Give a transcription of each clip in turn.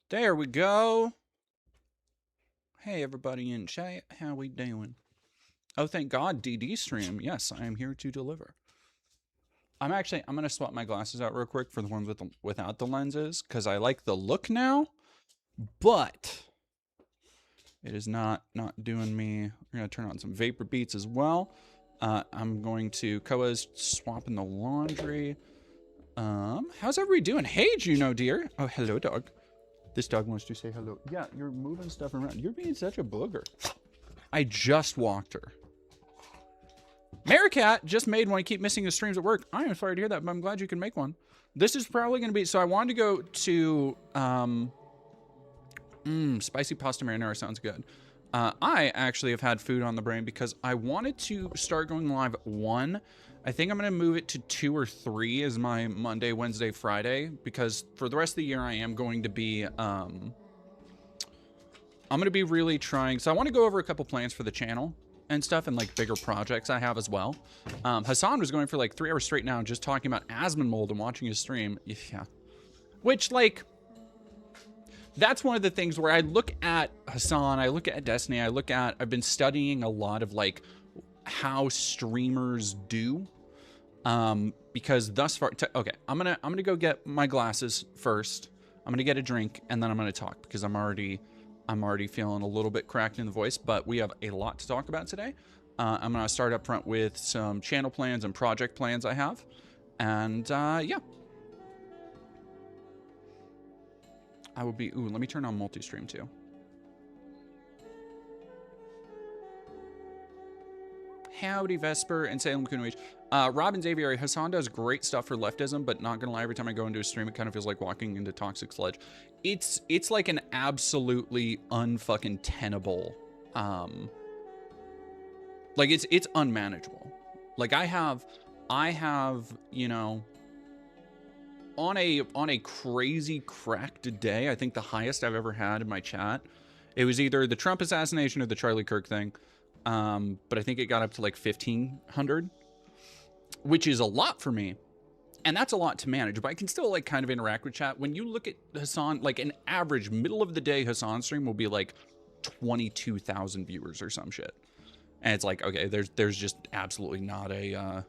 There we go. Hey, everybody in chat. How we doing? Oh, thank God, DD stream. Yes, I am here to deliver. I'm going to swap my glasses out real quick for the ones without the lenses because I like the look now, but it is not doing me. We're going to turn on some vapor beats as well. I'm going to Koa's swapping the laundry. How's everybody doing? Hey, Juno dear. Oh, hello, dog. This dog wants to say hello. Yeah, you're moving stuff around. You're being such a booger. I just walked her. Maricat just made one. I keep missing the streams at work. I am sorry to hear that, but I'm glad you can make one. This is probably going to be... So I wanted to go to... spicy pasta marinara sounds good. I actually have had food on the brain because I wanted to start going live at 1. I think I'm going to move it to 2 or 3 as my Monday, Wednesday, Friday. Because for the rest of the year, I am going to be... I'm going to be really trying... So I want to go over a couple plans for the channel and stuff and like bigger projects I have as well. Hassan was going for like 3 hours straight now just talking about asthma mold and watching his stream. Yeah. Which like... That's one of the things where I look at Hassan, I look at Destiny, I've been studying a lot of like how streamers do. Because thus far, okay, I'm gonna go get my glasses first. I'm gonna get a drink and then I'm gonna talk because I'm already feeling a little bit cracked in the voice, but we have a lot to talk about today. I'm gonna start up front with some channel plans and project plans I have. And yeah. I will be, let me turn on multi-stream too. Howdy, Vesper and Salem Kunwich. Robin's Aviary, Hassan does great stuff for leftism, but not gonna lie, every time I go into a stream, it kind of feels like walking into toxic sludge. It's like an absolutely unfucking tenable, like it's unmanageable. Like I have, you know, on a crazy cracked day, I think the highest I've ever had in my chat, it was either the Trump assassination or the Charlie Kirk thing. But I think it got up to like 1,500, which is a lot for me. And that's a lot to manage, but I can still like kind of interact with chat. When you look at Hassan, like an average middle of the day Hassan stream will be like 22,000 viewers or some shit. And it's like, okay, there's just absolutely not a,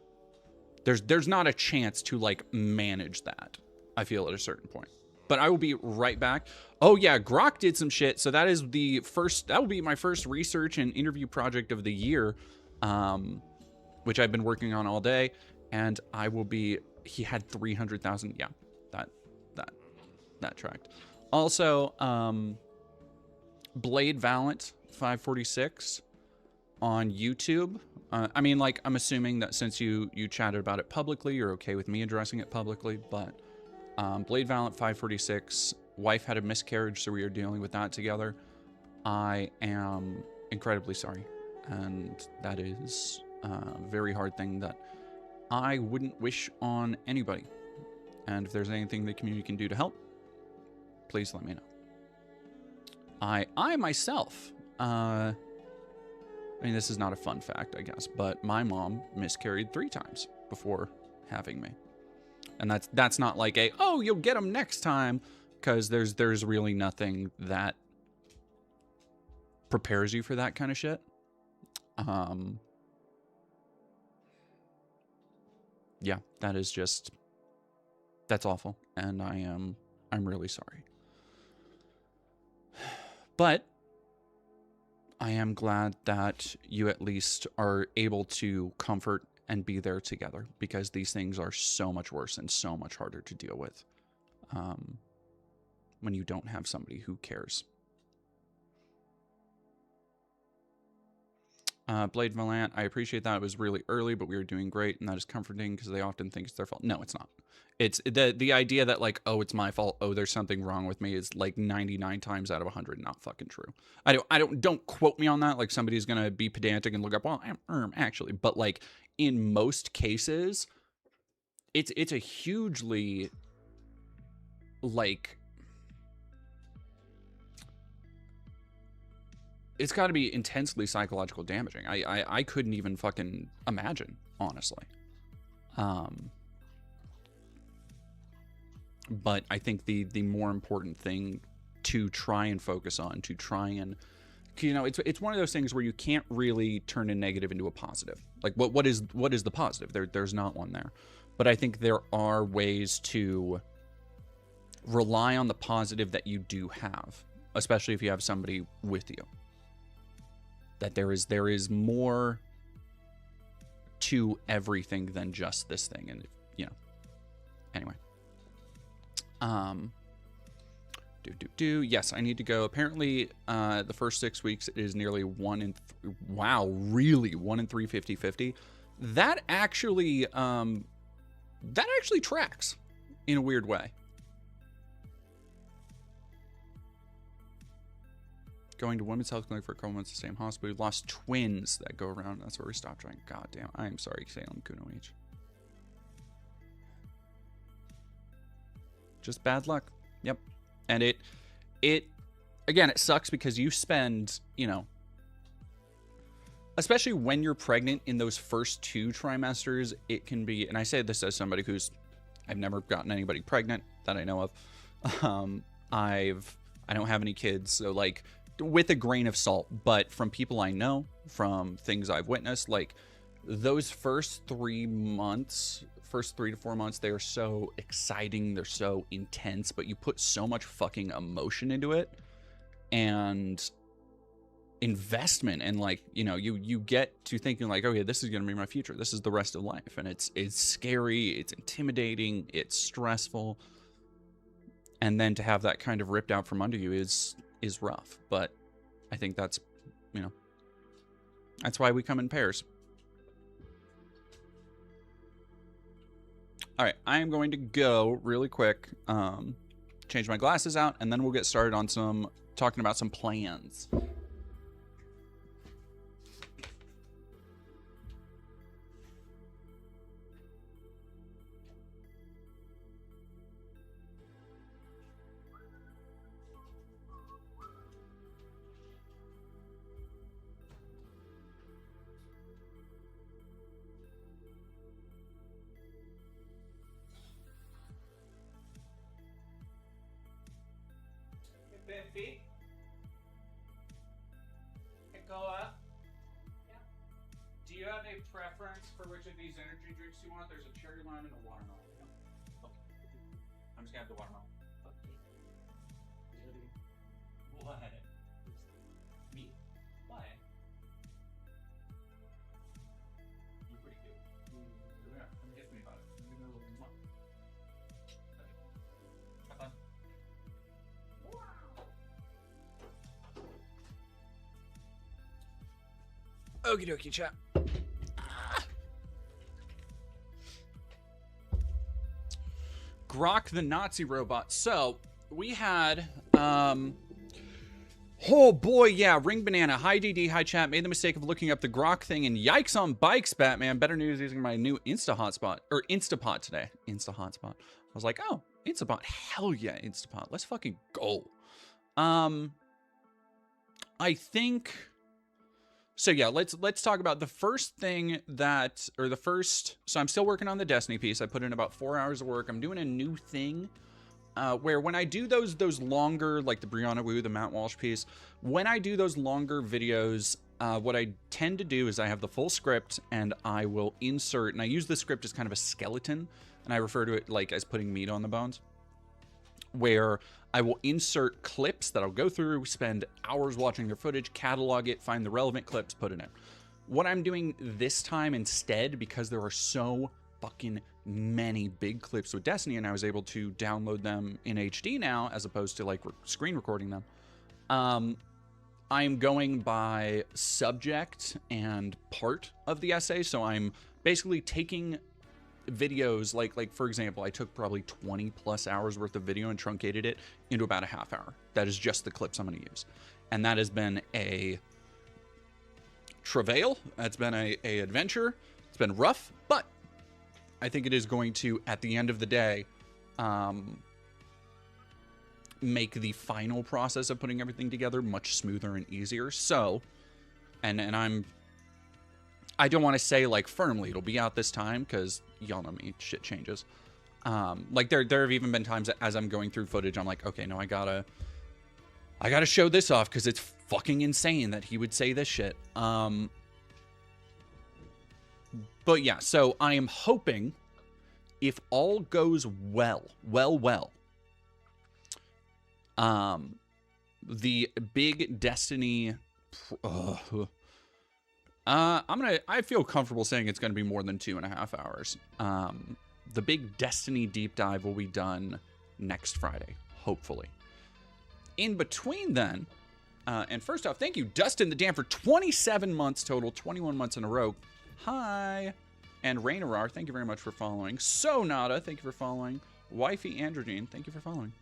there's not a chance to like manage that, I feel, at a certain point. But I will be right back. Oh yeah, Grok did some shit. So that is that will be my first research and interview project of the year, which I've been working on all day. And he had 300,000. Yeah, that tracked. Also, Blade Valiant 546 on YouTube. I mean, like, I'm assuming that since you chatted about it publicly, you're okay with me addressing it publicly, but Blade Valiant 546, wife had a miscarriage, so we are dealing with that together. I am incredibly sorry, and that is a very hard thing that I wouldn't wish on anybody. And if there's anything the community can do to help, please let me know. I myself, I mean, this is not a fun fact, I guess, but my mom miscarried 3 times before having me. And that's not like oh, you'll get them next time, because there's really nothing that prepares you for that kind of shit. Yeah, that's awful, and I'm really sorry. But I am glad that you at least are able to comfort and be there together, because these things are so much worse and so much harder to deal with when you don't have somebody who cares. Blade Valiant, I appreciate that. It was really early, but we were doing great, and that is comforting because they often think it's their fault. No, it's not. It's the idea that like, oh, it's my fault, oh, there's something wrong with me, is like 99 times out of 100 not fucking true. Don't quote me on that. Like, somebody's gonna be pedantic and look up, well, actually, but like in most cases, it's a hugely like, it's got to be intensely psychological damaging. I couldn't even fucking imagine, honestly. But I think the more important thing to try and focus on, to try and, you know, it's one of those things where you can't really turn a negative into a positive. Like what is the positive? There's not one there. But I think there are ways to rely on the positive that you do have, especially if you have somebody with you. That there is more to everything than just this thing. And, you know, anyway. Yes, I need to go. Apparently, the first 6 weeks is nearly 1 in 350-50. That actually tracks in a weird way. Going to women's health clinic for a couple months, the same hospital. We lost twins that go around. That's where we stopped trying. God damn. I am sorry, Salem Kuno H. Just bad luck. Yep. And it again, it sucks because you spend, you know, especially when you're pregnant in those first 2 trimesters, it can be, and I say this as somebody I've never gotten anybody pregnant that I know of. I don't have any kids, so like, with a grain of salt, but from people I know, from things I've witnessed, like those first 3 to 4 months, they are so exciting, they're so intense, but you put so much fucking emotion into it and investment, and like, you know, you get to thinking like, okay, this is gonna be my future, this is the rest of life, and it's scary, it's intimidating, it's stressful, and then to have that kind of ripped out from under you is rough. But I think that's, you know, that's why we come in pairs. All right, I am going to go really quick, change my glasses out, and then we'll get started on talking about some plans. Biffy? Nicola? Yeah. Do you have a preference for which of these energy drinks you want? There's a cherry lime and a watermelon. Yeah. Okay. I'm just gonna have the watermelon. Okay. What? Me. Why? You're pretty cute. Yeah, come kiss me about it. Give me a little mwah. Okay. Have fun. Okie dokie, chat. Grok the Nazi robot. So we had oh boy, yeah, Ring Banana. Hi DD, hi chat. Made the mistake of looking up the Grok thing, and yikes on bikes, Batman. Better news, using my new Insta hotspot or Instapot today. Insta hotspot. I was like, oh, Instapot. Hell yeah, Instapot. Let's fucking go. I think so. Yeah, let's talk about the first thing so I'm still working on the Destiny piece. I put in about 4 hours of work. I'm doing a new thing where when I do those longer, like the Brianna Wu, the Matt Walsh piece, when I do those longer videos, what I tend to do is I have the full script and I will insert, and I use the script as kind of a skeleton, and I refer to it like as putting meat on the bones, where I will insert clips that I'll go through, spend hours watching their footage, catalog it, find the relevant clips, put it in. What I'm doing this time instead, because there are so fucking many big clips with Destiny, and I was able to download them in HD now, as opposed to like screen recording them, I'm going by subject and part of the essay. So I'm basically taking videos, like for example, I took probably 20 plus hours worth of video and truncated it into about a half hour. That is just the clips I'm going to use, and that has been a travail. That's been a adventure. It's been rough, but I think it is going to, at the end of the day, make the final process of putting everything together much smoother and easier. So, and I don't want to say like firmly it'll be out this time, because y'all know me, shit changes. Like there have even been times that as I'm going through footage, I'm like, okay, no, I gotta I gotta show this off because it's fucking insane that he would say this shit. But yeah, so I am hoping, if all goes well, the big Destiny, I feel comfortable saying it's gonna be more than 2.5 hours. The big Destiny deep dive will be done next Friday, hopefully. In between then, and first off, thank you, Dustin the Dam, for 27 months total, 21 months in a row. Hi. And Rainerar, thank you very much for following. So Nada, thank you for following. Wifey Androgen, thank you for following.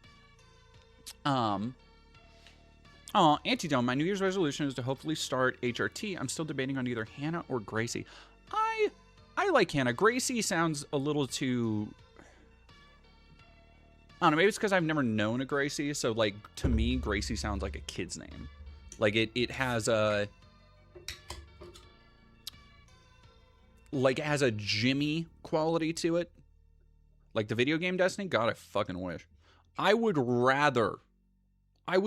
Antidome, my New Year's resolution is to hopefully start HRT. I'm still debating on either Hannah or Gracie. I like Hannah. Gracie sounds a little too... I don't know, maybe it's because I've never known a Gracie, so, like, to me, Gracie sounds like a kid's name. Like, it has a... Like, it has a Jimmy quality to it. Like the video game Destiny? God, I fucking wish. I would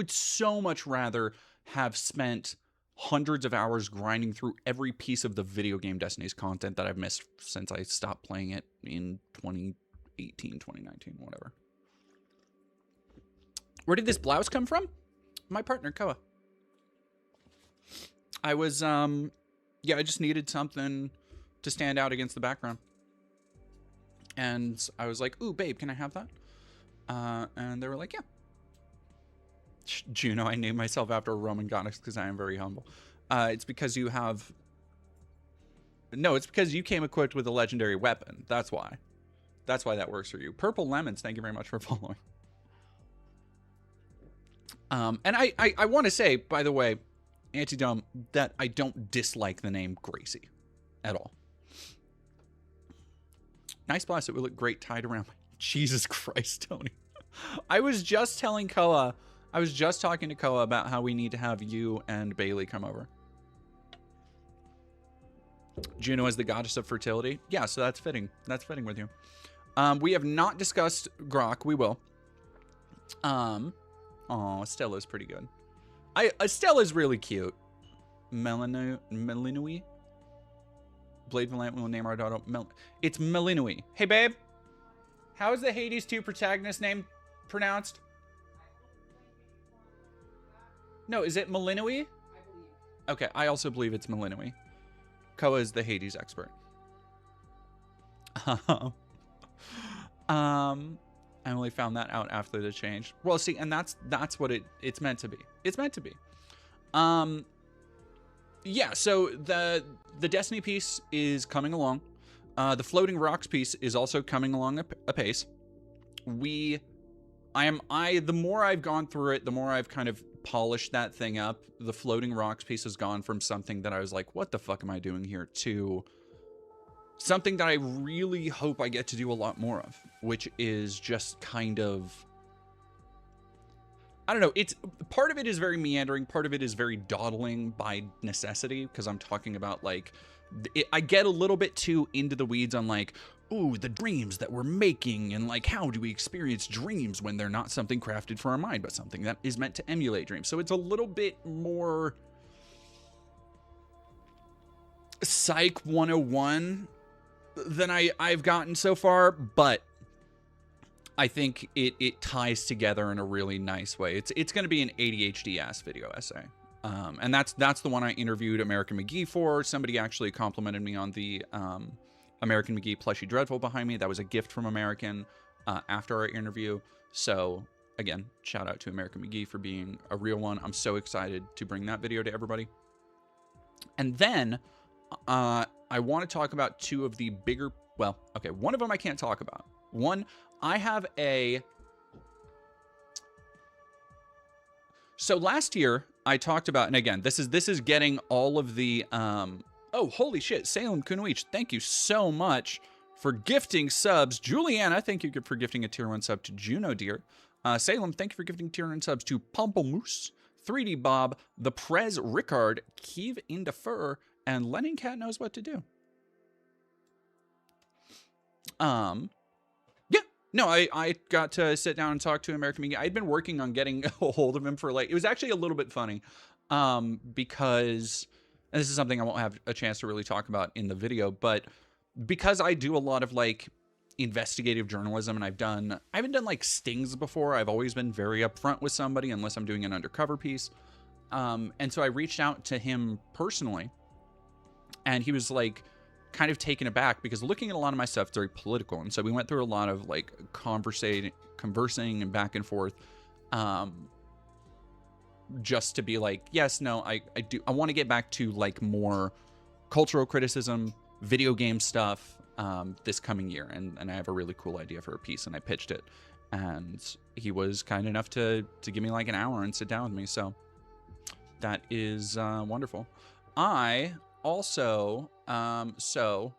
so much rather have spent hundreds of hours grinding through every piece of the video game Destiny's content that I've missed since I stopped playing it in 2018, 2019, whatever. Where did this blouse come from? My partner, Koa. I was, yeah, I just needed something to stand out against the background. And I was like, ooh, babe, can I have that? And they were like, yeah. Juno, I named myself after a Roman goddess because I am very humble. It's because you have... No, it's because you came equipped with a legendary weapon. That's why. That's why that works for you. Purple Lemons, thank you very much for following. And I want to say, by the way, Antidome, that I don't dislike the name Gracie at all. Nice blouse. It would look great tied around my... Jesus Christ, Tony. I was just telling Koa... I was just talking to Koa about how we need to have you and Bailey come over. Juno is the goddess of fertility. Yeah, so that's fitting. That's fitting with you. We have not discussed Grok. We will. Oh, Stella's pretty good. Stella's really cute. Melinui? Blade Valant will name our daughter. It's Melinui. Hey, babe. How is the Hades 2 protagonist name pronounced? No, is it Melinui? Okay, I also believe it's Melinui. Koa is the Hades expert. I only found that out after the change. Well, see, and that's what it's meant to be. It's meant to be. Yeah, so the Destiny piece is coming along. The Floating Rocks piece is also coming along apace. The more I've gone through it, the more I've kind of polished that thing up. The Floating Rocks piece has gone from something that I was like, what the fuck am I doing here, to something that I really hope I get to do a lot more of, which is just kind of, I don't know, it's part of it is very meandering, part of it is very dawdling by necessity, because I'm talking about, like, I get a little bit too into the weeds on, like, ooh, the dreams that we're making, and, like, how do we experience dreams when they're not something crafted for our mind, but something that is meant to emulate dreams. So it's a little bit more Psych 101 than I've gotten so far, but I think it ties together in a really nice way. It's going to be an ADHD-ass video essay. And that's the one I interviewed American McGee for. Somebody actually complimented me on the American McGee plushie Dreadful behind me. That was a gift from American after our interview. So again, shout out to American McGee for being a real one. I'm so excited to bring that video to everybody. And then I want to talk about two of the bigger, well, okay, one of them I can't talk about. One, I have a... So last year I talked about, and again, this is getting all of the oh, holy shit, Salem Kunoich, thank you so much for gifting subs. Juliana, thank you for gifting a tier 1 sub to Juno Deer. Salem, thank you for gifting tier 1 subs to Pomplamoose, 3D Bob, The Prez Rickard, Kiev Indefer, and Lennon Cat Knows What to Do. Yeah, No, I got to sit down and talk to American Media. I'd been working on getting a hold of him for like, it was actually a little bit funny, because, and this is something I won't have a chance to really talk about in the video, but because I do a lot of like investigative journalism, and I haven't done like stings before. I've always been very upfront with somebody unless I'm doing an undercover piece. And so I reached out to him personally, and he was like kind of taken aback because looking at a lot of my stuff is very political. And so we went through a lot of like conversing and back and forth, just to be like, yes, no, I want to get back to like more cultural criticism, video game stuff, this coming year. And I have a really cool idea for a piece, and I pitched it, and he was kind enough to give me like an hour and sit down with me. So that is wonderful. I also, so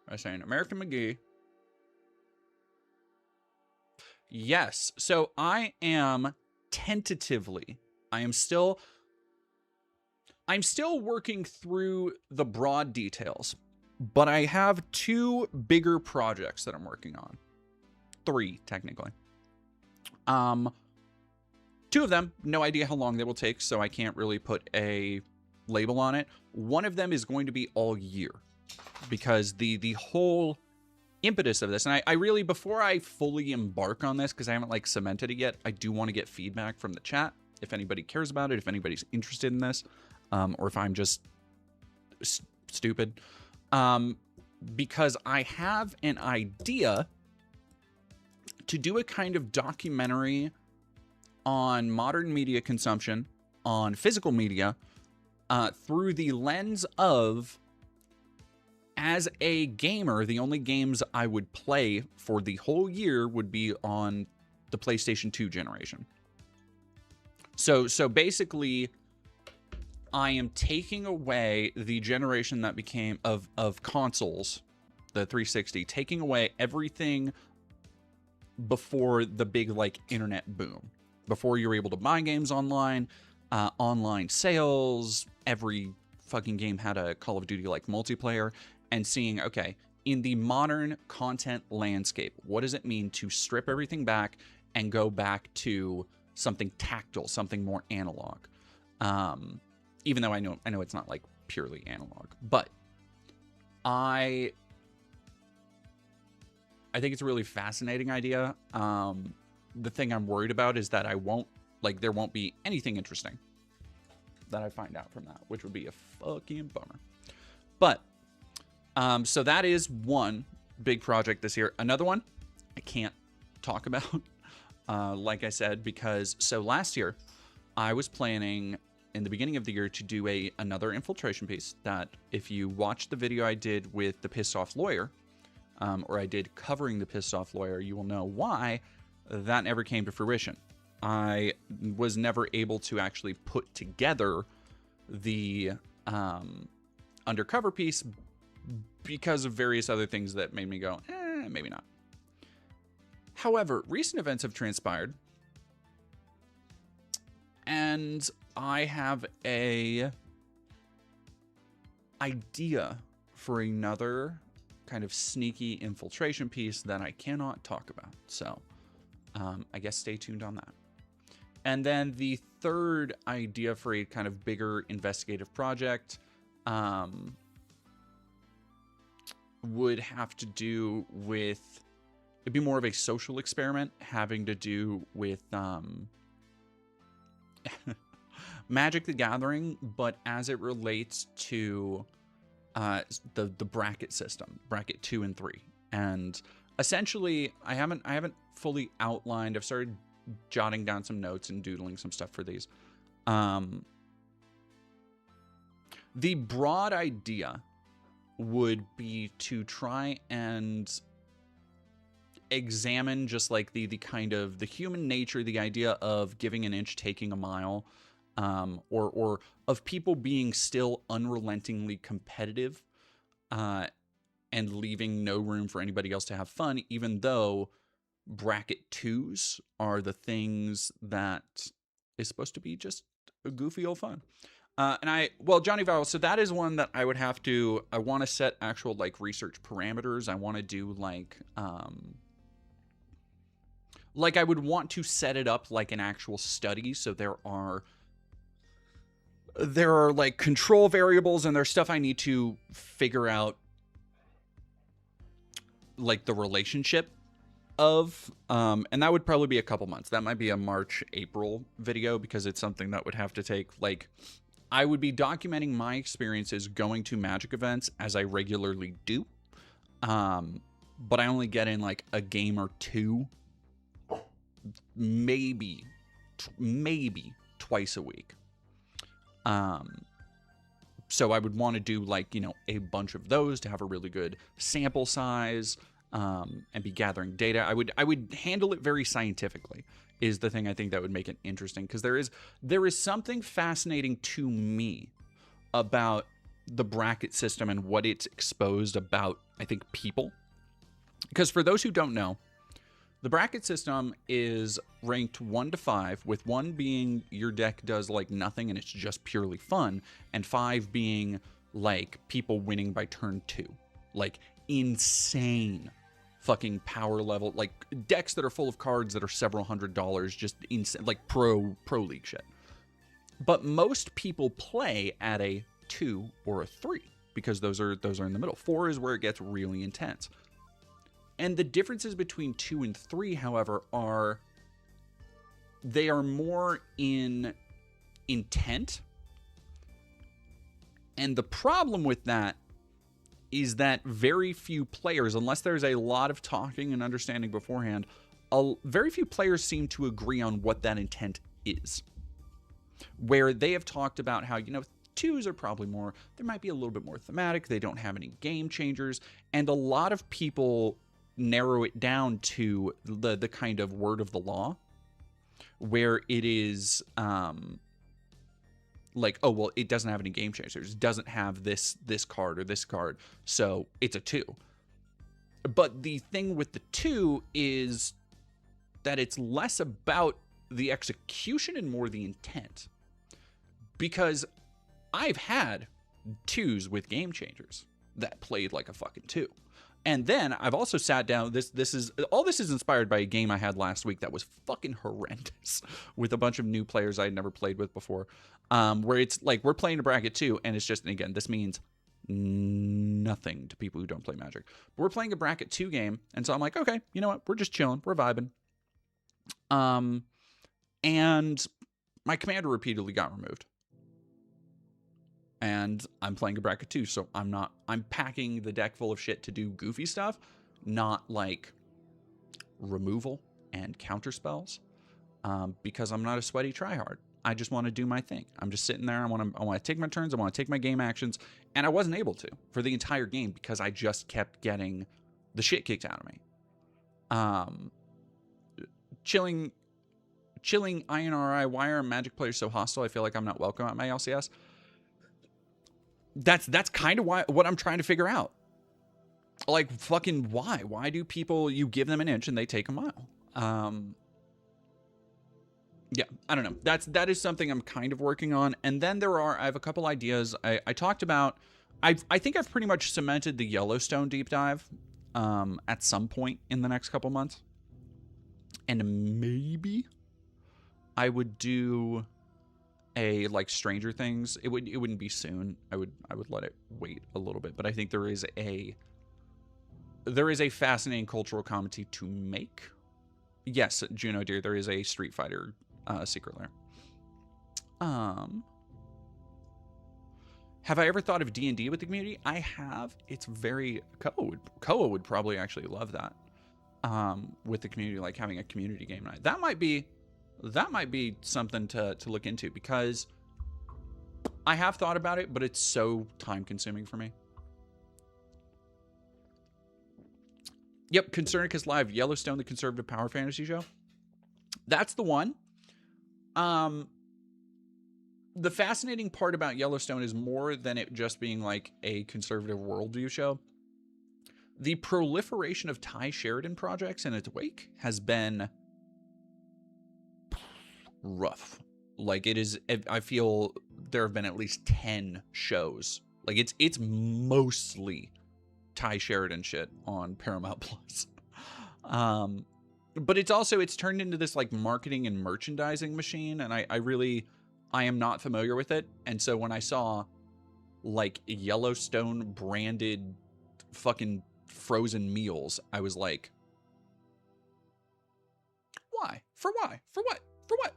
I was saying American McGee. Yes. So I am tentatively, I'm still working through the broad details, but I have 2 bigger projects that I'm working on. 3, technically. 2 of them, no idea how long they will take, so I can't really put a label on it. One of them is going to be all year, because the whole impetus of this, and I really, before I fully embark on this, because I haven't like cemented it yet, I do want to get feedback from the chat, if anybody cares about it, if anybody's interested in this, or if I'm just stupid, because I have an idea to do a kind of documentary on modern media consumption, on physical media, through the lens of, as a gamer, the only games I would play for the whole year would be on the PlayStation 2 generation. So basically, I am taking away the generation that became of consoles, the 360, taking away everything before the big like internet boom, before you were able to buy games online, online sales, every fucking game had a Call of Duty like multiplayer, and seeing, okay, in the modern content landscape, what does it mean to strip everything back and go back to something tactile, something more analog? Even though I know it's not like purely analog, but I think it's a really fascinating idea. The thing I'm worried about is that there won't be anything interesting that I find out from that, which would be a fucking bummer. But so that is one big project this year. Another one I can't talk about, like I said, because so last year I was planning in the beginning of the year to do another infiltration piece that, if you watch the video I did with the pissed off lawyer, or I did covering the pissed off lawyer, you will know why that never came to fruition. I was never able to actually put together the undercover piece because of various other things that made me go, maybe not. However, recent events have transpired, and I have a idea for another kind of sneaky infiltration piece that I cannot talk about. So I guess stay tuned on that. And then the third idea for a kind of bigger investigative project would have to do with, it'd be more of a social experiment having to do with Magic the Gathering, but as it relates to the bracket system, bracket 2 and 3. And essentially, I haven't fully outlined. I've started jotting down some notes and doodling some stuff for these. The broad idea would be to try and examine just like the kind of the human nature, the idea of giving an inch, taking a mile, or of people being still unrelentingly competitive, and leaving no room for anybody else to have fun, even though bracket 2s are the things that is supposed to be just a goofy old fun. Well, Johnny Vowell, so that is one that I would have to, I want to set actual like research parameters. I want to do like, Like, I would want to set it up like an actual study, so there are like control variables and there's stuff I need to figure out, like the relationship of, and that would probably be a couple months. That might be a March, April video, because it's something that would have to take, like, I would be documenting my experiences going to Magic events as I regularly do. But I only get in like a game or two, maybe twice a week. So I would want to do like, you know, a bunch of those to have a really good sample size, and be gathering data. I would handle it very scientifically, is the thing I think that would make it interesting, because there is something fascinating to me about the bracket system and what it's exposed about, I think, people. Because for those who don't know, the bracket system is ranked 1 to 5, with 1 being your deck does like nothing and it's just purely fun, and 5 being like people winning by turn 2. Like insane fucking power level, like decks that are full of cards that are several $100s, just insane, like pro league shit. But most people play at a 2 or a 3, because those are in the middle. 4 is where it gets really intense. And the differences between 2 and 3, however, are they are more in intent. And the problem with that is that very few players, unless there's a lot of talking and understanding beforehand, very few players seem to agree on what that intent is. Where they have talked about how, you know, 2s are probably more, there might be a little bit more thematic, they don't have any game changers, and a lot of people narrow it down to the kind of word of the law, where it is like, oh, well, it doesn't have any game changers, it doesn't have this card or this card, so it's a 2. But the thing with the 2 is that it's less about the execution and more the intent. Because I've had 2s with game changers that played like a fucking 2. And then I've also sat down, this is inspired by a game I had last week that was fucking horrendous with a bunch of new players I had never played with before, where it's like, we're playing a bracket 2, and it's just, and again, this means nothing to people who don't play Magic. But we're playing a bracket 2 game, and so I'm like, okay, you know what, we're just chilling, we're vibing. And my commander repeatedly got removed. And I'm playing a bracket 2, so I'm packing the deck full of shit to do goofy stuff, not like removal and counter spells, because I'm not a sweaty tryhard. I just want to do my thing. I'm just sitting there. I want to take my turns. I want to take my game actions, and I wasn't able to for the entire game because I just kept getting the shit kicked out of me. Chilling INRI. Why are Magic players so hostile? I feel like I'm not welcome at my LCS. That's kind of what I'm trying to figure out. Like, fucking why? Why do people, you give them an inch and they take a mile? Yeah, I don't know. That is something I'm kind of working on. And then I have a couple ideas. I talked about, I think I've pretty much cemented the Yellowstone deep dive at some point in the next couple months. And maybe I would do a like Stranger Things. It wouldn't be soon. I would let it wait a little bit, but I think there is a fascinating cultural commentary to make. Yes, Juno dear, there is a Street Fighter secret lair. Have I ever thought of D&D with the community? I have. It's very Koa would probably actually love that. With the community, like having a community game night. That might be something to look into, because I have thought about it, but it's so time consuming for me. Yep, Concernicus Live, Yellowstone, the conservative power fantasy show. That's the one. The fascinating part about Yellowstone is more than it just being like a conservative worldview show. The proliferation of Ty Sheridan projects in its wake has been rough. Like, it is, I feel there have been at least 10 shows. Like, it's mostly Ty Sheridan shit on Paramount Plus. but it's turned into this like marketing and merchandising machine, and I am not familiar with it. And so when I saw like Yellowstone branded fucking frozen meals, I was like, why? For why? For what? For what?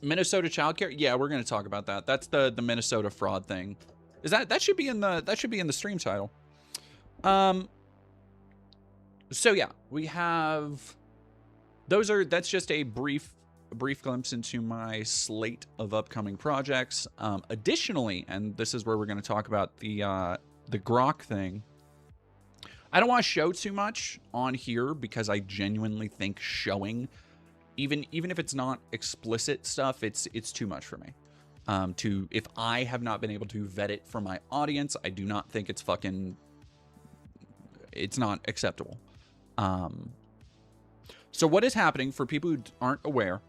Minnesota childcare. Yeah, we're gonna talk about that. That's the Minnesota fraud thing. Is that should be in the stream title. So yeah, we have that's just a brief glimpse into my slate of upcoming projects. Additionally, and this is where we're going to talk about the Grok thing. I don't want to show too much on here because I genuinely think showing, even if it's not explicit stuff, it's too much for me. If I have not been able to vet it for my audience, I do not think it's not acceptable. So what is happening, for people who aren't aware,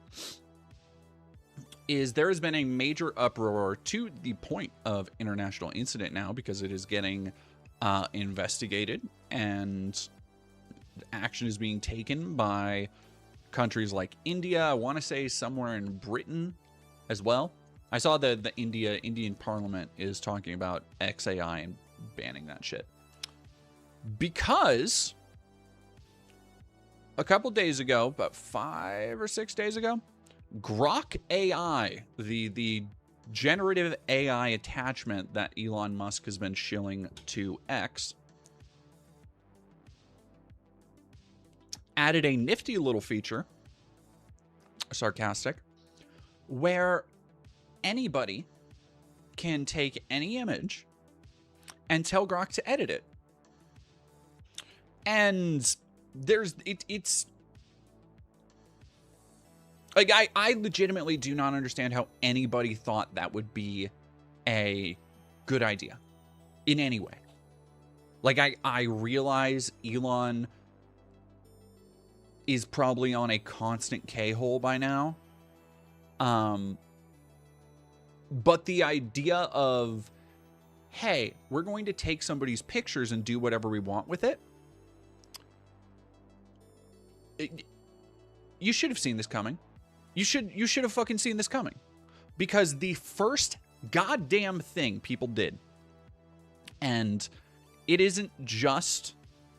is there has been a major uproar to the point of international incident now, because it is getting investigated and action is being taken by countries like India. I want to say somewhere in Britain as well. I saw the Indian Parliament is talking about XAI and banning that shit. Because a couple days ago, about 5 or 6 days ago, Grok AI, the generative AI attachment that Elon Musk has been shilling to X, added a nifty little feature, sarcastic, where anybody can take any image and tell Grok to edit it. And it's like, I legitimately do not understand how anybody thought that would be a good idea in any way. Like, I realize Elon is probably on a constant K-hole by now. But the idea of, hey, we're going to take somebody's pictures and do whatever we want with it. You should have seen this coming. You should have fucking seen this coming. Because the first goddamn thing people did, and it isn't just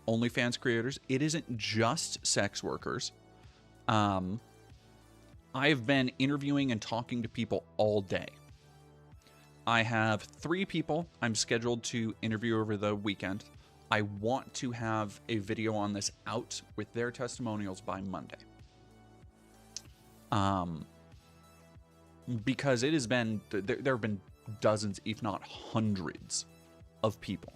OnlyFans creators, it isn't just sex workers. I've been interviewing and talking to people all day. I have 3 people I'm scheduled to interview over the weekend. I want to have a video on this out with their testimonials by Monday. Because it has been, there have been dozens, if not hundreds, of people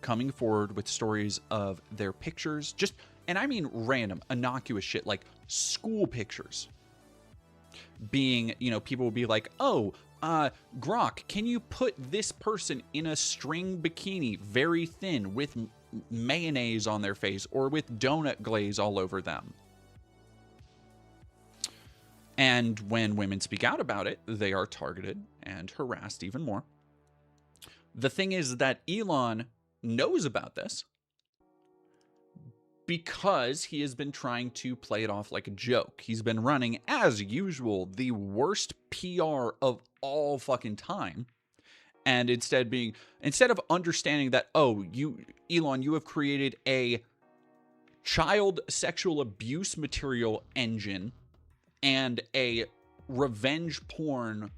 coming forward with stories of their pictures, just, and I mean random, innocuous shit, like school pictures. Being, people will be like, oh, Grok, can you put this person in a string bikini, very thin, with mayonnaise on their face, or with donut glaze all over them? And when women speak out about it, they are targeted and harassed even more. The thing is that Elon knows about this because he has been trying to play it off like a joke. He's been running, as usual, the worst PR of all fucking time. And instead of understanding that, oh, Elon, you have created a child sexual abuse material engine and a revenge porn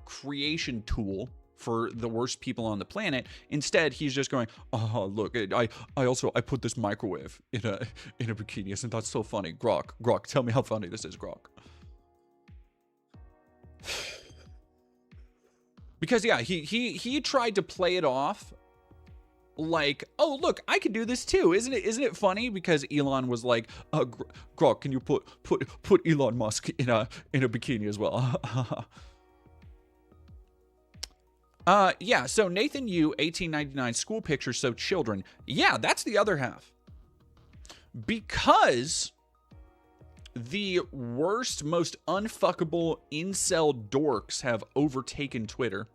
creation tool for the worst people on the planet. Instead, he's just going, oh, look, I put this microwave in a bikini. Isn't that so funny? Grok, tell me how funny this is, Grok. Because yeah, he tried to play it off like, oh, look, I can do this too. Isn't it funny? Because Elon was like, Grok, can you put Elon Musk in a bikini as well? Yeah, so Nathan Yu, 1899, school pictures, so children. Yeah, that's the other half. Because the worst, most unfuckable incel dorks have overtaken Twitter.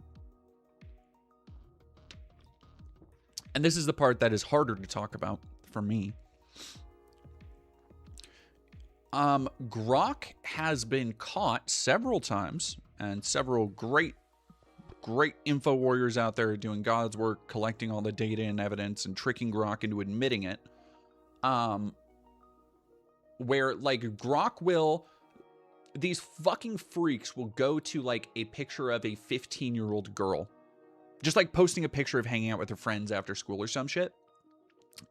And this is the part that is harder to talk about for me. Grok has been caught several times, and several great info warriors out there doing God's work, collecting all the data and evidence and tricking Grok into admitting it. Where like Grok will, these fucking freaks will go to like a picture of a 15-year-old girl, just like posting a picture of hanging out with her friends after school or some shit.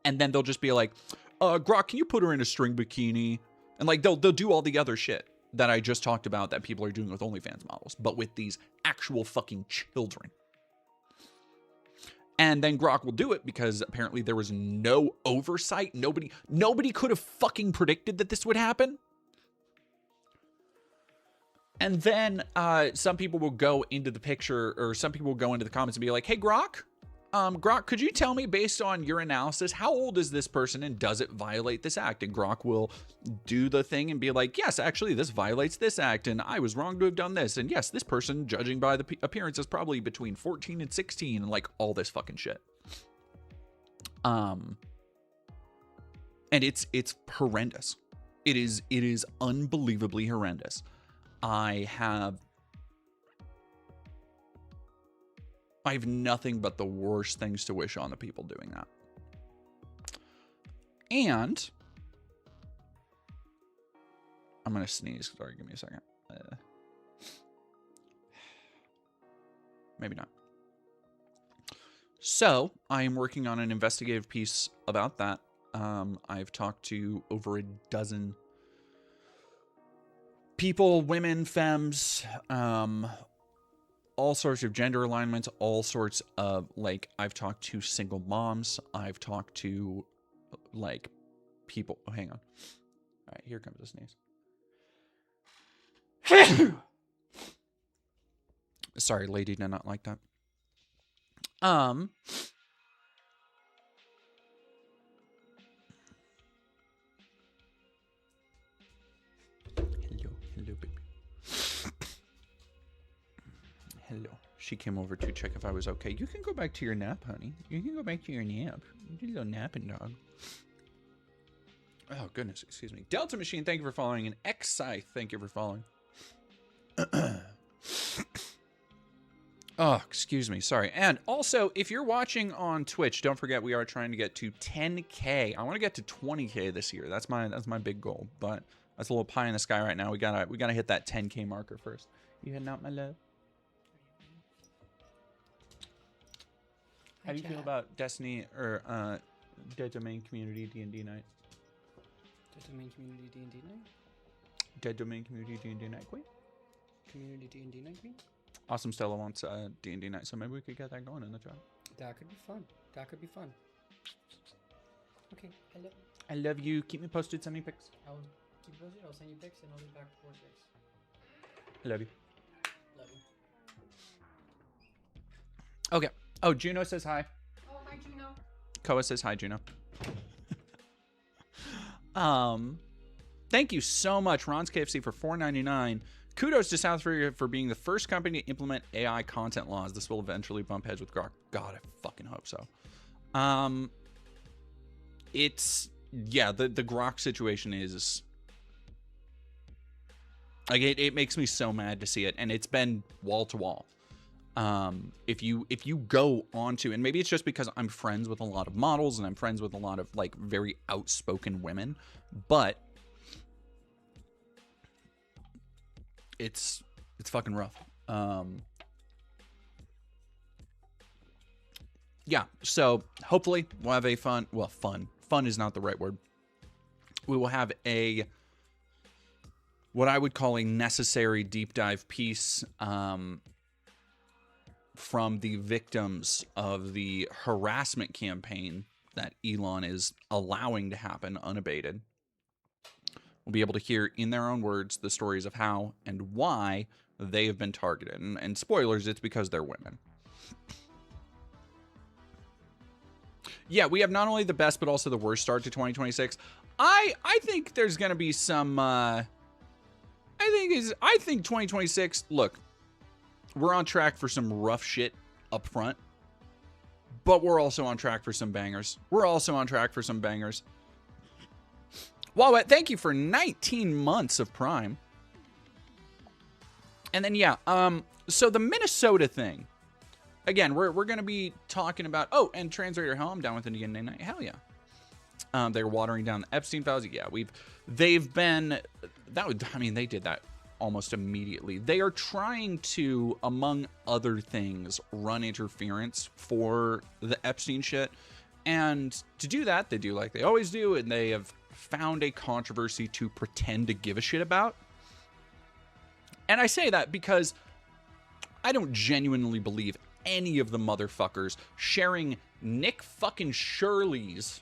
And then they'll just be like, Grok, can you put her in a string bikini? And like they'll do all the other shit that I just talked about that people are doing with OnlyFans models, but with these actual fucking children. And then Grok will do it because apparently there was no oversight. Nobody could have fucking predicted that this would happen. And then some people will go into the picture, or some people will go into the comments and be like, hey, Grok, could you tell me, based on your analysis, how old is this person and does it violate this act? And Grok will do the thing and be like, yes, actually, this violates this act, and I was wrong to have done this. And yes, this person, judging by the appearance, is probably between 14 and 16, and like all this fucking shit. And it's horrendous. It is unbelievably horrendous. I have nothing but the worst things to wish on the people doing that. And I'm going to sneeze. Sorry, give me a second. Maybe not. So I am working on an investigative piece about that. I've talked to over a dozen people, women, femmes, all sorts of gender alignments, all sorts of, like, I've talked to single moms. I've talked to, like, people. Oh, hang on. All right, here comes the sneeze. Sorry, lady did not like that. Hello, baby. Hello. She came over to check if I was okay. You can go back to your nap, honey. You can go back to your nap. You're a little napping dog. Oh, goodness. Excuse me. Delta Machine, thank you for following. And X-Scythe, thank you for following. Oh, excuse me. Sorry. And also, if you're watching on Twitch, don't forget we are trying to get to 10K. I want to get to 20K this year. That's my big goal. But that's a little pie in the sky right now. We gotta hit that 10K marker first. You heading out, my love? How do you feel about Destiny or Dead Domain Community D&D night? Dead Domain Community D&D night? Dead Domain Community D&D night, Queen? Community D&D night, Queen? Awesome Stella wants D&D night, so maybe we could get that going in the chat. That could be fun. That could be fun. Okay, hello. I love you. Keep me posted. Send me pics. I will keep you posted. I'll send you pics and I'll be back before 6. I love you. Love you. Okay. Oh, Juno says hi. Oh, hi, Juno. Koa says hi, Juno. Thank you so much, Ron's KFC, for $4.99. Kudos to South Korea for being the first company to implement AI content laws. This will eventually bump heads with Grok. God, I fucking hope so. It's, yeah, the Grok situation is, like, it makes me so mad to see it, and it's been wall to wall. If you go onto, and maybe it's just because I'm friends with a lot of models and I'm friends with a lot of, like, very outspoken women, but it's fucking rough. Yeah, so hopefully we'll have a fun is not the right word. We will have a, what I would call a necessary deep dive piece, from the victims of the harassment campaign that Elon is allowing to happen unabated. We'll be able to hear in their own words the stories of how and why they have been targeted. And spoilers, it's because they're women. Yeah, we have not only the best, but also the worst start to 2026. I think there's going to be some, I think 2026, look, we're on track for some rough shit up front, but we're also on track for some bangers. Wowet, thank you for 19 months of Prime. And then, yeah, so the Minnesota thing. Again, we're going to be talking about... Oh, and Translator Hell, I'm down with Indian Night. Hell yeah. They're watering down the Epstein files. Yeah, they've been... they did that almost immediately. They are trying to, among other things, run interference for the Epstein shit. And to do that, they do like they always do, and they have found a controversy to pretend to give a shit about. And I say that because I don't genuinely believe any of the motherfuckers sharing Nick fucking Shirley's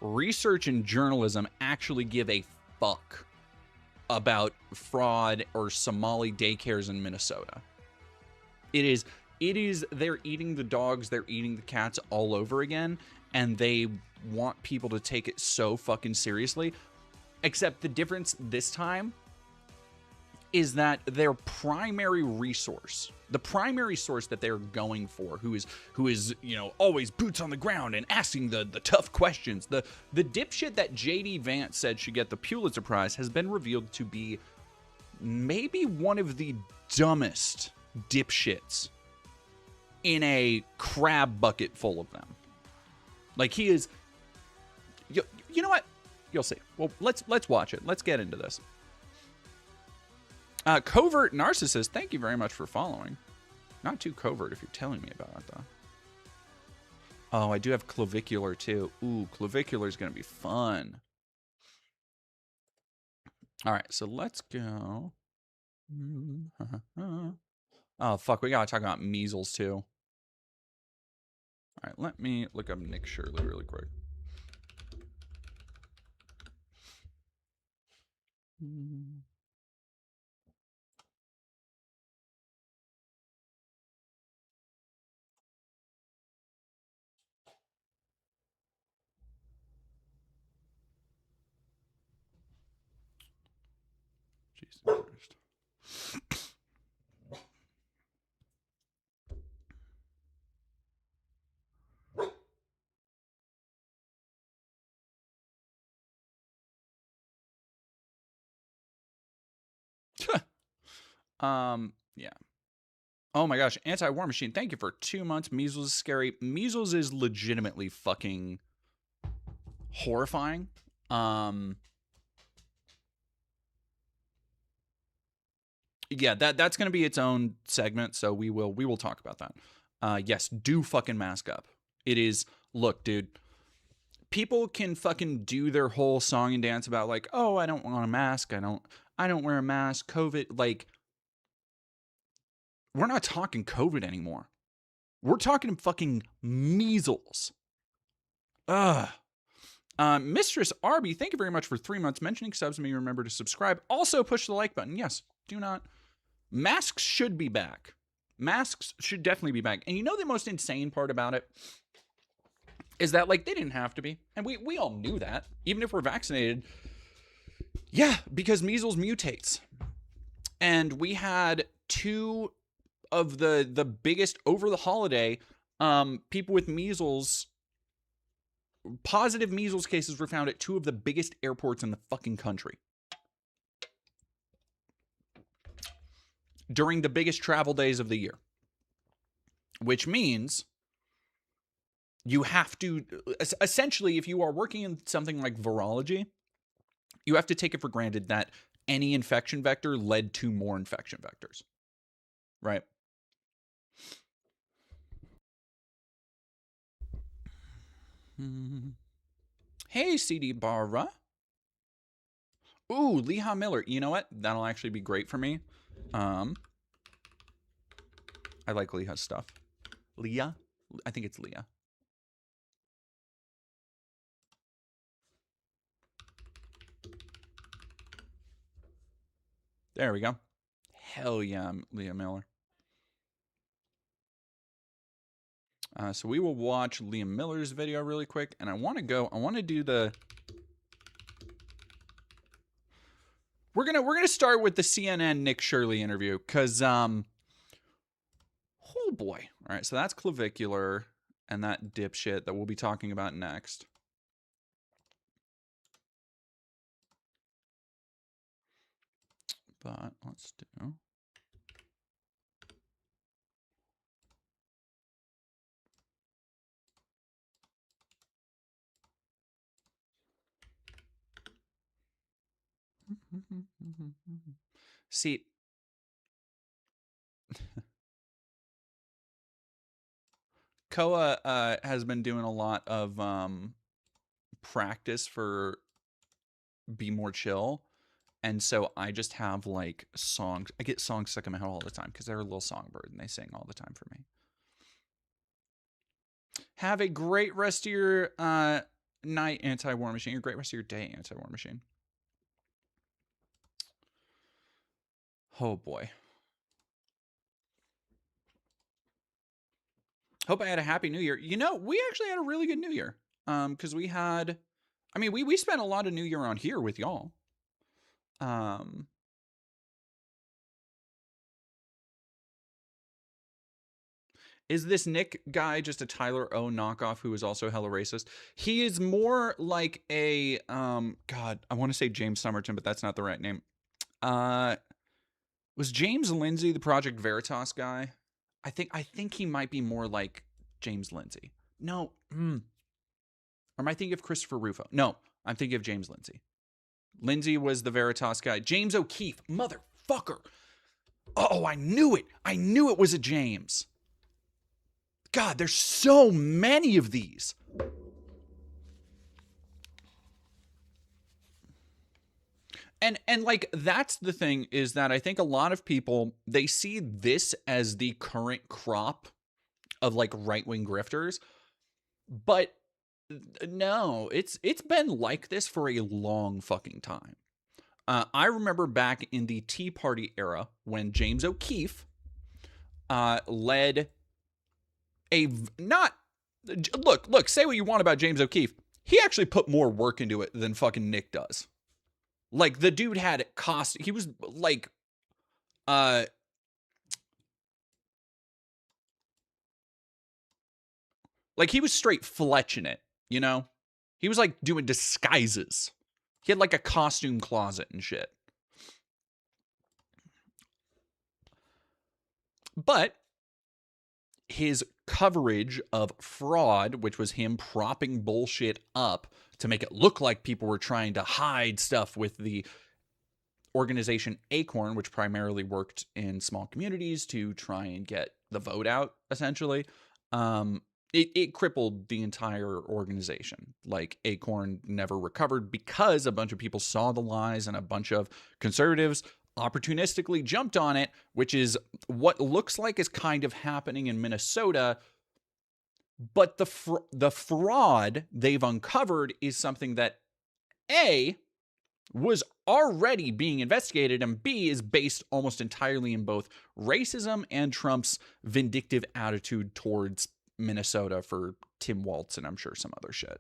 research and journalism actually give a fuck about fraud or Somali daycares in Minnesota. It is, they're eating the dogs, they're eating the cats all over again, and they want people to take it so fucking seriously. Except the difference this time is that their primary resource, the primary source that they're going for, who is, you know, always boots on the ground and asking the tough questions, the dipshit that JD Vance said should get the Pulitzer Prize has been revealed to be maybe one of the dumbest dipshits in a crab bucket full of them. Like, he is, you know what? You'll see. Well, let's watch it. Let's get into this. Covert Narcissist, thank you very much for following. Not too covert if you're telling me about it, though. Oh, I do have Clavicular, too. Ooh, Clavicular is going to be fun. All right, so let's go. Oh, fuck, we got to talk about measles, too. All right, let me look up Nick Shirley really quick. Jesus Christ. Yeah. Oh my gosh, Anti-War Machine, thank you for 2 months. Measles is scary. Measles is legitimately fucking horrifying. Yeah, that's going to be its own segment, so we will talk about that. Yes, do fucking mask up. It is, look, dude, people can fucking do their whole song and dance about like, oh, I don't want a mask. I don't wear a mask. COVID, like, we're not talking COVID anymore. We're talking fucking measles. Ugh. Mistress Arby, thank you very much for 3 months. Mentioning subs made me remember to subscribe. Also, push the like button. Yes, do not. Masks should be back. Masks should definitely be back. And you know the most insane part about it is that, like, they didn't have to be. And we all knew that, even if we're vaccinated. Yeah, because measles mutates. And we had two of the biggest over the holiday people with measles. Positive measles cases were found at two of the biggest airports in the fucking country. During the biggest travel days of the year. Which means you have to, essentially, if you are working in something like virology, you have to take it for granted that any infection vector led to more infection vectors. Right? Hey, CD Barra. Ooh, Leha Miller. You know what? That'll actually be great for me. I like Leah's stuff. Leah? I think it's Leah. There we go. Hell yeah, Leah Miller. So we will watch Liam Miller's video really quick, and I want to do the... We're gonna start with the CNN Nick Shirley interview, because, oh boy. All right, so that's Clavicular, and that dipshit that we'll be talking about next. But let's do. See, Koa has been doing a lot of practice for Be More Chill. And so I just have like songs. I get songs stuck in my head all the time because they're a little songbird and they sing all the time for me. Have a great rest of your night, Anti-War Machine. A great rest of your day, Anti-War Machine. Oh boy. Hope I had a happy new year. You know, we actually had a really good new year. Because we had, I mean, we spent a lot of new year on here with y'all. Is this Nick guy just a Tyler O knockoff who is also hella racist? He is more like a God, I want to say James Somerton, but that's not the right name. Was James Lindsay the Project Veritas guy? I think he might be more like James Lindsay. No. Or am I thinking of Christopher Rufo? No, I'm thinking of James Lindsay. Lindsay was the Veritas guy. James O'Keefe, motherfucker. Oh, I knew it. I knew it was a James. God, there's so many of these. And like that's the thing is that I think a lot of people they see this as the current crop of like right-wing grifters. But no, it's been like this for a long fucking time. I remember back in the Tea Party era when James O'Keefe led a not look, say what you want about James O'Keefe. He actually put more work into it than fucking Nick does. Like the dude had cost. He was like, like he was straight fletching it. You know, he was like doing disguises. He had like a costume closet and shit. But his coverage of fraud, which was him propping bullshit up to make it look like people were trying to hide stuff with the organization Acorn, which primarily worked in small communities to try and get the vote out, essentially. It crippled the entire organization. Like Acorn never recovered because a bunch of people saw the lies and a bunch of conservatives opportunistically jumped on it, which is what looks like is kind of happening in Minnesota. But the fraud they've uncovered is something that A, was already being investigated, and B, is based almost entirely in both racism and Trump's vindictive attitude towards Minnesota for Tim Walz and I'm sure some other shit.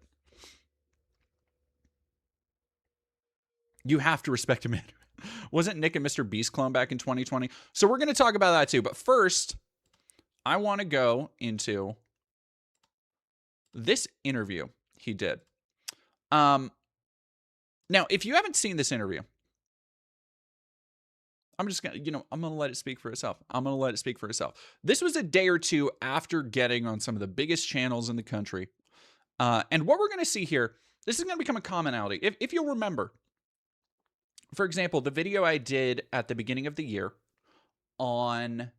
You have to respect him. Wasn't Nick and Mr. Beast clone back in 2020? So we're going to talk about that too. But first, I want to go into this interview he did. Now, if you haven't seen this interview, I'm just going to, I'm going to let it speak for itself. This was a day or two after getting on some of the biggest channels in the country. And what we're going to see here, this is going to become a commonality. If you'll remember, for example, the video I did at the beginning of the year on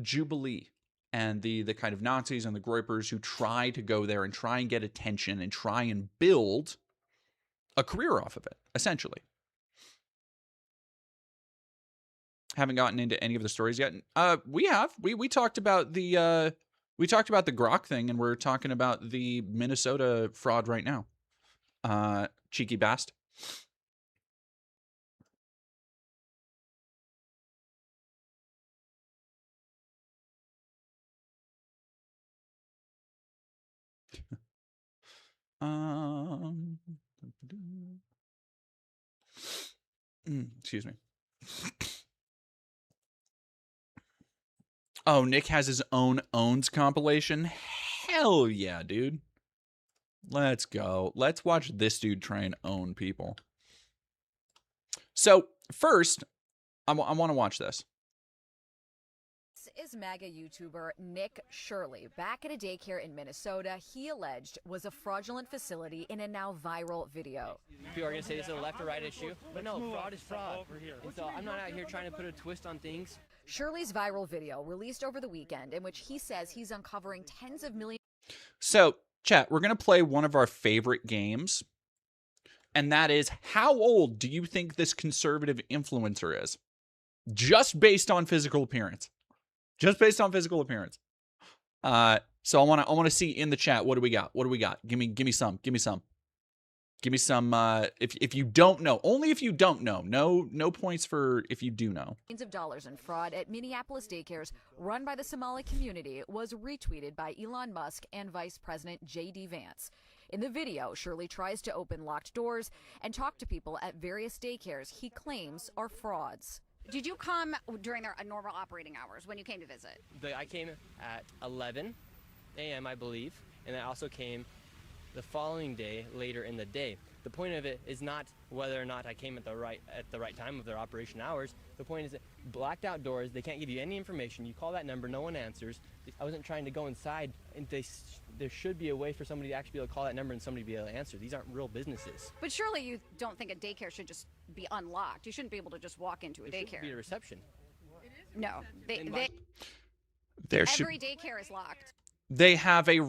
Jubilee and the kind of Nazis and the Groypers who try to go there and try and get attention and try and build a career off of it, essentially. Haven't gotten into any of the stories yet. We have. We talked about the Grok thing, and we're talking about the Minnesota fraud right now. Cheeky bast. Excuse me. Oh, Nick has his own owns compilation? Hell yeah, dude. Let's go. Let's watch this dude try and own people. So first, I want to watch this. This is MAGA YouTuber Nick Shirley. Back at a daycare in Minnesota, he alleged was a fraudulent facility in a now viral video. People are going to say this is a left or right issue, but no, fraud is fraud. And so I'm not out here trying to put a twist on things. Shirley's viral video, released over the weekend, in which he says he's uncovering tens of millions. So, chat, we're going to play one of our favorite games, and that is, how old do you think this conservative influencer is? Just based on physical appearance. Just based on physical appearance. So I want to see in the chat, what do we got? What do we got? Give me some. Give me some. Give me some. If you don't know, only if you don't know. No points for if you do know. Millions of dollars in fraud at Minneapolis daycares run by the Somali community was retweeted by Elon Musk and Vice President J.D. Vance. In the video, Shirley tries to open locked doors and talk to people at various daycares he claims are frauds. Did you come during their normal operating hours when you came to visit? I came at 11 a.m., I believe, and I also came the following day, later in the day. The point of it is not whether or not I came at the right time of their operation hours. The point is that blacked out doors, they can't give you any information. You call that number, no one answers. I wasn't trying to go inside, and there should be a way for somebody to actually be able to call that number and somebody be able to answer. These aren't real businesses. But surely you don't think a daycare should just be unlocked. You shouldn't be able to just walk into a There daycare. should be a reception. No, There should. every daycare is locked. They have a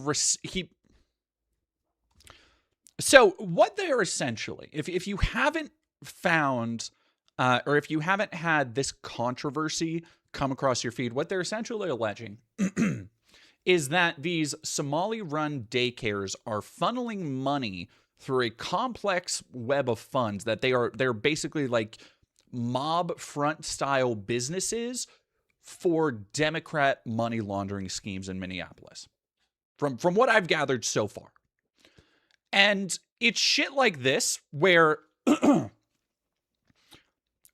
So what they are essentially, if you haven't found, or if you haven't had this controversy come across your feed, what they're essentially alleging is that these Somali-run daycares are funneling money through a complex web of funds, that they're basically like mob front style businesses for Democrat money laundering schemes in Minneapolis. From what I've gathered so far. And it's shit like this where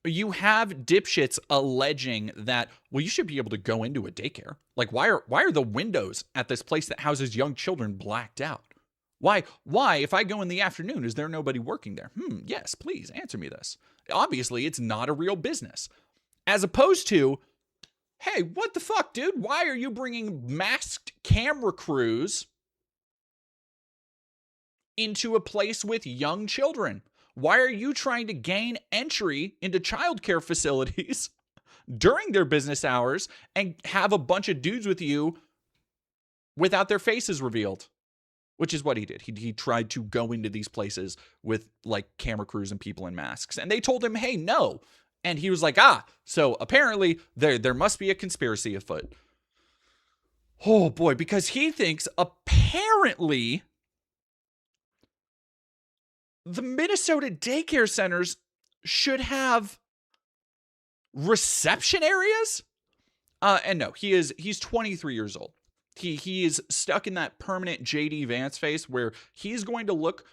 you have dipshits alleging that, well, you should be able to go into a daycare. Like, why are the windows at this place that houses young children blacked out? Why, if I go in the afternoon, is there nobody working there? Yes, please answer me this. Obviously, it's not a real business. As opposed to, hey, what the fuck, dude? Why are you bringing masked camera crews into a place with young children? Why are you trying to gain entry into childcare facilities during their business hours and have a bunch of dudes with you without their faces revealed? Which is what he did. He tried to go into these places with like camera crews and people in masks. And they told him, hey, no. And he was like, so apparently there must be a conspiracy afoot. Oh boy, because he thinks apparently the Minnesota daycare centers should have reception areas. And no, he's 23 years old. He is stuck in that permanent JD Vance face where he's going to look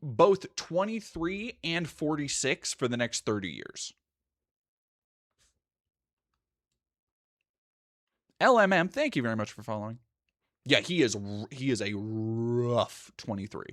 both 23 and 46 for the next 30 years. LMM, thank you very much for following. Yeah, he is a rough 23.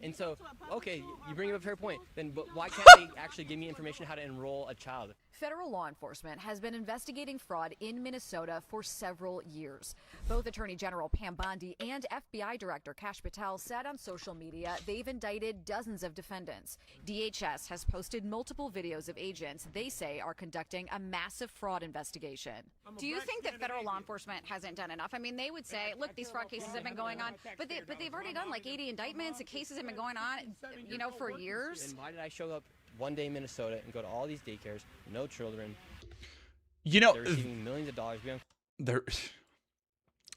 And so, okay, you bring up a fair point. Then why can't they actually give me information how to enroll a child? Federal law enforcement has been investigating fraud in Minnesota for several years. Both Attorney General Pam Bondi and FBI Director Kash Patel said on social media they've indicted dozens of defendants. DHS has posted multiple videos of agents they say are conducting a massive fraud investigation. Do you think that federal law enforcement hasn't done enough? I mean, they would say, look, these fraud cases have been going on, but they've already done like 80 indictments. The cases have been going on, for years. And why did I show up one day in Minnesota and go to all these daycares, no children? They're receiving millions of dollars.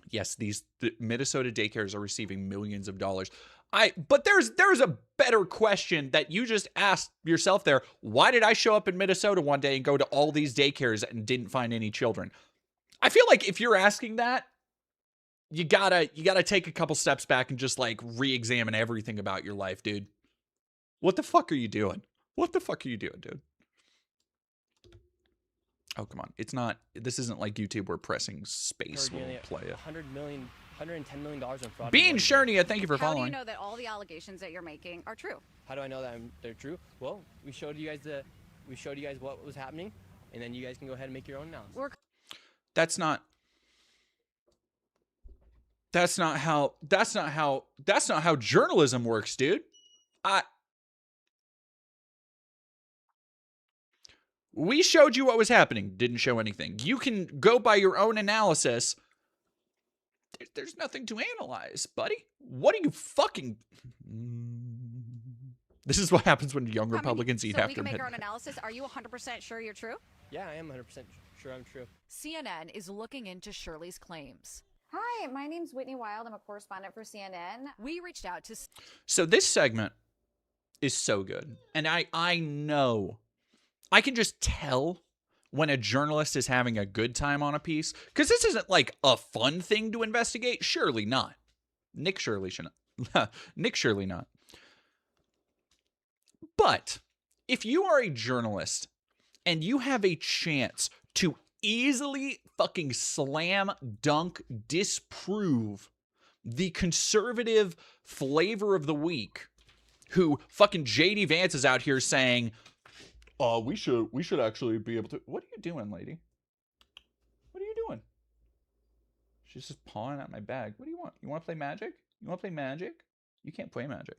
Yes, the Minnesota daycares are receiving millions of dollars. But there's a better question that you just asked yourself there. Why did I show up in Minnesota one day and go to all these daycares and didn't find any children? I feel like if you're asking that, you gotta take a couple steps back and just like re-examine everything about your life, dude. What the fuck are you doing? What the fuck are you doing, dude? Oh, come on. This isn't like YouTube where pressing space will play it. $100 million $110 million in fraud. Bean Shernia, thank you for How do you following. know that all the allegations that you're making are true? How do I know that they're true? Well, we showed you guys what was happening, and then you guys can go ahead and make your own analysis. That's not how journalism works, dude. We showed you what was happening, didn't show anything. You can go by your own analysis. There's nothing to analyze, buddy. What are you fucking... This is what happens when young Republicans eat so after we can make midnight. our own analysis. Are you 100% sure you're true? Yeah, I am 100% sure I'm true. CNN is looking into Shirley's claims. Hi, my name's Whitney Wild. I'm a correspondent for CNN. We reached out to... So this segment is so good. And I know... I can just tell when a journalist is having a good time on a piece. Because this isn't like a fun thing to investigate. Surely not. Nick Shirley should not. Nick Shirley not. But if you are a journalist and you have a chance to easily fucking slam dunk disprove the conservative flavor of the week, who fucking JD Vance is out here saying, we should actually be able to... What are you doing, lady? What are you doing? She's just pawing at my bag. What do you want? You want to play Magic? You want to play Magic? You can't play Magic.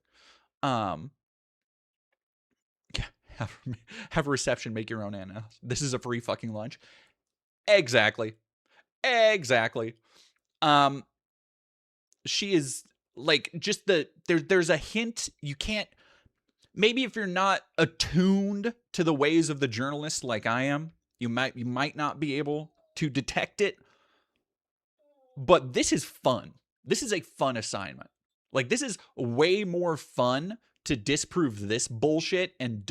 Have a reception, make your own Anna. This is a free fucking lunch. Exactly. She is like just there's a hint you can't... Maybe if you're not attuned to the ways of the journalist like I am, you might not be able to detect it. But this is fun. This is a fun assignment. Like, this is way more fun to disprove this bullshit and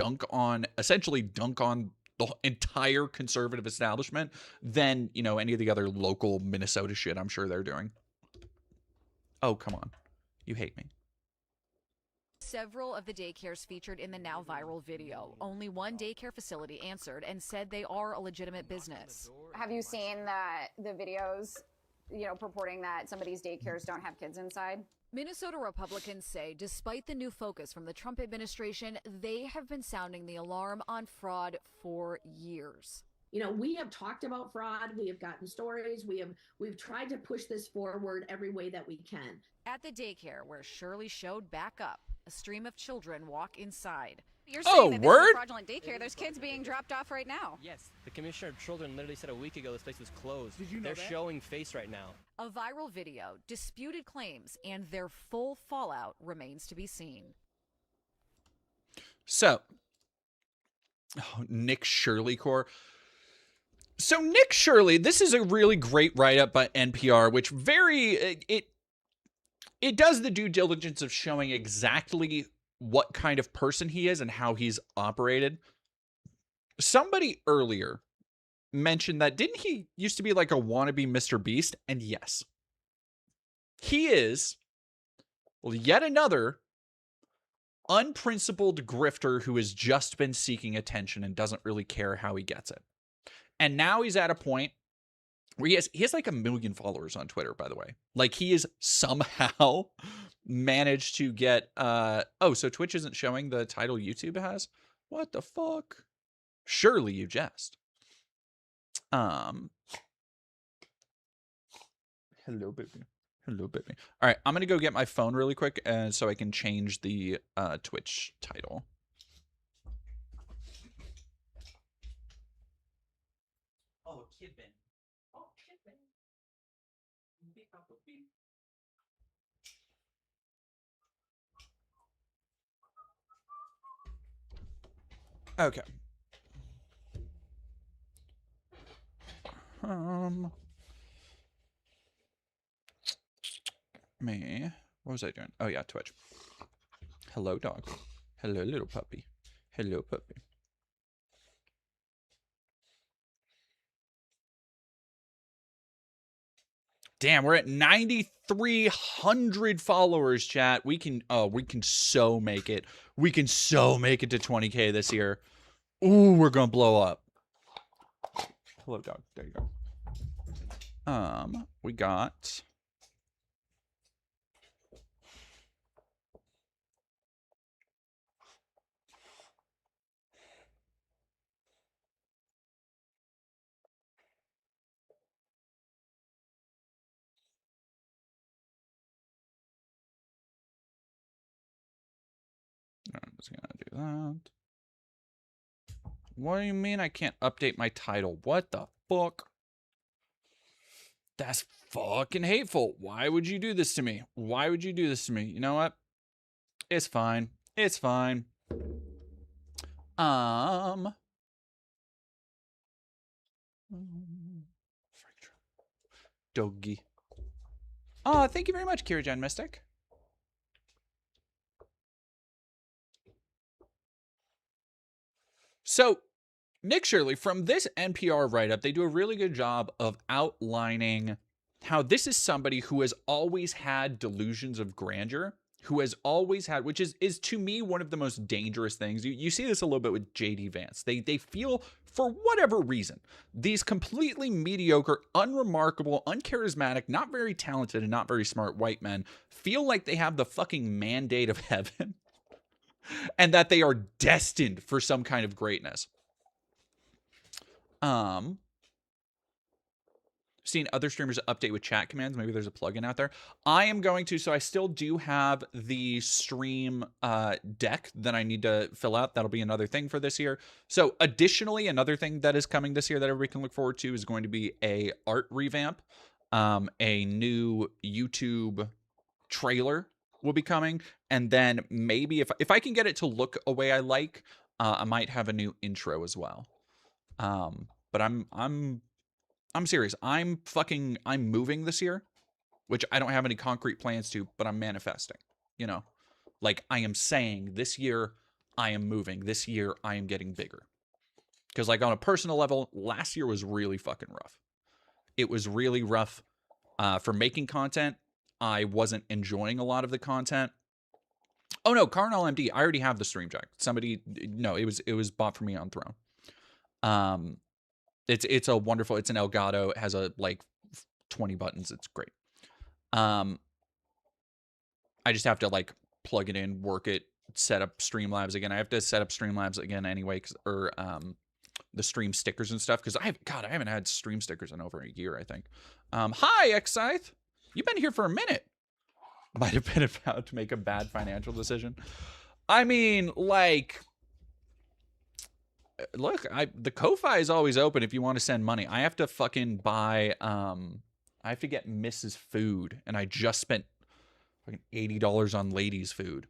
essentially dunk on the entire conservative establishment than, any of the other local Minnesota shit I'm sure they're doing. Oh, come on. You hate me. Several of the daycares featured in the now viral video. Only one daycare facility answered and said they are a legitimate business. Have you seen the videos, purporting that some of these daycares don't have kids inside? Minnesota Republicans say despite the new focus from the Trump administration, they have been sounding the alarm on fraud for years. We have talked about fraud. We have gotten stories. We've tried to push this forward every way that we can. At the daycare where Shirley showed back up, a stream of children walk inside. You're saying that this word? is a fraudulent daycare. There's kids being dropped off right now. Yes, the Commissioner of Children literally said a week ago this place was closed. Did you know They're that? showing face right now. A viral video, disputed claims, and their full fallout remains to be seen. So, Nick Shirley core. So Nick Shirley, this is a really great write-up by NPR, which it does the due diligence of showing exactly what kind of person he is and how he's operated. Somebody earlier mentioned that, didn't he used to be like a wannabe Mr. Beast? And yes, he is yet another unprincipled grifter who has just been seeking attention and doesn't really care how he gets it. And now he's at a point where he has like 1 million followers on Twitter, by the way. Like, he is somehow managed to get so Twitch isn't showing the title YouTube has? What the fuck? Surely you jest. Hello, baby. Hello, baby. All right, I'm gonna go get my phone really quick so I can change the Twitch title. Oh, Kid Ben. Oh, Kid Ben. Okay. What was I doing? Oh yeah, Twitch. Hello, dog. Hello, little puppy. Hello, puppy. Damn, we're at 9,300 followers, chat. We can so make it. We can so make it to 20K this year. Ooh, we're gonna blow up. Hello, dog. There you go. We got Just gonna do that. What do you mean I can't update my title? What the fuck? That's fucking hateful. Why would you do this to me? Why would you do this to me? You know what? It's fine. It's fine. Doggy. Oh, thank you very much, Kirajan Mystic. So, Nick Shirley, from this NPR write-up, they do a really good job of outlining how this is somebody who has always had delusions of grandeur, who has always had, which is to me one of the most dangerous things. You see this a little bit with J.D. Vance. They feel, for whatever reason, these completely mediocre, unremarkable, uncharismatic, not very talented, and not very smart white men feel like they have the fucking mandate of heaven and that they are destined for some kind of greatness. Seen other streamers update with chat commands. Maybe there's a plugin out there. I am going to, so I still do have the stream deck that I need to fill out. That'll be another thing for this year. So additionally, another thing that is coming this year that everybody can look forward to is going to be a art revamp. A new YouTube trailer will be coming. And then maybe if I can get it to look a way I like, I might have a new intro as well. But I'm serious. I'm moving this year, which I don't have any concrete plans to, but I'm manifesting, you know, like I am saying this year I am moving. This year I am getting bigger. Because like on a personal level, last year was really fucking rough. It was really rough for making content. I wasn't enjoying a lot of the content. Oh no, Carnal MD. I already have the stream deck. No, it was bought for me on Throne. It's a wonderful, it's an Elgato. It has like 20 buttons. It's great. I just have to like plug it in, work it, set up Streamlabs again. I have to set up Streamlabs again anyway, or the stream stickers and stuff. Because I haven't had stream stickers in over a year, I think. Hi, X-Scythe. You've been here for a minute. Might have been about to make a bad financial decision. I mean, like, look, the Ko-Fi is always open if you want to send money. I have to fucking buy, I have to get Mrs. Food, and I just spent fucking $80 on ladies' food.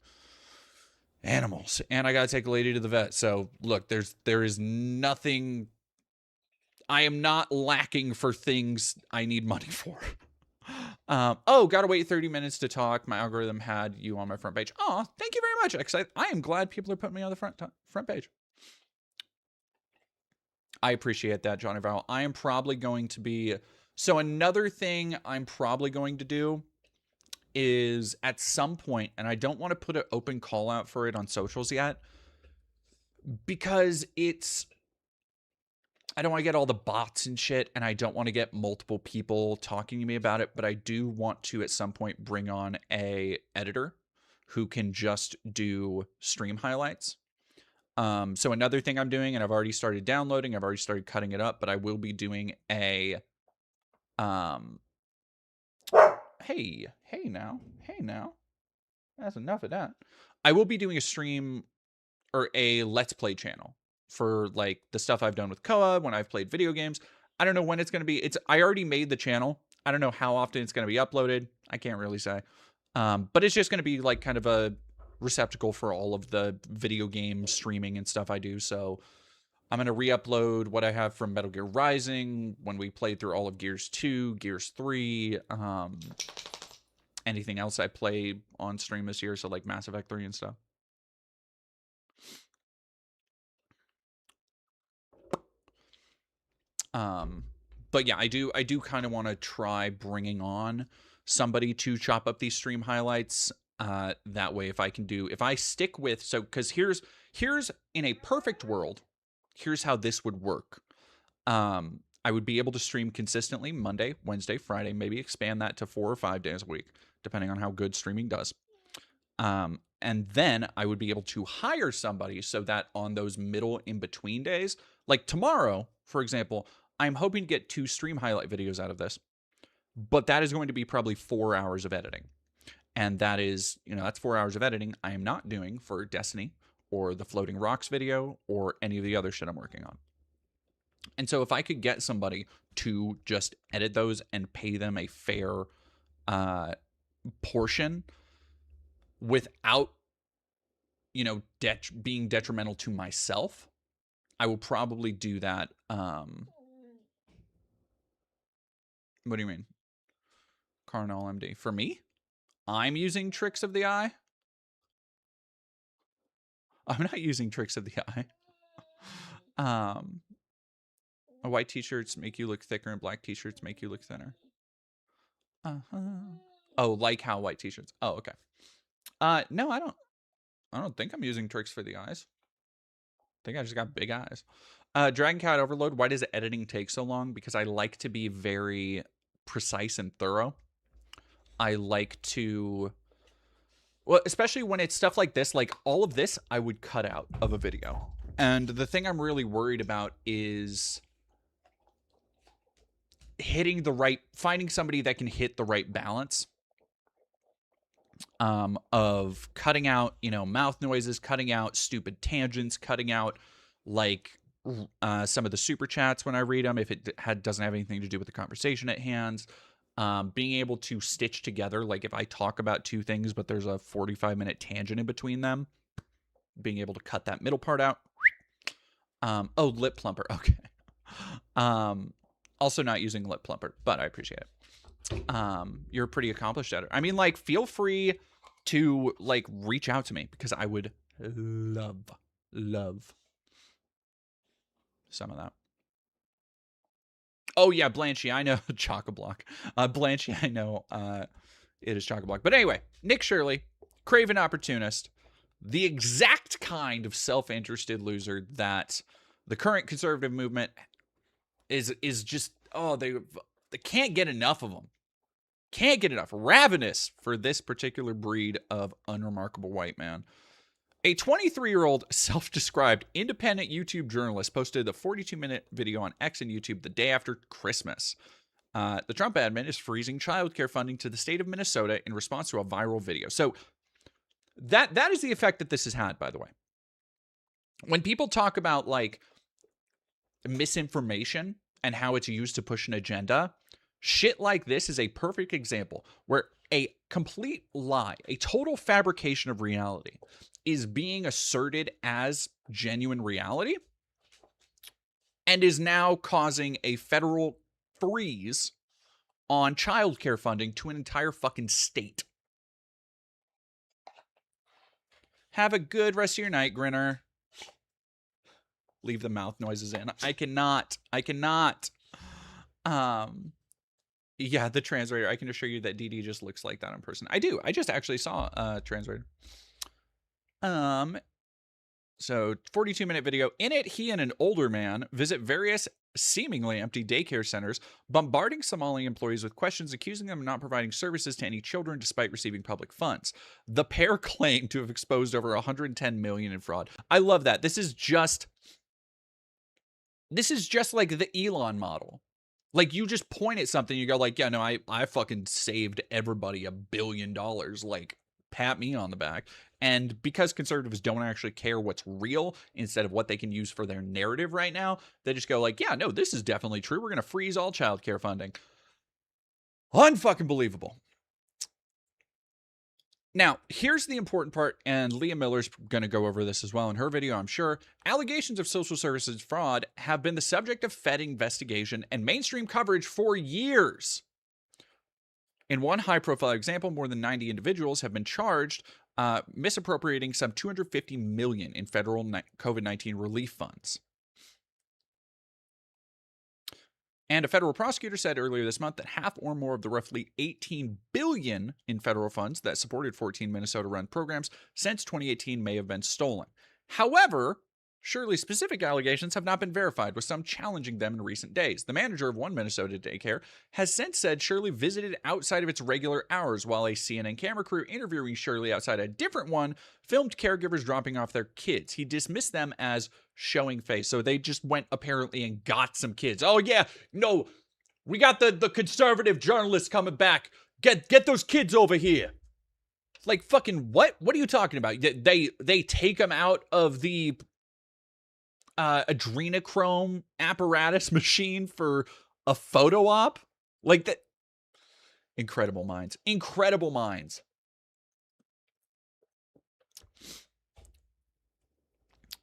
Animals. And I gotta take a lady to the vet. So, look, there is nothing, I am not lacking for things I need money for. Oh, gotta wait 30 minutes to talk. My algorithm had you on my front page. Oh, thank you very much, X. I am glad people are putting me on the front page. I appreciate that, Johnny Val. I am probably going to be... So another thing I'm probably going to do is at some point, and I don't want to put an open call out for it on socials yet, because it's... I don't want to get all the bots and shit, and I don't want to get multiple people talking to me about it, but I do want to at some point bring on a editor who can just do stream highlights. So another thing I'm doing, and I've already started downloading, I've already started cutting it up, but I will be doing a, hey now, that's enough of that. I will be doing a stream or a Let's Play channel for like the stuff I've done with Koa when I've played video games. I don't know when it's going to be. I already made the channel. I don't know how often it's going to be uploaded. I can't really say. But it's just going to be like kind of a receptacle for all of the video game streaming and stuff I do. So I'm going to re-upload what I have from Metal Gear Rising, when we played through all of Gears 2, Gears 3, anything else I play on stream this year, so like Mass Effect 3 and stuff. But yeah, I do kind of want to try bringing on somebody to chop up these stream highlights. That way, if I stick with, so, because here's in a perfect world, here's how this would work. I would be able to stream consistently Monday, Wednesday, Friday, maybe expand that to 4 or 5 days a week, depending on how good streaming does. And then I would be able to hire somebody so that on those middle in-between days, like tomorrow, for example, I'm hoping to get 2 stream highlight videos out of this. But that is going to be probably 4 hours of editing. And that is, that's 4 hours of editing I am not doing for Destiny or the Floating Rocks video or any of the other shit I'm working on. And so if I could get somebody to just edit those and pay them a fair portion without, you know, being detrimental to myself, I will probably do that. What do you mean? Carnal MD. For me? I'm using tricks of the eye? I'm not using tricks of the eye. White t-shirts make you look thicker and black t-shirts make you look thinner. Oh, like how white t-shirts. Oh, okay. No, I don't think I'm using tricks for the eyes. I think I just got big eyes. Dragon Cat Overload, why does editing take so long? Because I like to be very precise and thorough. I like to, well, especially when it's stuff like this, like all of this I would cut out of a video. And the thing I'm really worried about is finding somebody that can hit the right balance of cutting out, you know, mouth noises, cutting out stupid tangents, cutting out like some of the super chats when I read them if it doesn't have anything to do with the conversation at hand. Being able to stitch together, like if I talk about two things but there's a 45-minute tangent in between them, being able to cut that middle part out. Oh, lip plumper. Okay. Also not using lip plumper, but I appreciate it. You're pretty accomplished at it. I mean, like, feel free to like reach out to me because I would love some of that. Oh yeah, Blanchy, I know. Chock-a-block. Blanchy, I know it is Chock-a-block. But anyway, Nick Shirley, craven opportunist, the exact kind of self-interested loser that the current conservative movement is just, oh, they can't get enough of them. Can't get enough. Ravenous for this particular breed of unremarkable white man. A 23-year-old self-described independent YouTube journalist posted a 42-minute video on X and YouTube the day after Christmas. The Trump admin is freezing childcare funding to the state of Minnesota in response to a viral video. So that is the effect that this has had, by the way. When people talk about like misinformation and how it's used to push an agenda, shit like this is a perfect example where a complete lie, a total fabrication of reality is being asserted as genuine reality and is now causing a federal freeze on childcare funding to an entire fucking state. Have a good rest of your night, Grinner. Leave the mouth noises in. I cannot. Yeah, the translator. I can assure you that DD just looks like that in person. I do. I just actually saw a translator. So 42-minute video. In it, he and an older man visit various seemingly empty daycare centers, bombarding Somali employees with questions, accusing them of not providing services to any children despite receiving public funds. The pair claim to have exposed over $110 million in fraud. I love that. This is just like the Elon model. Like, you just point at something, you go like, yeah, no, I fucking saved everybody $1 billion. Like, pat me on the back. And because conservatives don't actually care what's real instead of what they can use for their narrative right now, they just go like, yeah, no, this is definitely true. We're going to freeze all childcare funding. Unfucking believable. Now, here's the important part, and Leah Miller's going to go over this as well in her video, I'm sure. Allegations of social services fraud have been the subject of Fed investigation and mainstream coverage for years. In one high-profile example, more than 90 individuals have been charged misappropriating some $250 million in federal COVID-19 relief funds. And a federal prosecutor said earlier this month that half or more of the roughly $18 billion in federal funds that supported 14 Minnesota-run programs since 2018 may have been stolen. However, Shirley's specific allegations have not been verified, with some challenging them in recent days. The manager of one Minnesota daycare has since said Shirley visited outside of its regular hours, while a CNN camera crew interviewing Shirley outside a different one filmed caregivers dropping off their kids. He dismissed them as showing face. So they just went apparently and got some kids. Oh yeah, no, we got the conservative journalists coming back. Get those kids over here. Like fucking what? What are you talking about? They take him out of the adrenochrome apparatus machine for a photo op? Like that. Incredible minds. Incredible minds.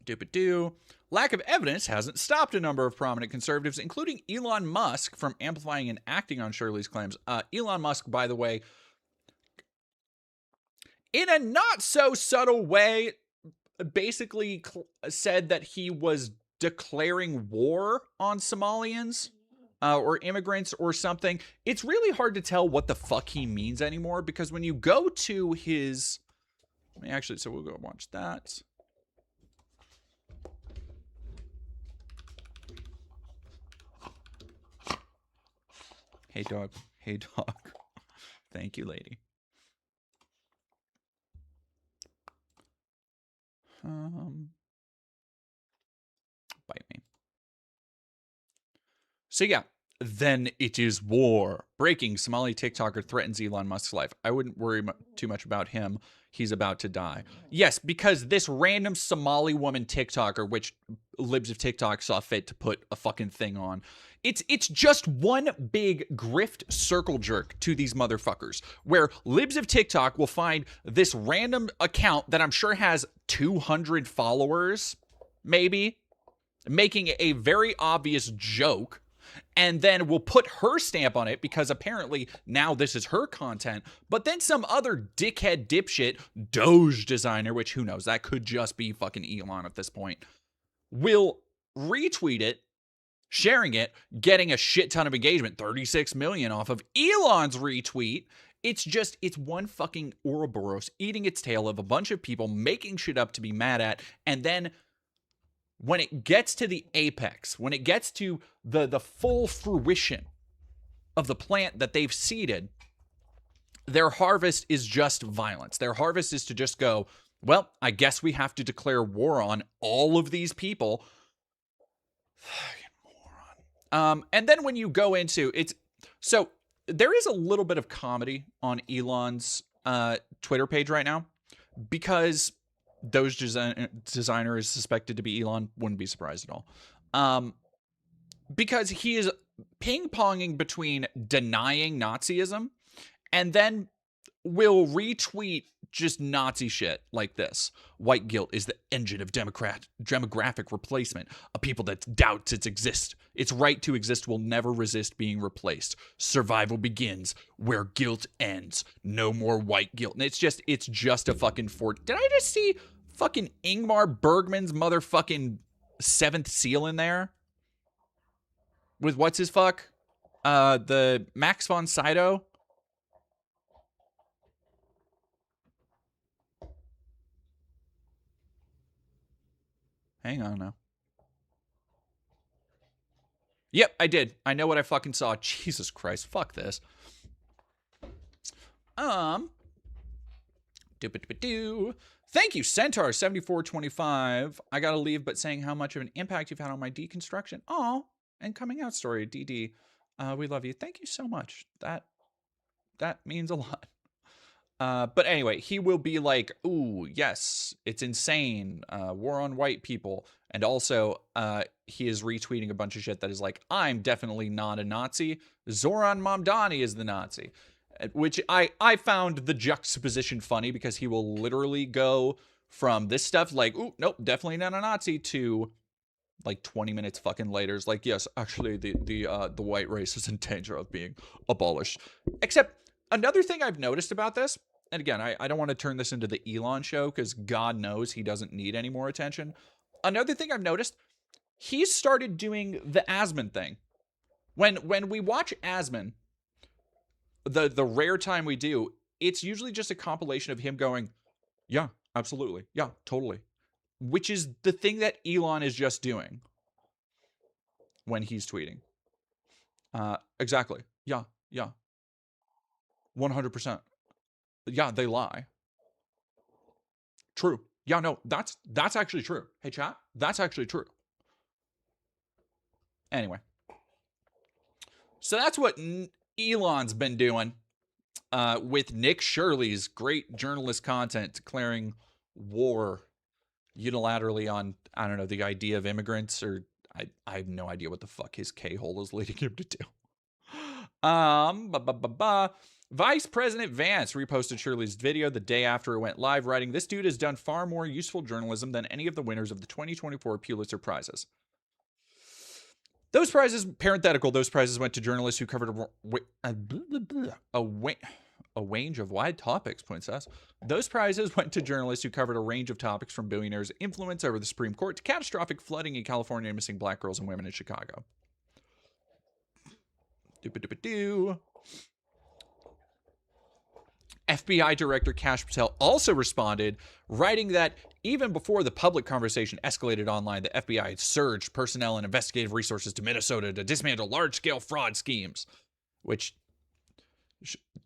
Doop-a-doo. Lack of evidence hasn't stopped a number of prominent conservatives, including Elon Musk, from amplifying and acting on Shirley's claims. Elon Musk, by the way, in a not so subtle way, basically said that he was declaring war on Somalians or immigrants or something. It's really hard to tell what the fuck he means anymore, because when you go to his... so we'll go watch that. Hey, dog. Hey, dog. Thank you, lady. Bite me. So yeah, then it is war. Breaking: Somali TikToker threatens Elon Musk's life. I wouldn't worry too much about him. He's about to die. Yes, because this random Somali woman TikToker, which Libs of TikTok saw fit to put a fucking thing on, it's just one big grift circle jerk to these motherfuckers, where Libs of TikTok will find this random account that I'm sure has 200 followers, maybe, making a very obvious joke, and then we'll put her stamp on it because apparently now this is her content. But then some other dickhead dipshit Doge designer, which who knows, that could just be fucking Elon at this point, will retweet it, sharing it, getting a shit ton of engagement, 36 million off of Elon's retweet. It's one fucking Ouroboros eating its tail of a bunch of people making shit up to be mad at, and then when it gets to the apex, when it gets to the full fruition of the plant that they've seeded, their harvest is just violence. Their harvest is to just go, well, I guess we have to declare war on all of these people. Fucking moron. And then when you go into it's, so there is a little bit of comedy on Elon's Twitter page right now, because Doge designer is suspected to be Elon. Wouldn't be surprised at all. Because he is ping-ponging between denying Nazism and then will retweet just Nazi shit like this. White guilt is the engine of demographic replacement. A people that doubts its right to exist will never resist being replaced. Survival begins where guilt ends. No more white guilt. And it's just a fucking fort. Did I just see fucking Ingmar Bergman's motherfucking seventh seal in there? With what's his fuck? The Max von Sydow? Hang on now. Yep, I did. I know what I fucking saw. Jesus Christ. Fuck this. Thank you, Centaur7425. I gotta leave, but saying how much of an impact you've had on my deconstruction. Oh, and coming out story, DD. We love you. Thank you so much. That means a lot. But anyway, he will be like, ooh, yes, it's insane. War on white people. And also, he is retweeting a bunch of shit that is like, I'm definitely not a Nazi. Zoran Mamdani is the Nazi. Which I found the juxtaposition funny, because he will literally go from this stuff like, ooh, nope, definitely not a Nazi, to like 20 minutes fucking later is like, yes, actually the white race is in danger of being abolished. Except another thing I've noticed about this, and again, I don't want to turn this into the Elon show, because God knows he doesn't need any more attention. Another thing I've noticed, he's started doing the Asman thing. When we watch Asman, the rare time we do, it's usually just a compilation of him going, yeah, absolutely, yeah, totally. Which is the thing that Elon is just doing when he's tweeting. Exactly. Yeah. 100%. Yeah, they lie. True. Yeah, no, that's actually true. Hey, chat, that's actually true. Anyway. So that's what Elon's been doing. with Nick Shirley's great journalist content declaring war unilaterally on, I don't know, the idea of immigrants, or I have no idea what the fuck his K-hole is leading him to do. Vice President Vance reposted Shirley's video the day after it went live, writing, "This dude has done far more useful journalism than any of the winners of the 2024 Pulitzer Prizes." Those prizes, parenthetical, those prizes went to journalists who covered a range of wide topics, Princess. Those prizes went to journalists who covered a range of topics from billionaires' influence over the Supreme Court to catastrophic flooding in California and missing black girls and women in Chicago. FBI Director Kash Patel also responded, writing that even before the public conversation escalated online, the FBI had surged personnel and investigative resources to Minnesota to dismantle large-scale fraud schemes. Which,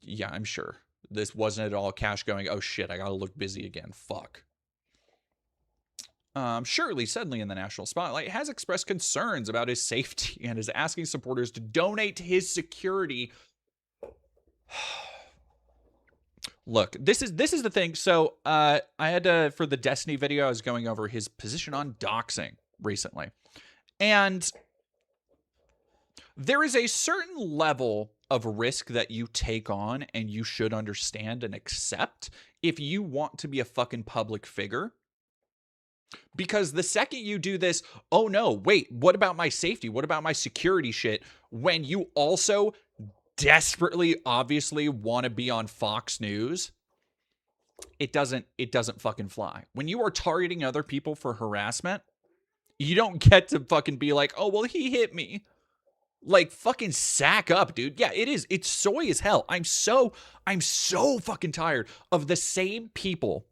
yeah, I'm sure. This wasn't at all Kash going, oh shit, I gotta look busy again. Fuck. Shirley, suddenly in the national spotlight, has expressed concerns about his safety and is asking supporters to donate to his security. Look, this is the thing. So I had to, for the Destiny video, I was going over his position on doxing recently. And there is a certain level of risk that you take on and you should understand and accept if you want to be a fucking public figure. Because the second you do this, oh no, wait, what about my safety? What about my security shit? When you also desperately, obviously want to be on Fox News, it doesn't fucking fly. When you are targeting other people for harassment, you don't get to fucking be like, oh, well, he hit me. Like, fucking sack up, dude. Yeah, it is. It's soy as hell. I'm so fucking tired of the same people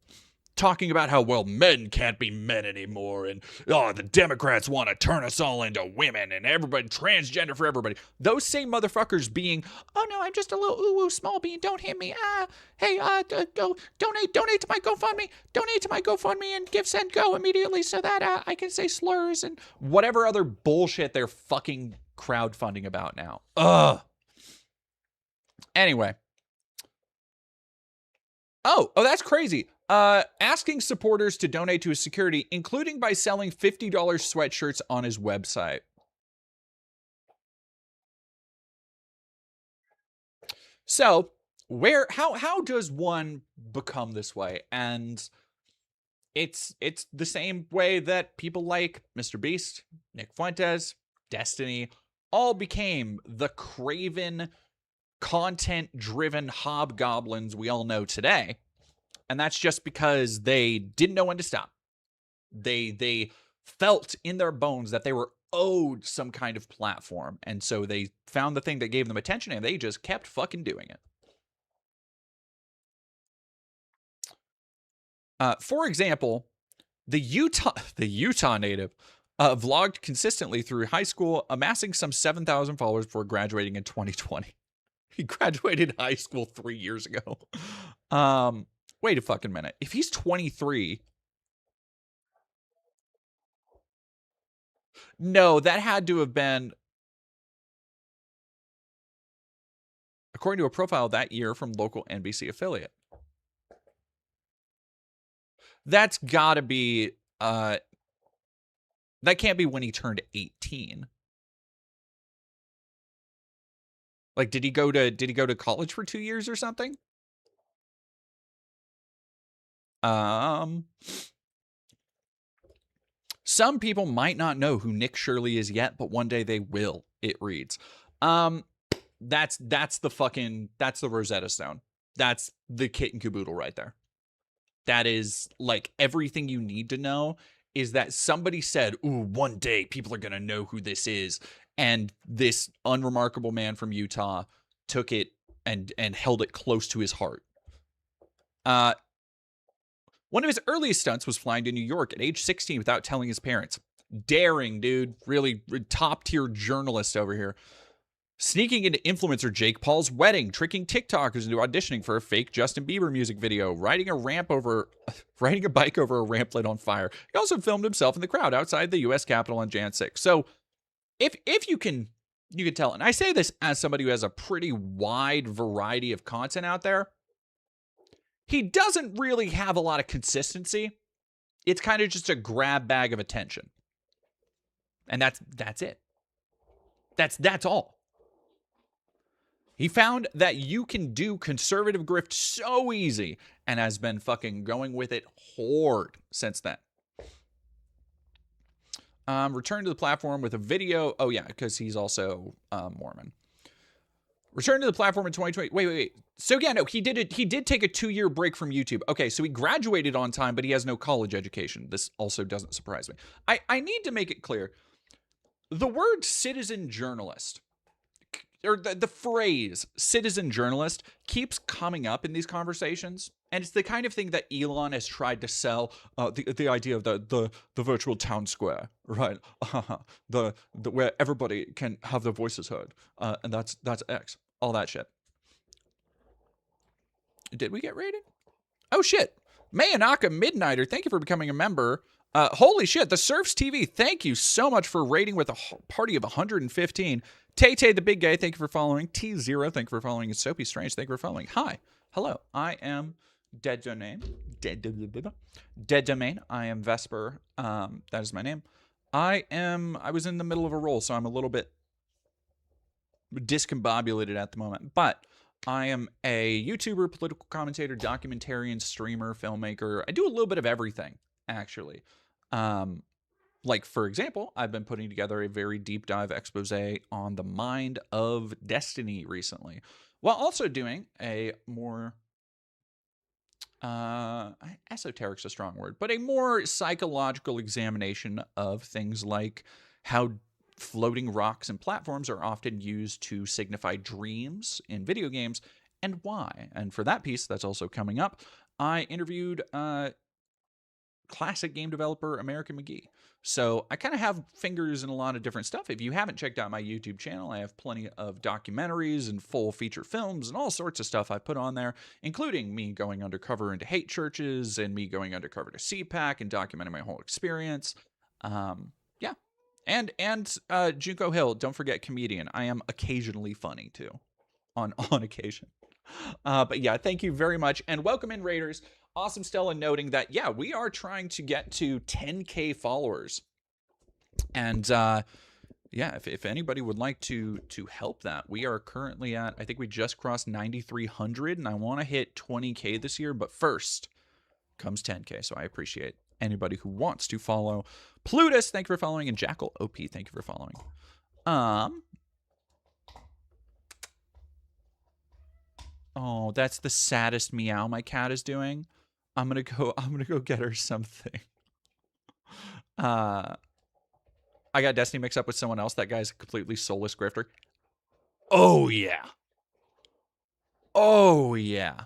talking about how, well, men can't be men anymore, and the Democrats want to turn us all into women, and everybody transgender for everybody. Those same motherfuckers being, oh no, I'm just a little ooh small bean, don't hit me. Hey, donate to my GoFundMe, and send go immediately so that I can say slurs and whatever other bullshit they're fucking crowdfunding about now. Ugh. Anyway. Oh, that's crazy. Asking supporters to donate to his security, including by selling $50 sweatshirts on his website. So, how does one become this way? And it's the same way that people like Mr. Beast, Nick Fuentes, Destiny, all became the craven, content-driven hobgoblins we all know today. And that's just because they didn't know when to stop. They felt in their bones that they were owed some kind of platform. And so they found the thing that gave them attention and they just kept fucking doing it. For example, the Utah native vlogged consistently through high school, amassing some 7,000 followers before graduating in 2020. He graduated high school 3 years ago. Wait a fucking minute. If he's 23... No, that had to have been... according to a profile that year from local NBC affiliate. That's gotta be... that can't be when he turned 18. Like, did he go to college for 2 years or something? Some people might not know who Nick Shirley is yet, but one day they will, it reads. That's the Rosetta Stone. That's the kit and caboodle right there. That is, like, everything you need to know is that somebody said, ooh, one day people are going to know who this is. And this unremarkable man from Utah took it and held it close to his heart. One of his earliest stunts was flying to New York at age 16 without telling his parents. Daring, dude. Really top-tier journalist over here. Sneaking into influencer Jake Paul's wedding, tricking TikTokers into auditioning for a fake Justin Bieber music video, riding a bike over a ramp lit on fire. He also filmed himself in the crowd outside the U.S. Capitol on Jan 6. So, if you can You could tell. And I say this as somebody who has a pretty wide variety of content out there. He doesn't really have a lot of consistency. It's kind of just a grab bag of attention. And that's it. That's all. He found that you can do conservative grift so easy and has been fucking going with it hard since then. Returned to the platform with a video. Oh, yeah, because he's also Mormon. Returned to the platform in 2020. Wait. So, yeah, no, he did take a 2-year break from YouTube. Okay, so he graduated on time, but he has no college education. This also doesn't surprise me. I need to make it clear. The word citizen journalist, or the phrase citizen journalist, keeps coming up in these conversations. And it's the kind of thing that Elon has tried to sell, the idea of the virtual town square, right? the where everybody can have their voices heard, and that's X, all that shit. Did we get rated? Oh shit, Mayanaka Midnighter, thank you for becoming a member. Holy shit, the Surfs TV, thank you so much for rating with a party of 115. Tay the Big Gay, thank you for following. T0, thank you for following. And Soapy Strange, thank you for following. Hi, hello, I am Dead Domain. Dead Domain. I am Vesper. That is my name. I was in the middle of a role, so I'm a little bit discombobulated at the moment. But I am a YouTuber, political commentator, documentarian, streamer, filmmaker. I do a little bit of everything, actually. Like, for example, I've been putting together a very deep dive expose on the mind of Destiny recently, while also doing a more esoteric's a strong word, but a more psychological examination of things like how floating rocks and platforms are often used to signify dreams in video games and why. And for that piece, that's also coming up, I interviewed classic game developer American McGee. So I kind of have fingers in a lot of different stuff. If you haven't checked out my YouTube channel, I have plenty of documentaries and full feature films and all sorts of stuff I put on there, including me going undercover into hate churches and me going undercover to CPAC and documenting my whole experience. Yeah. And Junko Hill, don't forget comedian. I am occasionally funny too, on occasion. But yeah, thank you very much. And welcome in, Raiders. Awesome Stella noting that, yeah, we are trying to get to 10K followers. And yeah, if anybody would like to help that, we are currently at, I think we just crossed 9,300, and I want to hit 20K this year. But first comes 10K. So I appreciate anybody who wants to follow. Plutus, thank you for following. And Jackal OP, thank you for following. Oh, that's the saddest meow my cat is doing. I'm gonna go get her something. I got Destiny mixed up with someone else. That guy's a completely soulless grifter. Oh yeah. Oh yeah.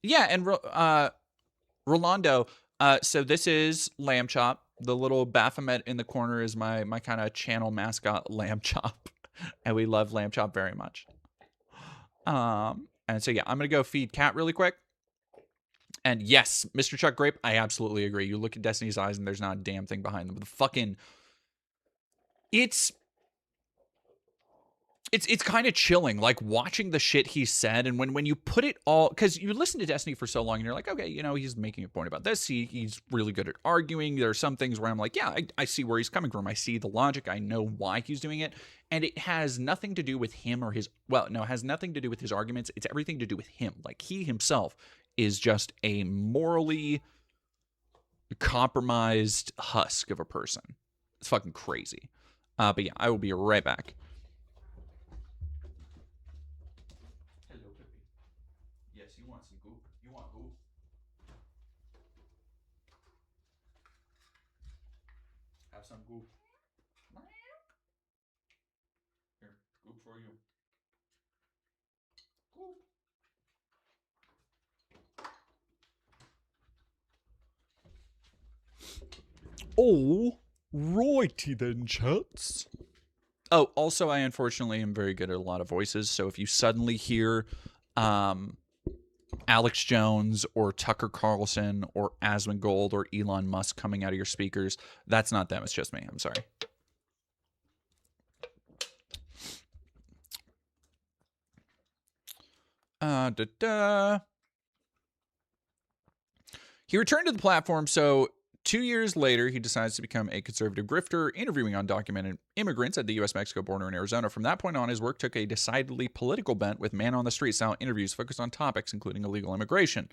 Yeah, and Rolando, so this is Lamb Chop. The little Baphomet in the corner is my kind of channel mascot, Lamb Chop. And we love Lamb Chop very much. And so yeah, I'm gonna go feed Cat really quick. And yes, Mr. Chuck Grape, I absolutely agree. You look at Destiny's eyes and there's not a damn thing behind them. The fucking, it's kind of chilling, like watching the shit he said. And when you put it all, because you listen to Destiny for so long and you're like, okay, you know, he's making a point about this. He's really good at arguing. There are some things where I'm like, yeah, I see where he's coming from. I see the logic. I know why he's doing it. And it has nothing to do with him or his, well, no, it has nothing to do with his arguments. It's everything to do with him. Like, he himself is just a morally compromised husk of a person. It's fucking crazy. But yeah, I will be right back. Hello, Pippi. Yes, you want some goop? You want goop? Have some goop. Here, goop for you. Goop. Oh, righty then, chats. Oh, also, I unfortunately am very good at a lot of voices, so if you suddenly hear Alex Jones or Tucker Carlson or Asmongold or Elon Musk coming out of your speakers. That's not them. It's just me. I'm sorry. He returned to the platform, so 2 years later, he decides to become a conservative grifter, interviewing undocumented immigrants at the U.S.-Mexico border in Arizona. From that point on, his work took a decidedly political bent, with man-on-the-street-style interviews focused on topics including illegal immigration.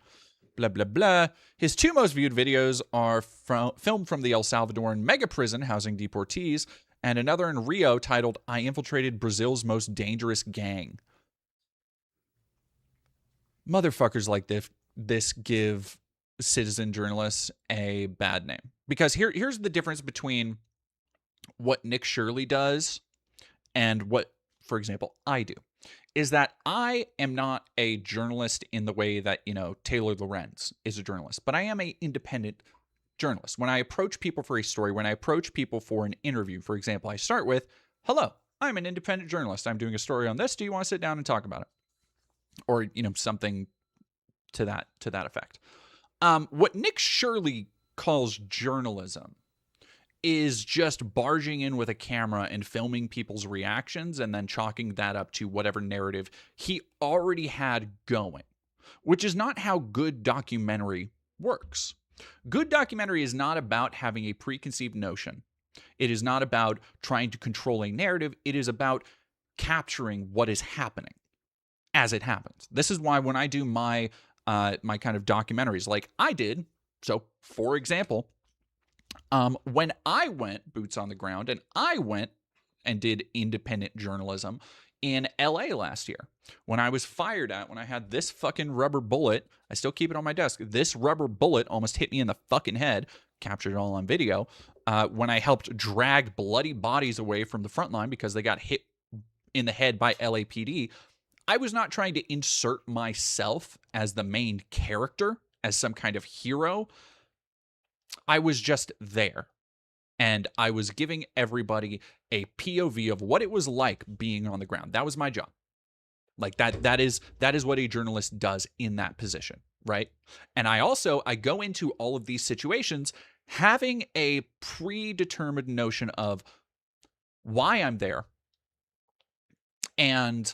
Blah, blah, blah. His 2 most viewed videos are filmed from the El Salvadoran mega prison housing deportees, and another in Rio titled, "I Infiltrated Brazil's Most Dangerous Gang." Motherfuckers like this give citizen journalists a bad name. Because here's the difference between what Nick Shirley does and what, for example, I do. Is that I am not a journalist in the way that, Taylor Lorenz is a journalist, but I am an independent journalist. When I approach people for a story, when I approach people for an interview, for example, I start with, "Hello, I'm an independent journalist. I'm doing a story on this. Do you want to sit down and talk about it?" Or, something to that effect. What Nick Shirley calls journalism is just barging in with a camera and filming people's reactions and then chalking that up to whatever narrative he already had going, which is not how good documentary works. Good documentary is not about having a preconceived notion. It is not about trying to control a narrative. It is about capturing what is happening as it happens. This is why when I do my kind of documentaries like I did, so for example, when I went boots on the ground and I went and did independent journalism in LA last year, when I was fired at, when I had this fucking rubber bullet, I still keep it on my desk, this rubber bullet almost hit me in the fucking head, captured it all on video, when I helped drag bloody bodies away from the front line because they got hit in the head by LAPD, I was not trying to insert myself as the main character, as some kind of hero. I was just there. And I was giving everybody a POV of what it was like being on the ground. That was my job. Like that is what a journalist does in that position, right? And I go into all of these situations having a predetermined notion of why I'm there and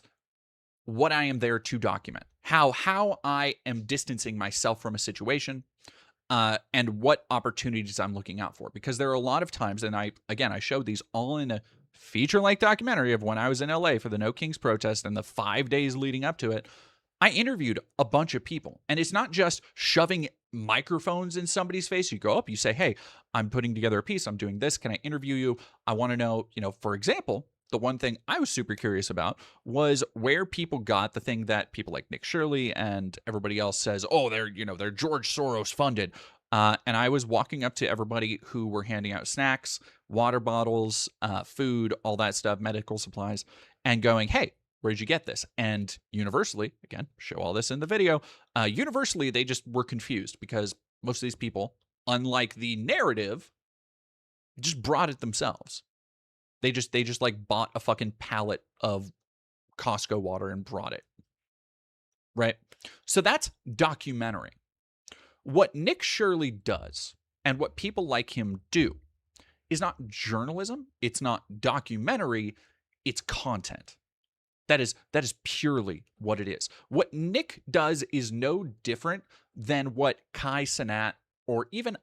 what I am there to document, how I am distancing myself from a situation, and what opportunities I'm looking out for. Because there are a lot of times, and I showed these all in a feature-length documentary of when I was in LA for the No Kings protest and the 5 days leading up to it. I interviewed a bunch of people, and it's not just shoving microphones in somebody's face. You go up, you say, "Hey, I'm putting together a piece. I'm doing this. Can I interview you? I want to know, for example, the one thing I was super curious about was where people got the thing that people like Nick Shirley and everybody else says, oh, they're George Soros funded. And I was walking up to everybody who were handing out snacks, water bottles, food, all that stuff, medical supplies, and going, "Hey, where'd you get this?" And universally, again, show all this in the video, universally, they just were confused because most of these people, unlike the narrative, just brought it themselves. They just like bought a fucking pallet of Costco water and brought it. Right? So that's documentary. What Nick Shirley does and what people like him do is not journalism, it's not documentary, it's content. That is purely what it is. What Nick does is no different than what Kai Cenat or even,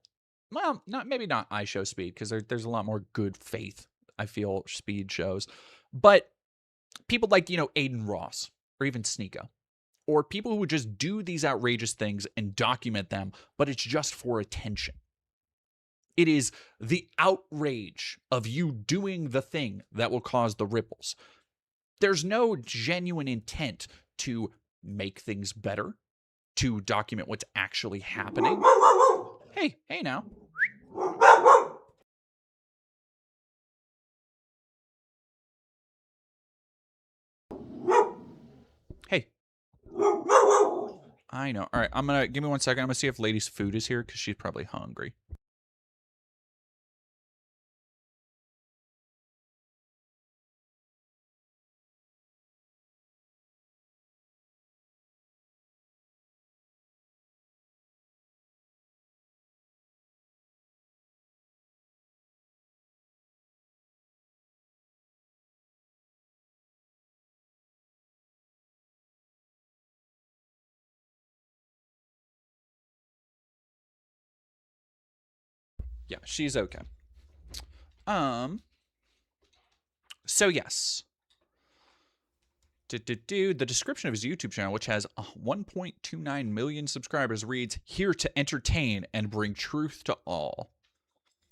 well, maybe not I Show Speed, because there's a lot more good faith, I feel, Speed shows. But people like, Aiden Ross or even Sneeko, or people who would just do these outrageous things and document them, but it's just for attention. It is the outrage of you doing the thing that will cause the ripples. There's no genuine intent to make things better, to document what's actually happening. Hey now. Hey. I know. All right, give me 1 second. I'm gonna see if Lady's food is here because she's probably hungry. Yeah, she's okay. So yes. The description of his YouTube channel, which has 1.29 million subscribers, reads, "Here to entertain and bring truth to all."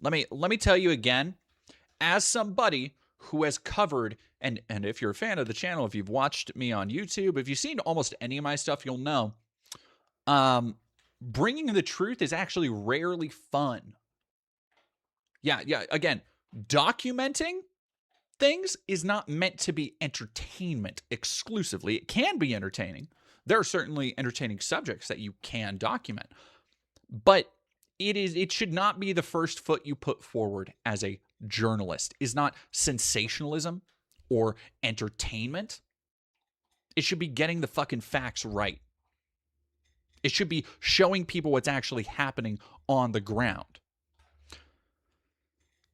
Let me tell you again, as somebody who has covered, and if you're a fan of the channel, if you've watched me on YouTube, if you've seen almost any of my stuff, you'll know, bringing the truth is actually rarely fun. Yeah, again, documenting things is not meant to be entertainment exclusively. It can be entertaining. There are certainly entertaining subjects that you can document. But it should not be the first foot you put forward as a journalist. Is not sensationalism or entertainment. It should be getting the fucking facts right. It should be showing people what's actually happening on the ground.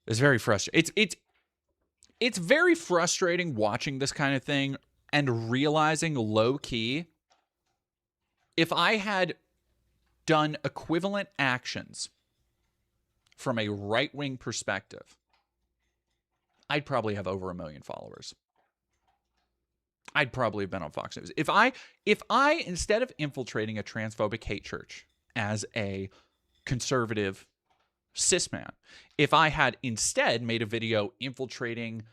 It's very frustrating. It's very frustrating watching this kind of thing and realizing low key, if I had done equivalent actions from a right-wing perspective, I'd probably have over 1 million followers. I'd probably have been on Fox News. If I instead of infiltrating a transphobic hate church as a conservative cis man, if I had instead made a video infiltrating,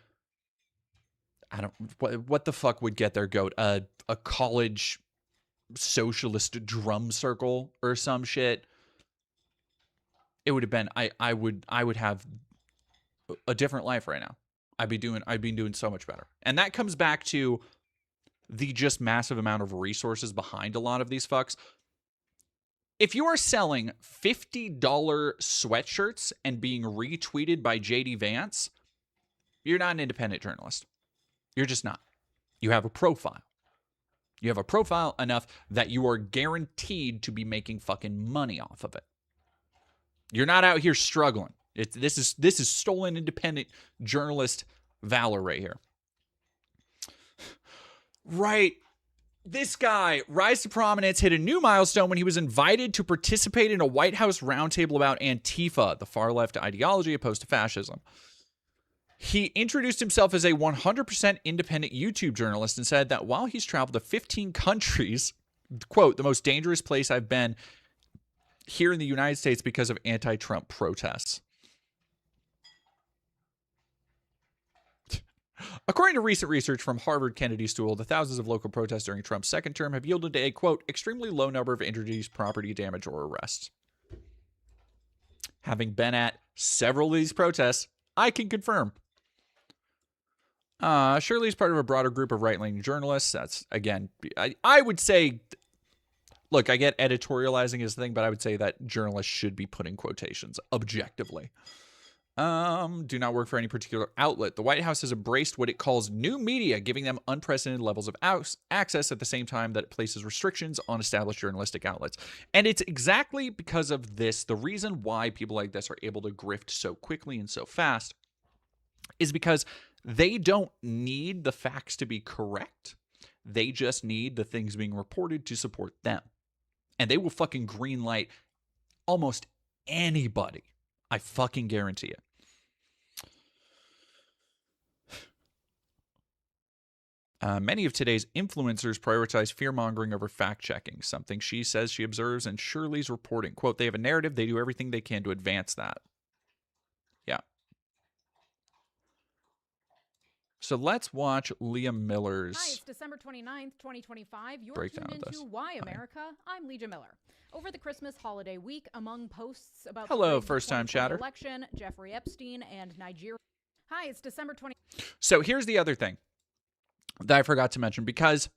what the fuck would get their goat? A college socialist drum circle or some shit. It would have been, I would have a different life right now. I'd be doing so much better. And that comes back to the just massive amount of resources behind a lot of these fucks. If you are selling $50 sweatshirts and being retweeted by JD Vance, you're not an independent journalist. You're just not. You have a profile. You have a profile enough that you are guaranteed to be making fucking money off of it. You're not out here struggling. This is stolen independent journalist valor right here. Right. This guy, rise to prominence, hit a new milestone when he was invited to participate in a White House roundtable about Antifa, the far-left ideology opposed to fascism. He introduced himself as a 100% independent YouTube journalist and said that while he's traveled to 15 countries, quote, "the most dangerous place I've been here in the United States because of anti-Trump protests." According to recent research from Harvard Kennedy School, the thousands of local protests during Trump's second term have yielded a, quote, "extremely low number of injuries, property damage, or arrests." Having been at several of these protests, I can confirm. Surely he's part of a broader group of right-leaning journalists. That's, again, I would say, look, I get editorializing is the thing, but I would say that journalists should be putting quotations objectively. Do not work for any particular outlet. The White House has embraced what it calls new media, giving them unprecedented levels of access at the same time that it places restrictions on established journalistic outlets. And it's exactly because of this, the reason why people like this are able to grift so quickly and so fast is because they don't need the facts to be correct. They just need the things being reported to support them. And they will fucking greenlight almost anybody. I fucking guarantee it. Many of today's influencers prioritize fear-mongering over fact-checking, something she says she observes in Shirley's reporting. Quote, "They have a narrative. They do everything they can to advance that." Yeah. So let's watch Leah Miller's Hi, it's December 29th, 2025. You're breakdown tuned of this. into Why America. I'm Legia Miller. Over the Christmas holiday week, among posts about Hello, the first-time 2020 chatter. election, Jeffrey Epstein, and Nigeria. Hi, it's December 20th. So here's the other thing that I forgot to mention, because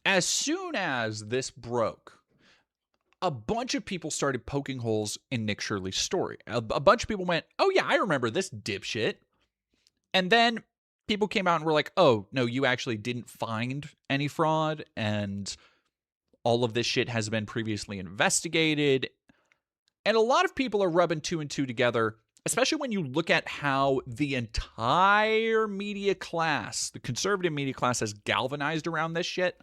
as soon as this broke, a bunch of people started poking holes in Nick Shirley's story. A bunch of people went, "Oh yeah, I remember this dipshit." And then people came out and were like, "Oh, no, you actually didn't find any fraud, and all of this shit has been previously investigated." And a lot of people are rubbing two and two together, especially when you look at how the entire media class, the conservative media class, has galvanized around this shit.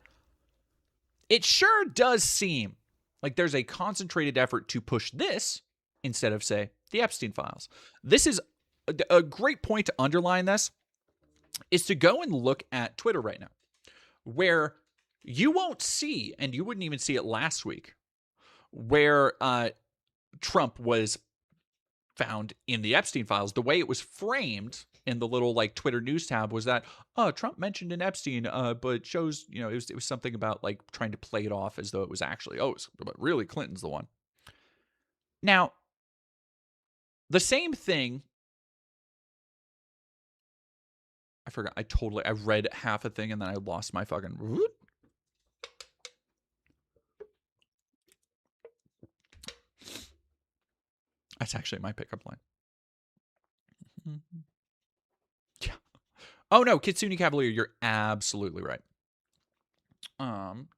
It sure does seem like there's a concentrated effort to push this instead of, say, the Epstein files. This is a great point to underline this is to go and look at Twitter right now, where you won't see, and you wouldn't even see it last week, where Trump was found in the Epstein files. The way it was framed in the little like Twitter news tab was that, oh, Trump mentioned an Epstein, but shows, you know, it was something about like trying to play it off as though it was actually, but really Clinton's the one. Now, the same thing, I forgot, I read half a thing and then I lost my fucking, that's actually my pickup line. Yeah. Oh no, Kitsune Cavalier, you're absolutely right.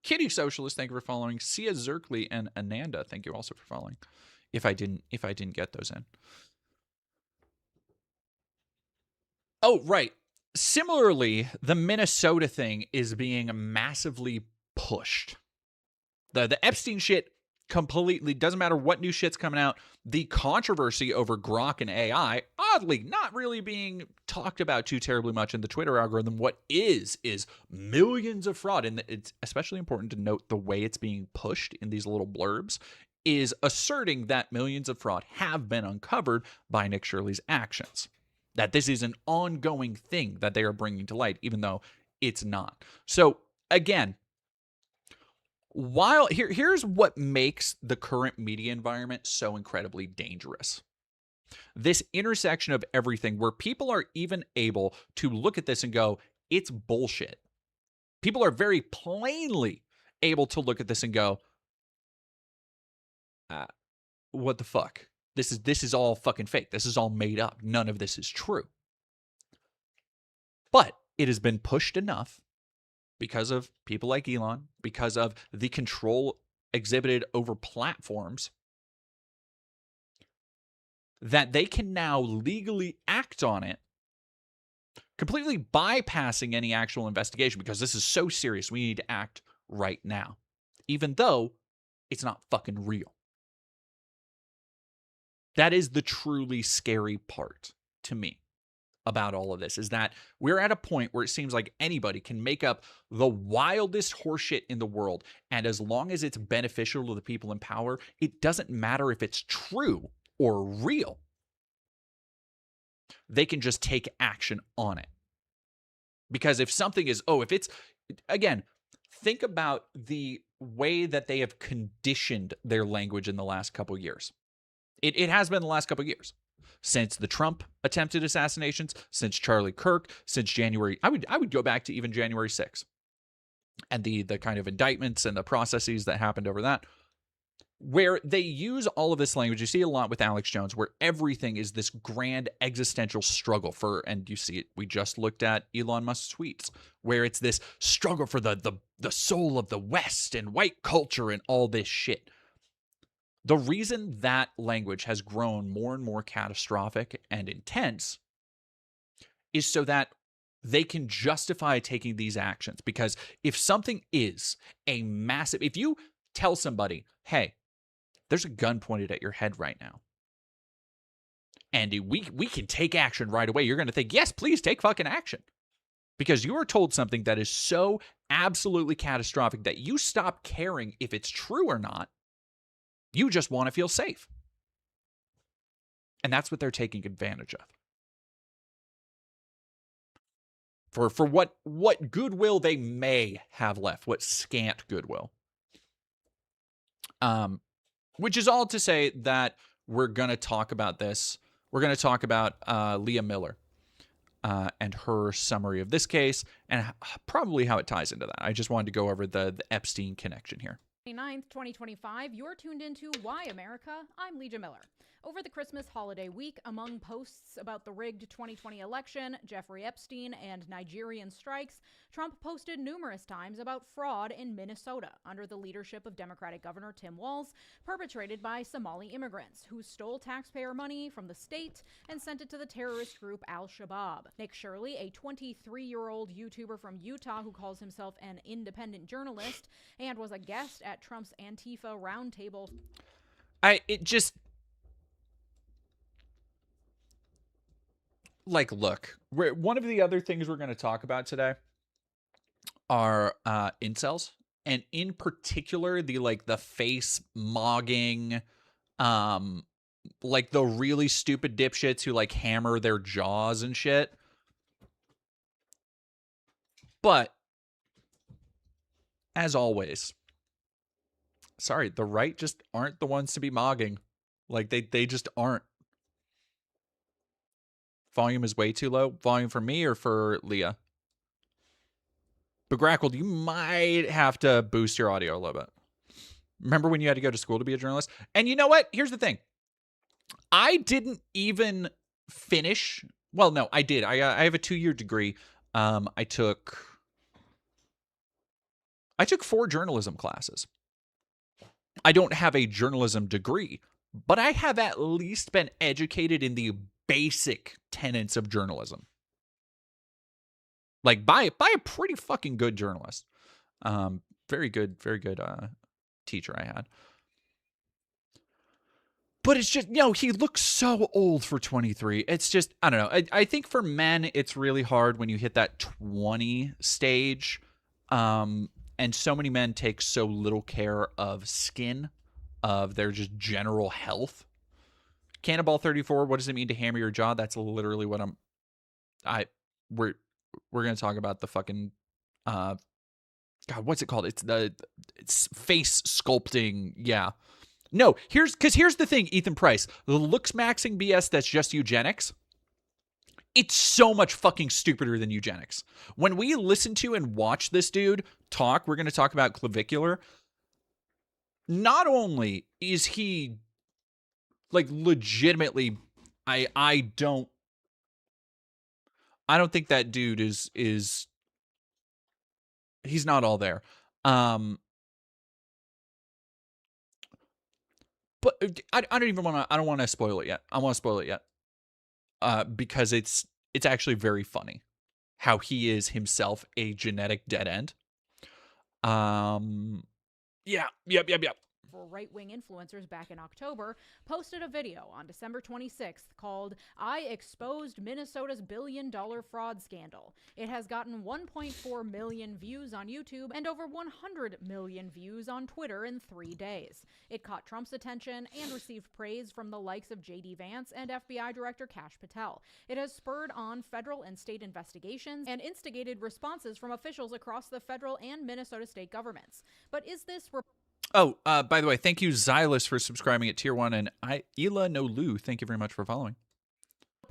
Kitty Socialist, thank you for following. Sia Zerkly and Ananda, thank you also for following. If I didn't get those in. Oh, right. Similarly, the Minnesota thing is being massively pushed. The Epstein shit completely doesn't matter what new shit's coming out. The controversy over Grok and AI, oddly, not really being talked about too terribly much in the Twitter algorithm. What is millions of fraud, and it's especially important to note the way it's being pushed in these little blurbs, is asserting that millions of fraud have been uncovered by Nick Shirley's actions. That this is an ongoing thing that they are bringing to light, even though it's not. So, again, here's what makes the current media environment so incredibly dangerous. This intersection of everything where people are even able to look at this and go, it's bullshit. People are very plainly able to look at this and go, what the fuck? This is all fucking fake. This is all made up. None of this is true. But it has been pushed enough because of people like Elon, because of the control exhibited over platforms, that they can now legally act on it, completely bypassing any actual investigation, because this is so serious. We need to act right now, even though it's not fucking real. That is the truly scary part to me about all of this, is that we're at a point where it seems like anybody can make up the wildest horseshit in the world, and as long as it's beneficial to the people in power, it doesn't matter if it's true or real. They can just take action on it. Because if something is, again, think about the way that they have conditioned their language in the last couple years. It has been the last couple of years. Since the Trump attempted assassinations, since Charlie Kirk, since January, I would go back to even January 6th. And the kind of indictments and the processes that happened over that, where they use all of this language. You see it a lot with Alex Jones, where everything is this grand existential struggle for, and you see it, we just looked at Elon Musk's tweets, where it's this struggle for the soul of the West and white culture and all this shit. The reason that language has grown more and more catastrophic and intense is so that they can justify taking these actions. Because if something is a massive, if you tell somebody, hey, there's a gun pointed at your head right now, and we can take action right away, you're going to think, yes, please take fucking action. Because you are told something that is so absolutely catastrophic that you stop caring if it's true or not. You just want to feel safe. And that's what they're taking advantage of. For what goodwill they may have left, what scant goodwill. Which is all to say that we're going to talk about this. We're going to talk about Leah Miller and her summary of this case and probably how it ties into that. I just wanted to go over the Epstein connection here. 29th, 2025, you're tuned into Why America? I'm Leah Miller. Over the Christmas holiday week, among posts about the rigged 2020 election, Jeffrey Epstein, and Nigerian strikes, Trump posted numerous times about fraud in Minnesota under the leadership of Democratic Governor Tim Walz, perpetrated by Somali immigrants who stole taxpayer money from the state and sent it to the terrorist group Al-Shabaab. Nick Shirley, a 23-year-old YouTuber from Utah who calls himself an independent journalist and was a guest at Trump's Antifa roundtable. like, look, one of the other things we're going to talk about today are incels, and in particular the face mogging, like the really stupid dipshits who like hammer their jaws and shit. But as always, sorry, the right just aren't the ones to be mogging. Like they just aren't. Volume is way too low. Volume for me or for Leah? But Grackled, you might have to boost your audio a little bit. Remember when you had to go to school to be a journalist? And you know what? Here's the thing. I didn't even finish. Well, no, I did. I have a 2-year degree. I took 4 journalism classes. I don't have a journalism degree, but I have at least been educated in the basic tenets of journalism. Like by a pretty fucking good journalist. Very good teacher I had. But it's just, he looks so old for 23. It's just, I don't know. I think for men, it's really hard when you hit that 20 stage. And so many men take so little care of skin, of their just general health. Cannonball 34, what does it mean to hammer your jaw? That's literally what we're going to talk about the fucking, God, what's it called? It's face sculpting. Yeah. No, here's the thing, Ethan Price. The looks maxing BS that's just eugenics, it's so much fucking stupider than eugenics. When we listen to and watch this dude talk, we're going to talk about Clavicular. Not only is he like legitimately, I don't think that dude is he's not all there. But I don't want to spoil it yet. I want to spoil it yet. Because it's actually very funny how he is himself a genetic dead end. Yep. Right-wing influencers back in October posted a video on December 26th called "I Exposed Minnesota's billion-dollar fraud scandal." It has gotten 1.4 million views on YouTube and over 100 million views on Twitter in 3 days. It caught Trump's attention and received praise from the likes of J.D. Vance and FBI Director Kash Patel. It has spurred on federal and state investigations and instigated responses from officials across the federal and Minnesota state governments. But is this Oh, by the way, thank you, Xylus, for subscribing at Tier 1, and Ela No Lu, thank you very much for following.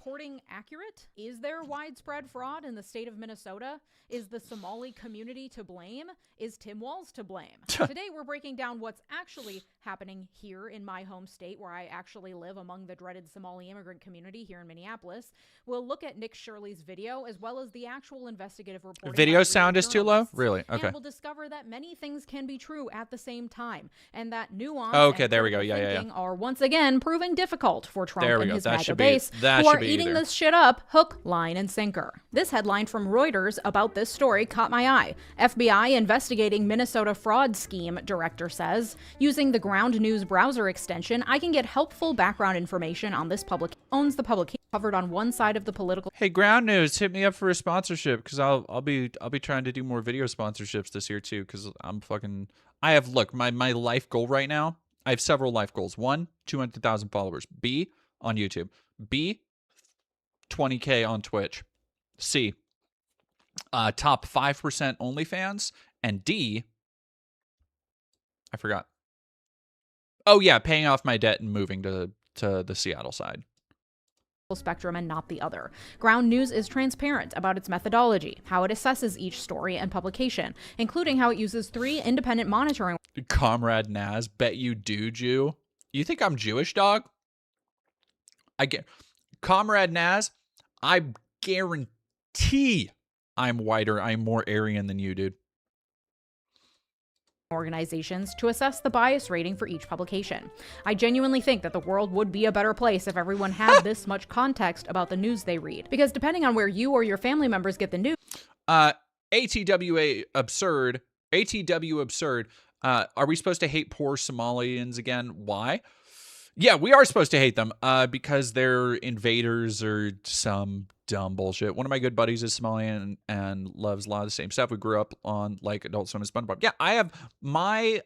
reporting accurate? Is there widespread fraud in the state of Minnesota? Is the Somali community to blame? Is Tim Walz to blame? Today, we're breaking down what's actually happening here in my home state, where I actually live among the dreaded Somali immigrant community here in Minneapolis. We'll look at Nick Shirley's video, as well as the actual investigative reporting. Video sound is too low? Really? Okay. And we'll discover that many things can be true at the same time, and that nuance okay, there we go. Yeah. are once again proving difficult for Trump and his MAGA base, who are eating this shit up hook, line, and sinker. This headline from Reuters about this story caught my eye. FBI investigating Minnesota fraud scheme, director says. Using the Ground News browser extension, I can get helpful background information on this public. Owns the publication covered on one side of the political. Hey, Ground News, hit me up for a sponsorship, because I'll be trying to do more video sponsorships this year too, because my life goal right now. I have several life goals. 1, 200,000 followers. B, on YouTube. B, 20K on Twitch. C, top 5% OnlyFans. And D, I forgot. Oh yeah, paying off my debt and moving to the Seattle side. Spectrum and not the other. Ground News is transparent about its methodology, how it assesses each story and publication, including how it uses 3 independent monitoring. Comrade Naz, bet you do, Jew. You think I'm Jewish, dog? I get Comrade Naz, I guarantee I'm whiter. I'm more Aryan than you, dude. Organizations to assess the bias rating for each publication. I genuinely think that the world would be a better place if everyone had this much context about the news they read. Because depending on where you or your family members get the news. ATW absurd. Are we supposed to hate poor Somalians again? Why? Yeah, we are supposed to hate them because they're invaders or some dumb bullshit. One of my good buddies is Somali and loves a lot of the same stuff. We grew up on like Adult Swim and SpongeBob. Yeah, I have my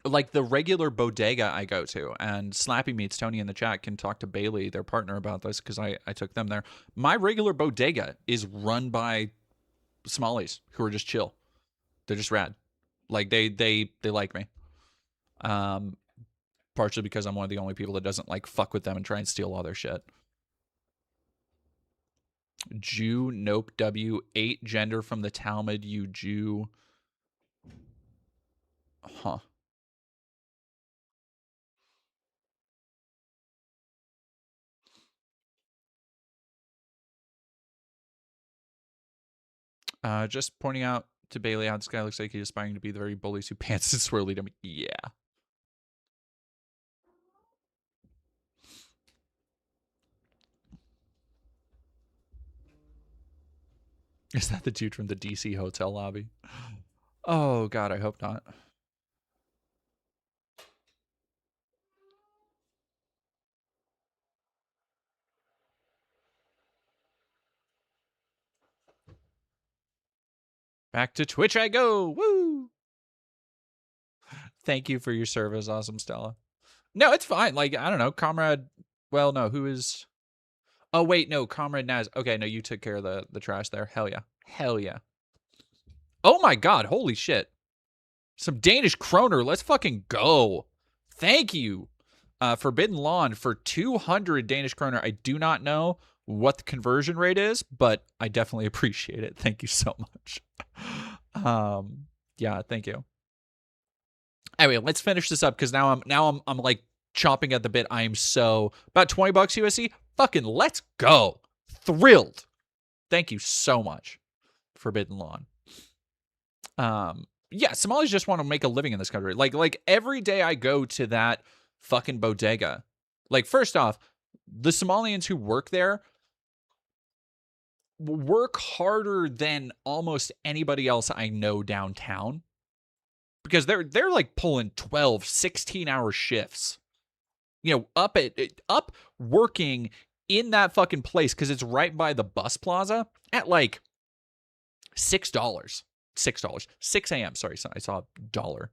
like the regular bodega I go to, and Slappy Meats, Tony in the chat can talk to Bailey, their partner, about this because I took them there. My regular bodega is run by Somalis who are just chill. They're just rad. Like they like me. Partially because I'm one of the only people that doesn't like fuck with them and try and steal all their shit. Jew, nope, W, 8 gender from the Talmud, you Jew. Huh. Just pointing out to Bailey how this guy looks like he's aspiring to be the very bullies who pants and swirly to me. Yeah. Is that the dude from the DC hotel lobby? Oh, God, I hope not. Back to Twitch I go. Woo! Thank you for your service, awesome Stella. No, it's fine. Like, I don't know, Comrade... Well, no, who is... Oh, wait, no, Comrade Naz. Okay, no, you took care of the trash there. Hell yeah. Hell yeah. Oh my God, holy shit. Some Danish kroner. Let's fucking go. Thank you. Forbidden Lawn for 200 Danish kroner. I do not know what the conversion rate is, but I definitely appreciate it. Thank you so much. Yeah, thank you. Anyway, let's finish this up because now I'm like chomping at the bit. I am so about $20 USD. Fucking let's go. Thrilled. Thank you so much. Forbidden Lawn. Yeah, Somalis just want to make a living in this country. Like every day I go to that fucking bodega. Like, first off, the Somalians who work there work harder than almost anybody else I know downtown. Because they're like pulling 12, 16-hour shifts. You know, up working in that fucking place because it's right by the bus plaza at like $6. $6. 6 a.m. Sorry, I saw a dollar.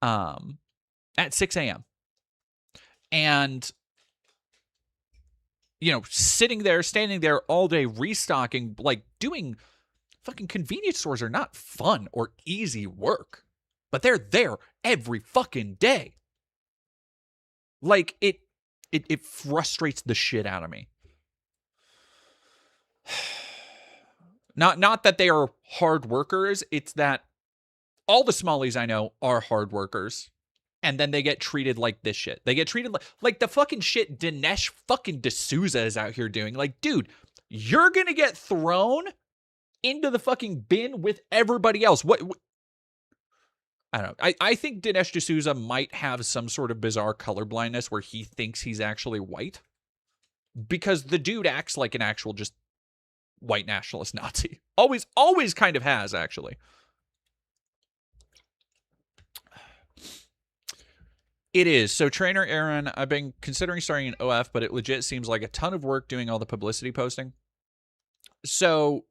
At 6 a.m. And, you know, sitting there, standing there all day, restocking, like doing fucking convenience stores are not fun or easy work. But they're there every fucking day. Like, it frustrates the shit out of me. Not that they are hard workers, it's that all the Somalis I know are hard workers. And then they get treated like this shit. They get treated like the fucking shit Dinesh fucking D'Souza is out here doing. Like, dude, you're gonna get thrown into the fucking bin with everybody else. What I don't know. I think Dinesh D'Souza might have some sort of bizarre color blindness where he thinks he's actually white. Because the dude acts like an actual just white nationalist Nazi. Always kind of has, actually. It is. So, Trainer Aaron, I've been considering starting an OF, but it legit seems like a ton of work doing all the publicity posting. So,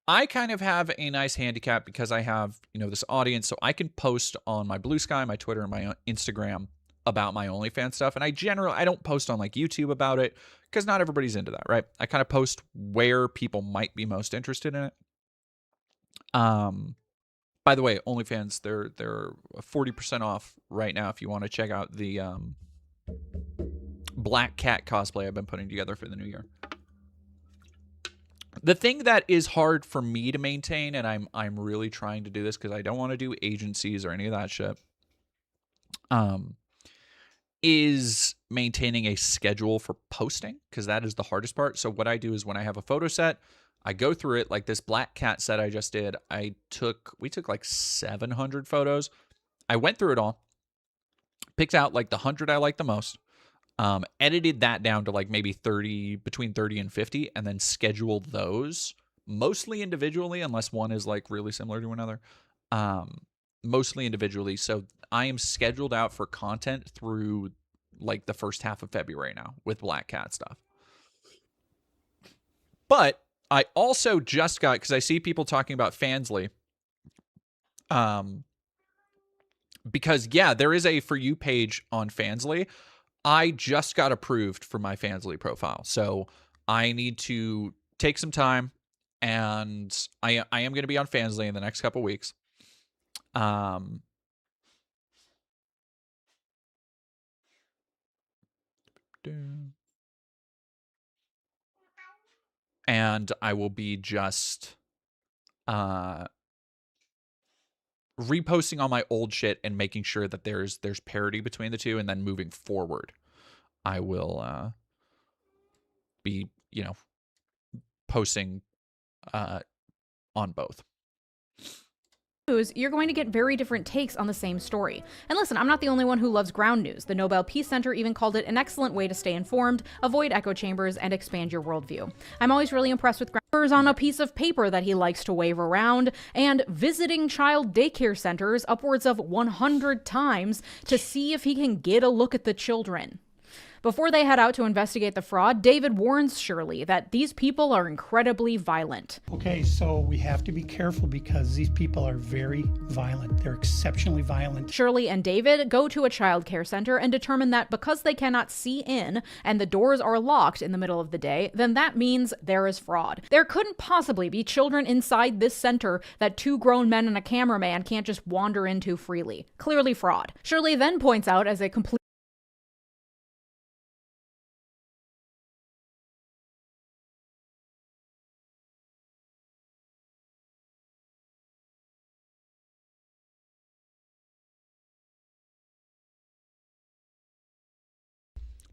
I kind of have a nice handicap because I have, you know, this audience, so I can post on my Blue Sky, my Twitter, and my Instagram about my OnlyFans stuff. And I don't post on like YouTube about it because not everybody's into that, right? I kind of post where people might be most interested in it. By the way, OnlyFans, they're 40% off right now if you want to check out the Black Cat cosplay I've been putting together for the new year. The thing that is hard for me to maintain, and I'm really trying to do this because I don't want to do agencies or any of that shit, is maintaining a schedule for posting, because that is the hardest part. So what I do is when I have a photo set, I go through it. Like this Black Cat set I just did, we took like 700 photos. I went through it all, picked out like the 100 I like the most, edited that down to like maybe between 30 and 50, and then scheduled those mostly individually, unless one is like really similar to another, mostly individually. So I am scheduled out for content through like the first half of February now with Black Cat stuff. But I also just got, because I see people talking about Fansly. Because, yeah, there is a For You page on Fansly. I just got approved for my Fansly profile. So I need to take some time, and I am going to be on Fansly in the next couple weeks. And I will be just reposting all my old shit and making sure that there's parity between the two, and then moving forward, I will be, posting on both. News, you're going to get very different takes on the same story. And listen, I'm not the only one who loves ground news. The Nobel Peace Center even called it an excellent way to stay informed, avoid echo chambers, and expand your worldview. I'm always really impressed with numbers on a piece of paper that he likes to wave around, and visiting child daycare centers upwards of 100 times to see if he can get a look at the children. Before they head out to investigate the fraud, David warns Shirley that these people are incredibly violent. Okay, so we have to be careful because these people are very violent. They're exceptionally violent. Shirley and David go to a child care center and determine that because they cannot see in and the doors are locked in the middle of the day, then that means there is fraud. There couldn't possibly be children inside this center that 2 grown men and a cameraman can't just wander into freely. Clearly fraud. Shirley then points out as a complete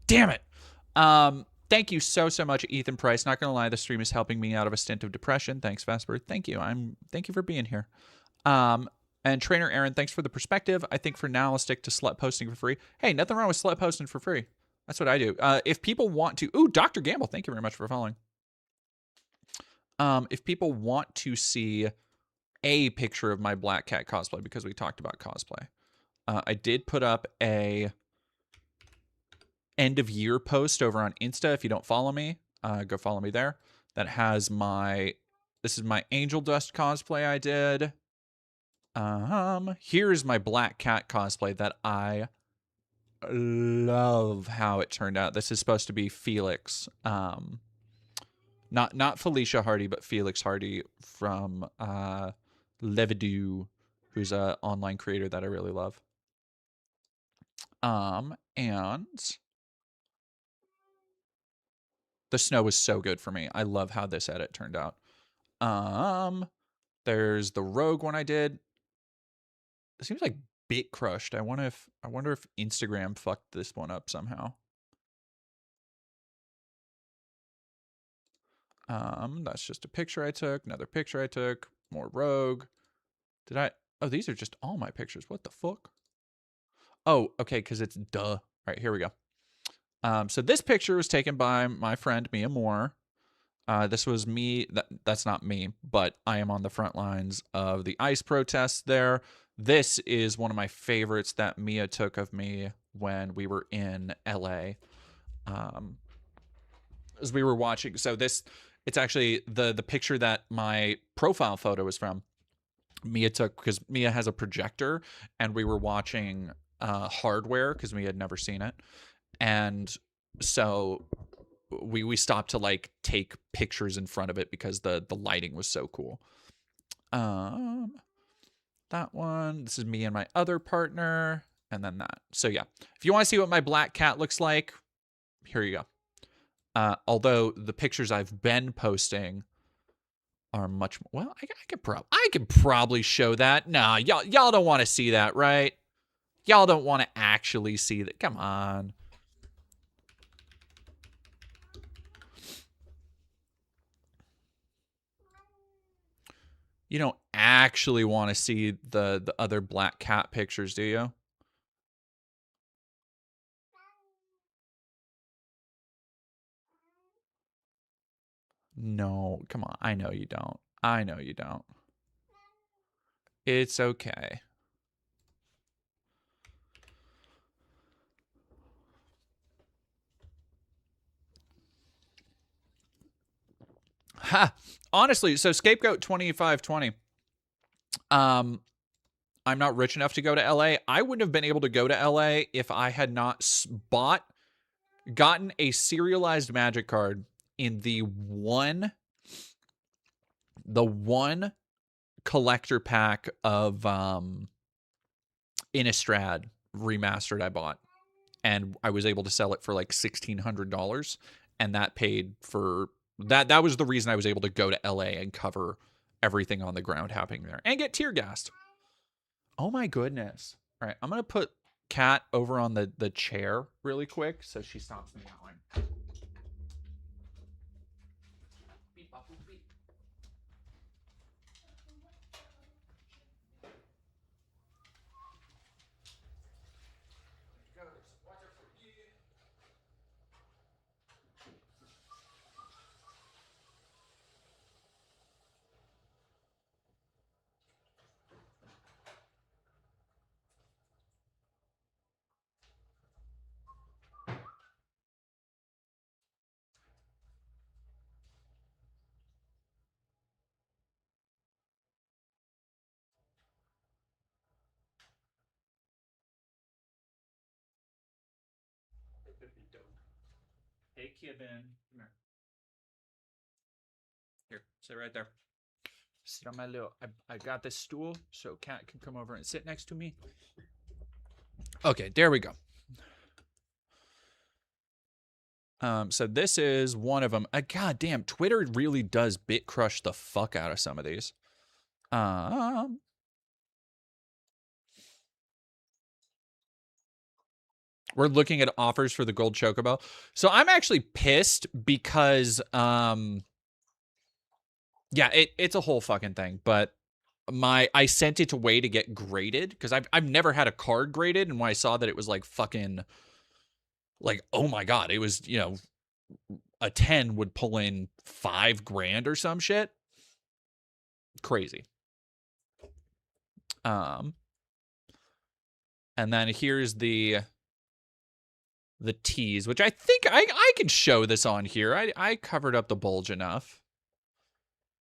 Damn it. Thank you so much, Ethan Price. Not gonna lie, the stream is helping me out of a stint of depression. Thanks, Vesper. Thank you. Thank you for being here. And Trainer Aaron, thanks for the perspective. I think for now I'll stick to slut posting for free. Hey, nothing wrong with slut posting for free. That's what I do. If people want to, Dr. Gamble, thank you very much for following. If people want to see a picture of my Black Cat cosplay, because we talked about cosplay, I did put up a end of year post over on Insta. If you don't follow me, go follow me there. That has this is my Angel Dust cosplay I did. Here's my Black Cat cosplay that I love how it turned out. This is supposed to be Felix. Not Felicia Hardy, but Felix Hardy from Levidu, who's an online creator that I really love. And the snow was so good for me. I love how this edit turned out. There's the Rogue one I did. It seems like bit crushed. I wonder if Instagram fucked this one up somehow. That's just a picture I took. Another picture I took. More Rogue. Oh, these are just all my pictures. What the fuck? Oh, okay, because it's duh. All right, here we go. So this picture was taken by my friend Mia Moore. This was me. That's not me, but I am on the front lines of the ICE protests there. This is one of my favorites that Mia took of me when we were in LA. As we were watching. So it's actually the picture that my profile photo is from. Mia took, because Mia has a projector, and we were watching Hardware because we had never seen it. And so we stopped to like take pictures in front of it because the lighting was so cool. That one, this is me and my other partner, and then that. So yeah, if you want to see what my Black Cat looks like, here you go. Although the pictures I've been posting are much more, well, I could probably show that. Nah, y'all don't want to see that, right? Y'all don't want to actually see that. Come on. You don't actually want to see the other Black Cat pictures, do you? No, come on. I know you don't. I know you don't. It's okay. Honestly, so Scapegoat 2520. I'm not rich enough to go to LA. I wouldn't have been able to go to LA if I had not gotten a serialized Magic card in the one collector pack of Innistrad remastered I bought. And I was able to sell it for like $1,600. And that paid for that. That was the reason I was able to go to LA and cover everything on the ground happening there and get tear gassed. Oh my goodness. All right, I'm going to put Kat over on the chair really quick so she stops meowing. Hey, Kevin. Come here. Here, sit right there. Sit on my little... I got this stool so Kat can come over and sit next to me. Okay, there we go. So this is one of them. God damn, Twitter really does bit crush the fuck out of some of these. We're looking at offers for the gold chocobo. So I'm actually pissed because, yeah, it's a whole fucking thing. But I sent it away to get graded because I've never had a card graded, and when I saw that it was like fucking, like, oh my god, it was, you know, a 10 would pull in $5,000 or some shit. Crazy. And then here's the tease, which I think I can show this on here. I covered up the bulge enough.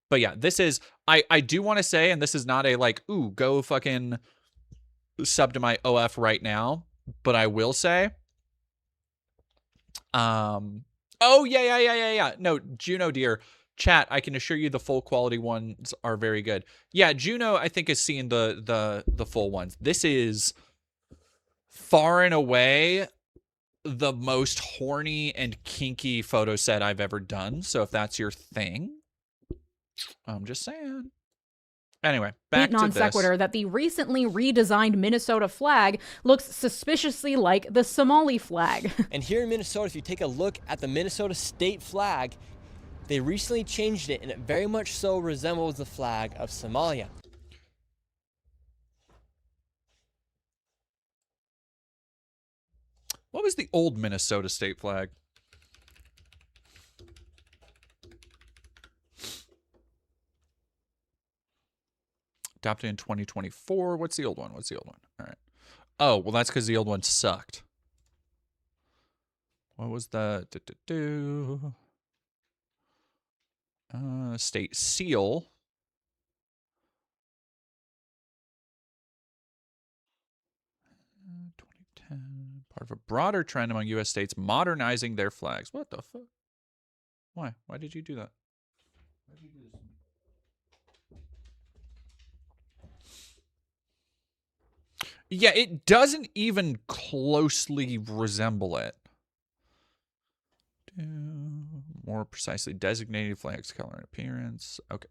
But yeah, this is, I do want to say, and this is not a like, ooh, go fucking sub to my OF right now. But I will say, oh, yeah. No, Juno, dear. Chat, I can assure you the full quality ones are very good. Yeah, Juno, I think, is seeing the full ones. This is far and away the most horny and kinky photo set I've ever done. So if that's your thing, I'm just saying. Anyway, back to non sequitur that the recently redesigned Minnesota flag looks suspiciously like the Somali flag. And here in Minnesota, if you take a look at the Minnesota state flag, they recently changed it, and it very much so resembles the flag of Somalia. What was the old Minnesota state flag? Adopted in 2024. What's the old one? All right. Oh, well, that's because the old one sucked. What was the... state seal. 2010. Part of a broader trend among U.S. states modernizing their flags. What the fuck? Why? Why did you do that? Why did you do this to me? Yeah, it doesn't even closely resemble it. More precisely designated flags, color, and appearance. Okay.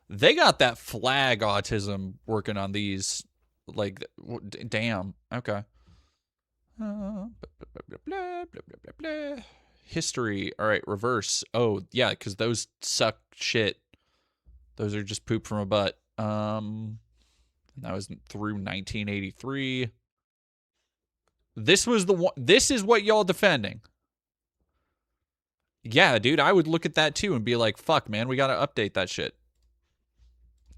They got that flag autism working on these. Like, damn. Okay. Blah, blah, blah, blah, blah, blah. History. All right, reverse. Oh, yeah, because those suck shit. Those are just poop from a butt. That was through 1983. This was the one. This is what y'all defending. Yeah, dude, I would look at that too and be like, fuck, man, we got to update that shit.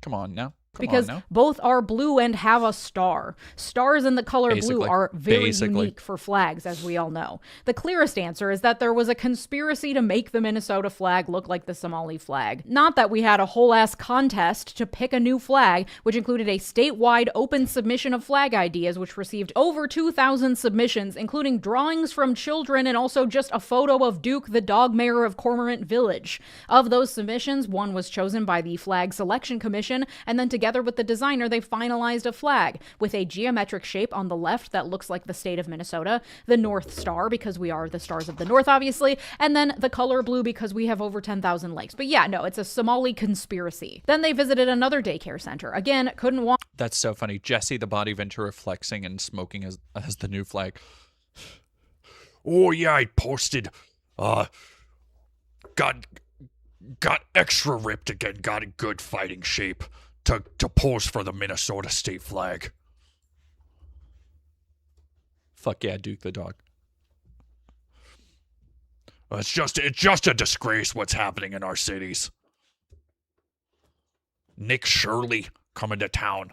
Come on now. because both are blue and have a star. Stars in the color blue are very unique for flags, as we all know. The clearest answer is that there was a conspiracy to make the Minnesota flag look like the Somali flag. Not that we had a whole-ass contest to pick a new flag, which included a statewide open submission of flag ideas, which received over 2,000 submissions, including drawings from children and also just a photo of Duke, the dog mayor of Cormorant Village. Of those submissions, one was chosen by the Flag Selection Commission, and then together with the designer, they finalized a flag with a geometric shape on the left that looks like the state of Minnesota, the North Star, because we are the stars of the North, obviously, and then the color blue because we have over 10,000 lakes. But yeah, no, it's a Somali conspiracy. Then they visited another daycare center. Again, couldn't want. That's so funny. Jesse the Body Ventura flexing and smoking as the new flag. Oh yeah, I posted. Got extra ripped again. Got in good fighting shape to pose for the Minnesota state flag. Fuck yeah, Duke the dog. It's just a disgrace what's happening in our cities. Nick Shirley coming to town.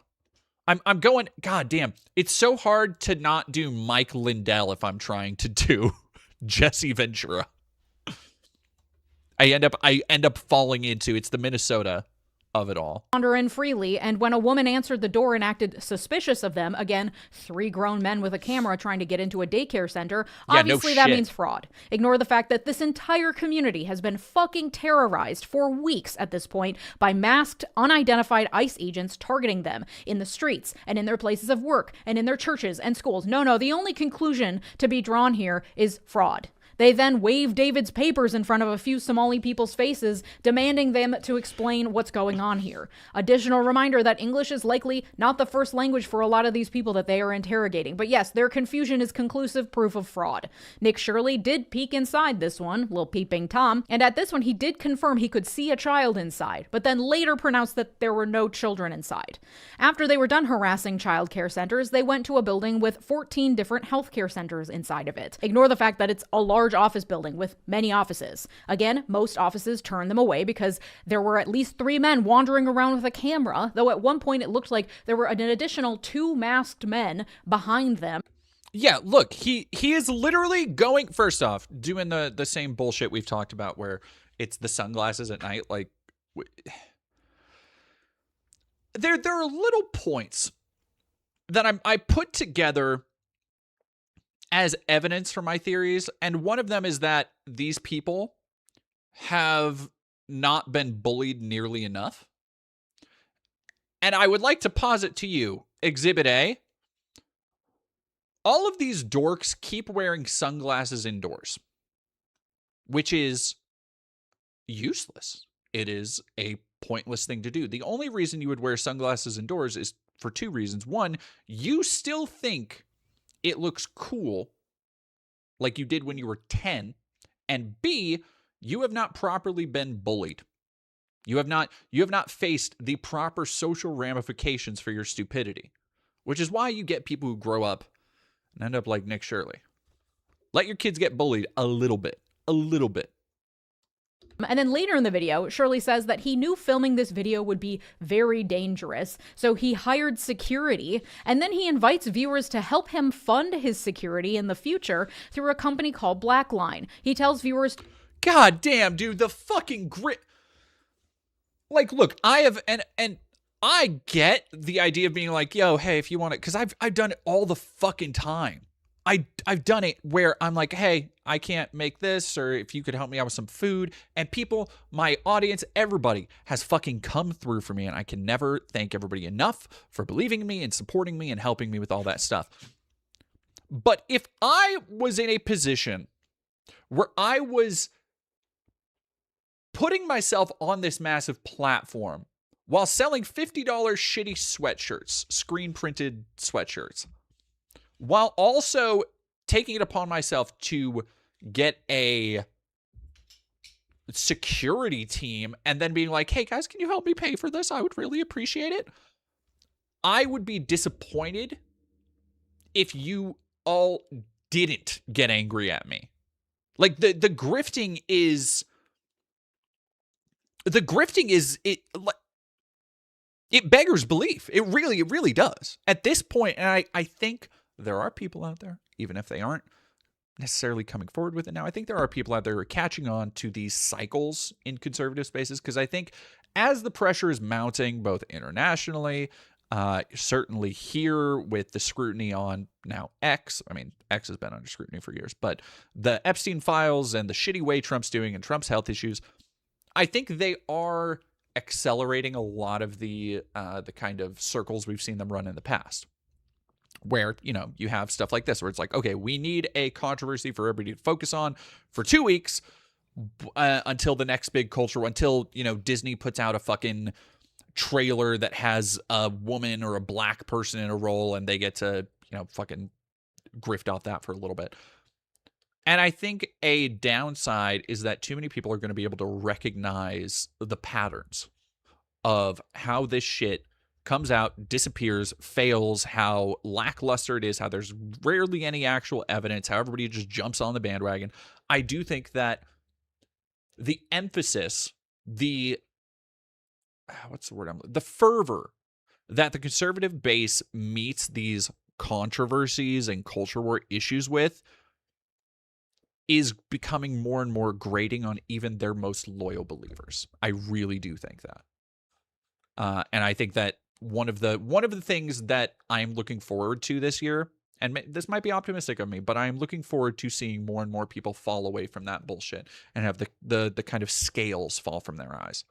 I'm going, god damn. It's so hard to not do Mike Lindell if I'm trying to do Jesse Ventura. I end up falling into it's the Minnesota of it all. Wander in freely, and when a woman answered the door and acted suspicious of them, again, 3 grown men with a camera trying to get into a daycare center, obviously that means fraud. Ignore the fact that this entire community has been fucking terrorized for weeks at this point by masked, unidentified ICE agents targeting them in the streets and in their places of work and in their churches and schools. No, the only conclusion to be drawn here is fraud. They then wave David's papers in front of a few Somali people's faces, demanding them to explain what's going on here. Additional reminder that English is likely not the first language for a lot of these people that they are interrogating. But yes, their confusion is conclusive proof of fraud. Nick Shirley did peek inside this one, little peeping Tom, and at this one he did confirm he could see a child inside, but then later pronounced that there were no children inside. After they were done harassing child care centers, they went to a building with 14 different healthcare centers inside of it. Ignore the fact that it's a large office building with many offices. Again, most offices turned them away because there were at least 3 men wandering around with a camera, though at one point it looked like there were an additional 2 masked men behind them. Yeah, look, he is literally going, first off, doing the same bullshit we've talked about where it's the sunglasses at night. Like, there are little points that I put together as evidence for my theories, and one of them is that these people have not been bullied nearly enough. And I would like to posit to you, Exhibit A, all of these dorks keep wearing sunglasses indoors, which is useless. It is a pointless thing to do. The only reason you would wear sunglasses indoors is for 2 reasons. One, you still think it looks cool like you did when you were 10. And B, you have not properly been bullied. You have not faced the proper social ramifications for your stupidity, which is why you get people who grow up and end up like Nick Shirley. Let your kids get bullied a little bit. A little bit. And then later in the video, Shirley says that he knew filming this video would be very dangerous, so he hired security, and then he invites viewers to help him fund his security in the future through a company called Blackline. He tells viewers, God damn, dude, the fucking grit. Like, look, I have, and I get the idea of being like, yo, hey, if you want it, because I've done it all the fucking time. I've done it where I'm like, hey, I can't make this, or if you could help me out with some food. And people, my audience, everybody has fucking come through for me. And I can never thank everybody enough for believing in me and supporting me and helping me with all that stuff. But if I was in a position where I was putting myself on this massive platform while selling $50 shitty sweatshirts, screen printed sweatshirts, while also taking it upon myself to get a security team and then being like, hey guys, can you help me pay for this? I would really appreciate it. I would be disappointed if you all didn't get angry at me. Like the grifting is it. It beggars belief. It really does. At this point, and I think there are people out there, even if they aren't necessarily coming forward with it now, I think there are people out there who are catching on to these cycles in conservative spaces, because I think as the pressure is mounting, both internationally, certainly here with the scrutiny on now X. I mean, X has been under scrutiny for years, but the Epstein files and the shitty way Trump's doing and Trump's health issues, I think they are accelerating a lot of the kind of circles we've seen them run in the past, where, you know, you have stuff like this where it's like, okay, we need a controversy for everybody to focus on for 2 weeks until the next big culture, until, you know, Disney puts out a fucking trailer that has a woman or a black person in a role and they get to, you know, fucking grift off that for a little bit. And I think a downside is that too many people are going to be able to recognize the patterns of how this shit comes out, disappears, fails, how lackluster it is, how there's rarely any actual evidence, how everybody just jumps on the bandwagon. I do think that the emphasis, the fervor that the conservative base meets these controversies and culture war issues with is becoming more and more grating on even their most loyal believers. I really do think that. And I think that one of the things that I'm looking forward to this year, and this might be optimistic of me, but I am looking forward to seeing more and more people fall away from that bullshit and have the kind of scales fall from their eyes.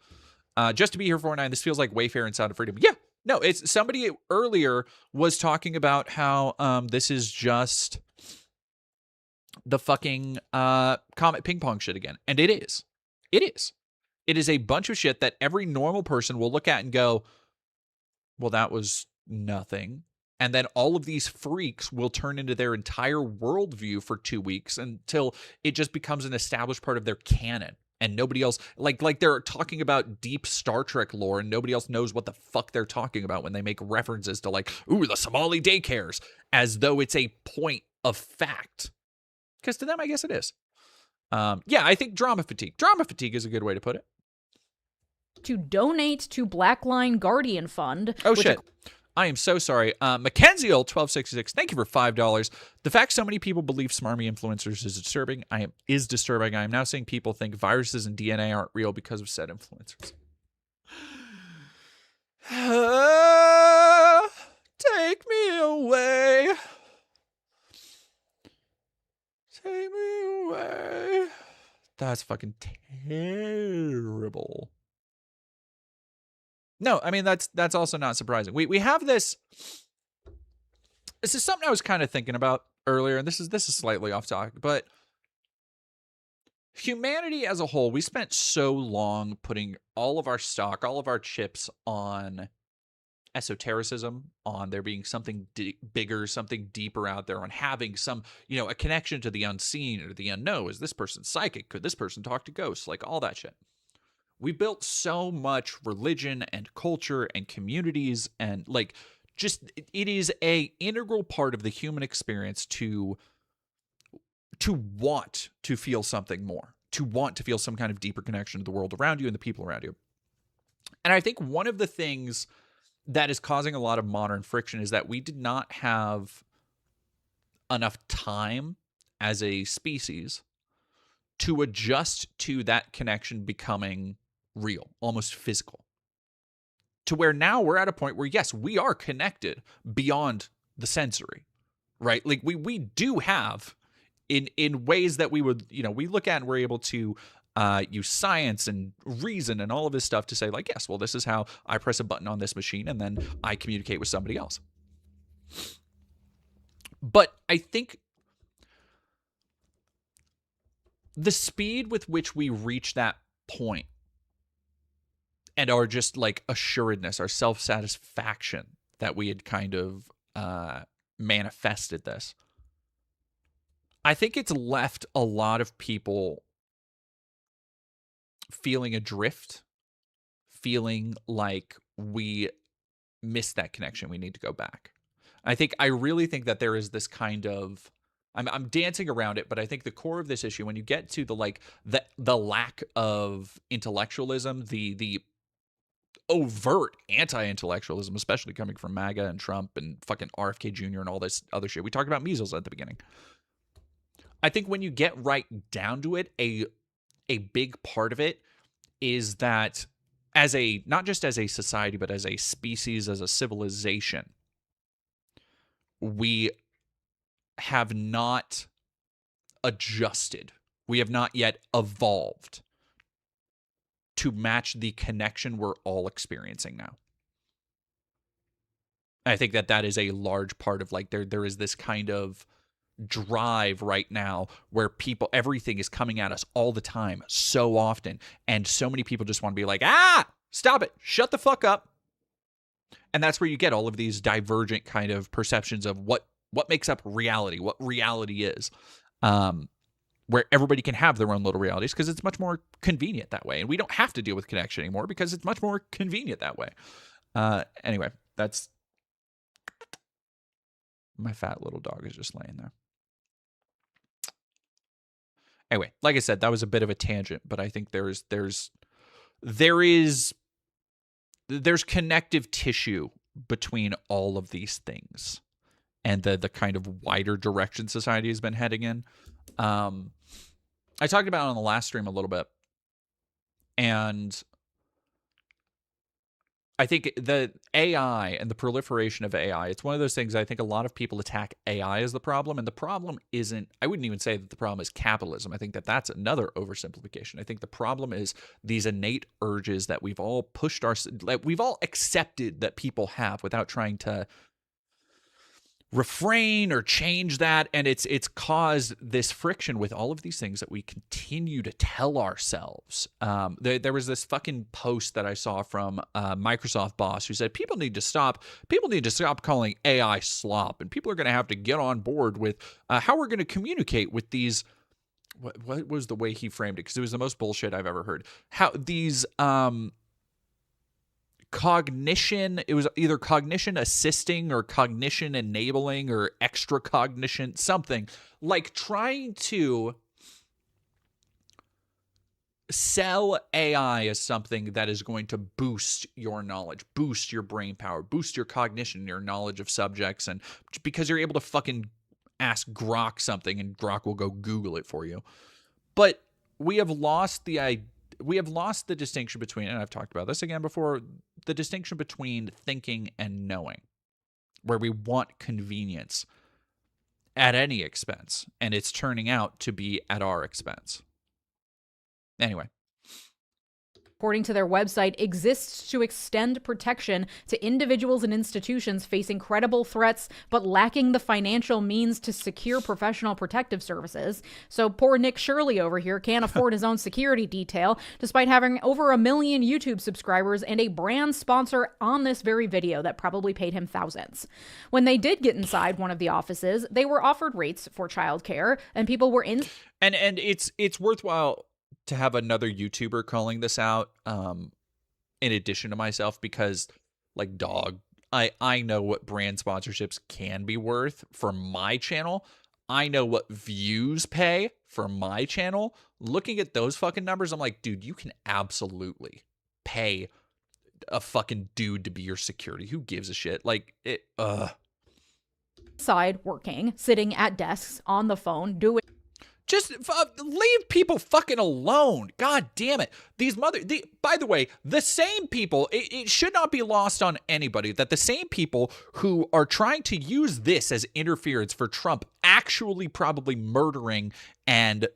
Just to be here for 9, this feels like Wayfair and Sound of Freedom. Yeah, no, it's somebody earlier was talking about how this is just the fucking Comet ping pong shit again. And it is. It is. It is a bunch of shit that every normal person will look at and go, well, that was nothing. And then all of these freaks will turn into their entire worldview for 2 weeks until it just becomes an established part of their canon. And nobody else, like they're talking about deep Star Trek lore and nobody else knows what the fuck they're talking about when they make references to like, ooh, the Somali daycares, as though it's a point of fact. Because to them, I guess it is. Yeah, I think drama fatigue. Drama fatigue is a good way to put it. To donate to Blackline Guardian Fund. Oh, shit. I am so sorry. Mackenzie 1266, thank you for $5. The fact so many people believe smarmy influencers is disturbing. I am now seeing people think viruses and DNA aren't real because of said influencers. Take me away. Take me away. That's fucking terrible. No, I mean, that's also not surprising. We have this. This is something I was kind of thinking about earlier, and this is slightly off topic, but humanity as a whole, we spent so long putting all of our stock, all of our chips on esotericism, on there being something bigger, something deeper out there, on having some, you know, a connection to the unseen or the unknown. Is this person psychic? Could this person talk to ghosts? Like all that shit. We built so much religion and culture and communities and like just it is a integral part of the human experience to want to feel something more, to want to feel some kind of deeper connection to the world around you and the people around you. And I think one of the things that is causing a lot of modern friction is that we did not have enough time as a species to adjust to that connection becoming real, almost physical, to where now we're at a point where, yes, we are connected beyond the sensory, right? Like we do have in ways that we would, you know, we look at and we're able to use science and reason and all of this stuff to say like, yes, well, this is how I press a button on this machine and then I communicate with somebody else. But I think the speed with which we reach that point and our just like assuredness, our self-satisfaction that we had kind of manifested this, I think it's left a lot of people feeling adrift, feeling like we missed that connection. We need to go back. I really think that there is this kind of, I'm dancing around it, but I think the core of this issue, when you get to the lack of intellectualism, the overt anti-intellectualism, especially coming from MAGA and Trump and fucking RFK Jr. and all this other shit. We talked about measles at the beginning. I think when you get right down to it, a big part of it is that as a, not just as a society, but as a species, as a civilization, we have not adjusted. We have not yet evolved to match the connection we're all experiencing now. I think that is a large part of, like, there is this kind of drive right now where everything is coming at us all the time, so often, and so many people just want to be like, stop it, shut the fuck up. And that's where you get all of these divergent kind of perceptions of what makes up reality, what reality is, where everybody can have their own little realities because it's much more convenient that way, and we don't have to deal with connection anymore because it's much more convenient that way. Anyway, that's my fat little dog is just laying there. Anyway, like I said, that was a bit of a tangent, but I think there's connective tissue between all of these things and the kind of wider direction society has been heading in. I talked about it on the last stream a little bit, and I think the AI and the proliferation of AI, it's one of those things I think a lot of people attack AI as the problem, and the problem isn't, I wouldn't even say that the problem is capitalism. I think that that's another oversimplification. I think the problem is these innate urges that we've all we've all accepted that people have without trying to refrain or change that, and it's caused this friction with all of these things that we continue to tell ourselves. There was this fucking post that I saw from a Microsoft boss who said people need to stop calling AI slop, and people are going to have to get on board with how we're going to communicate with these. What was the way he framed it? Because it was the most bullshit I've ever heard. How these cognition, it was either cognition assisting or cognition enabling or extra cognition, something like trying to sell AI as something that is going to boost your knowledge, boost your brain power, boost your cognition, your knowledge of subjects, and because you're able to fucking ask Grok something and Grok will go Google it for you. But we have lost the distinction between, and I've talked about this again before, the distinction between thinking and knowing, where we want convenience at any expense, and it's turning out to be at our expense. Anyway. According to their website, exists to extend protection to individuals and institutions facing credible threats but lacking the financial means to secure professional protective services. So poor Nick Shirley over here can't afford his own security detail, despite having over 1 million YouTube subscribers and a brand sponsor on this very video that probably paid him thousands. When they did get inside one of the offices, they were offered rates for childcare, and people were in. And it's worthwhile to have another YouTuber calling this out, in addition to myself, because, like, I know what brand sponsorships can be worth for my channel. I know what views pay for my channel. Looking at those fucking numbers, I'm like, dude, you can absolutely pay a fucking dude to be your security. Who gives a shit? Like, Side working, sitting at desks, on the phone, doing. Just leave people fucking alone. God damn it. By the way, the same people, it should not be lost on anybody that the same people who are trying to use this as interference for Trump actually probably murdering and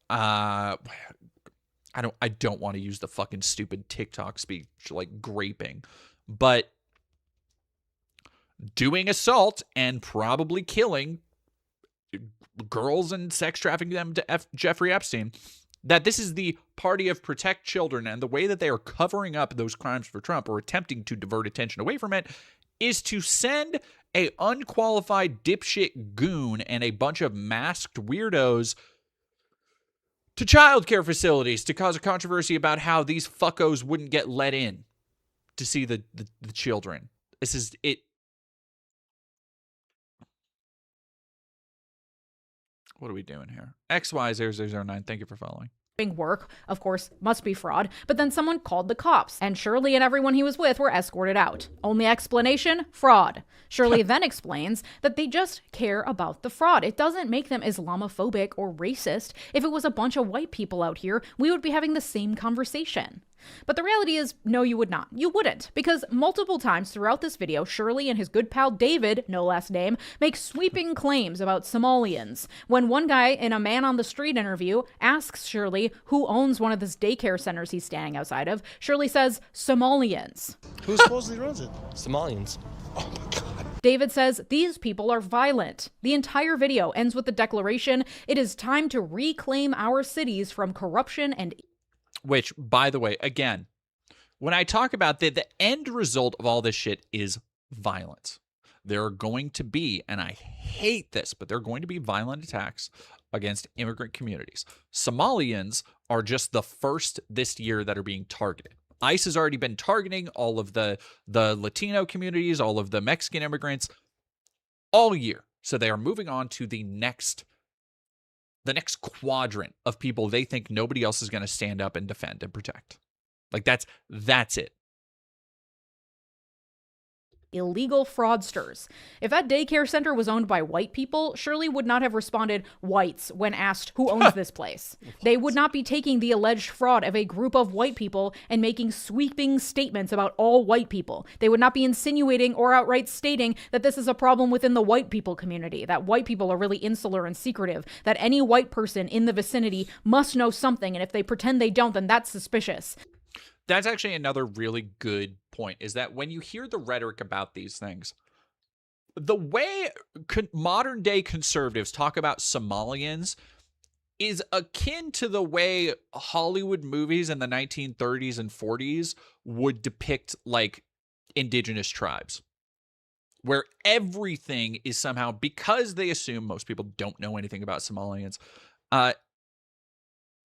I don't want to use the fucking stupid TikTok speech like graping, but doing assault and probably killing girls and sex trafficking them to Jeffrey Epstein, that this is the party of protect children, and the way that they are covering up those crimes for Trump or attempting to divert attention away from it is to send a unqualified dipshit goon and a bunch of masked weirdos to childcare facilities to cause a controversy about how these fuckos wouldn't get let in to see the children. This is it. What are we doing here? XY0009, thank you for following. work, of course, must be fraud, but then someone called the cops, and Shirley and everyone he was with were escorted out. Only explanation? Fraud. Shirley then explains that they just care about the fraud. It doesn't make them Islamophobic or racist. If it was a bunch of white people out here, we would be having the same conversation. But the reality is, no, you would not. You wouldn't. Because multiple times throughout this video, Shirley and his good pal David, no last name, make sweeping claims about Somalians. When one guy in a Man on the Street interview asks Shirley who owns one of these daycare centers he's standing outside of, Shirley says, Somalians. Who supposedly runs it? Somalians. Oh my God. David says these people are violent. The entire video ends with the declaration, it is time to reclaim our cities from corruption and... Which, by the way, again, when I talk about the end result of all this shit is violence. There are going to be, and I hate this, but there are going to be violent attacks against immigrant communities. Somalians are just the first this year that are being targeted. ICE has already been targeting all of the Latino communities, all of the Mexican immigrants all year. So they are moving on to the next quadrant of people they think nobody else is going to stand up and defend and protect. Like that's it. Illegal fraudsters. If that daycare center was owned by white people, Shirley would not have responded whites when asked who owns this place. They would not be taking the alleged fraud of a group of white people and making sweeping statements about all white people. They would not be insinuating or outright stating that this is a problem within the white people community, that white people are really insular and secretive, that any white person in the vicinity must know something, and if they pretend they don't, then that's suspicious. That's actually another really good point, is that when you hear the rhetoric about these things, the way modern day conservatives talk about Somalians is akin to the way Hollywood movies in the 1930s and 40s would depict like indigenous tribes, where everything is somehow, because they assume most people don't know anything about Somalians,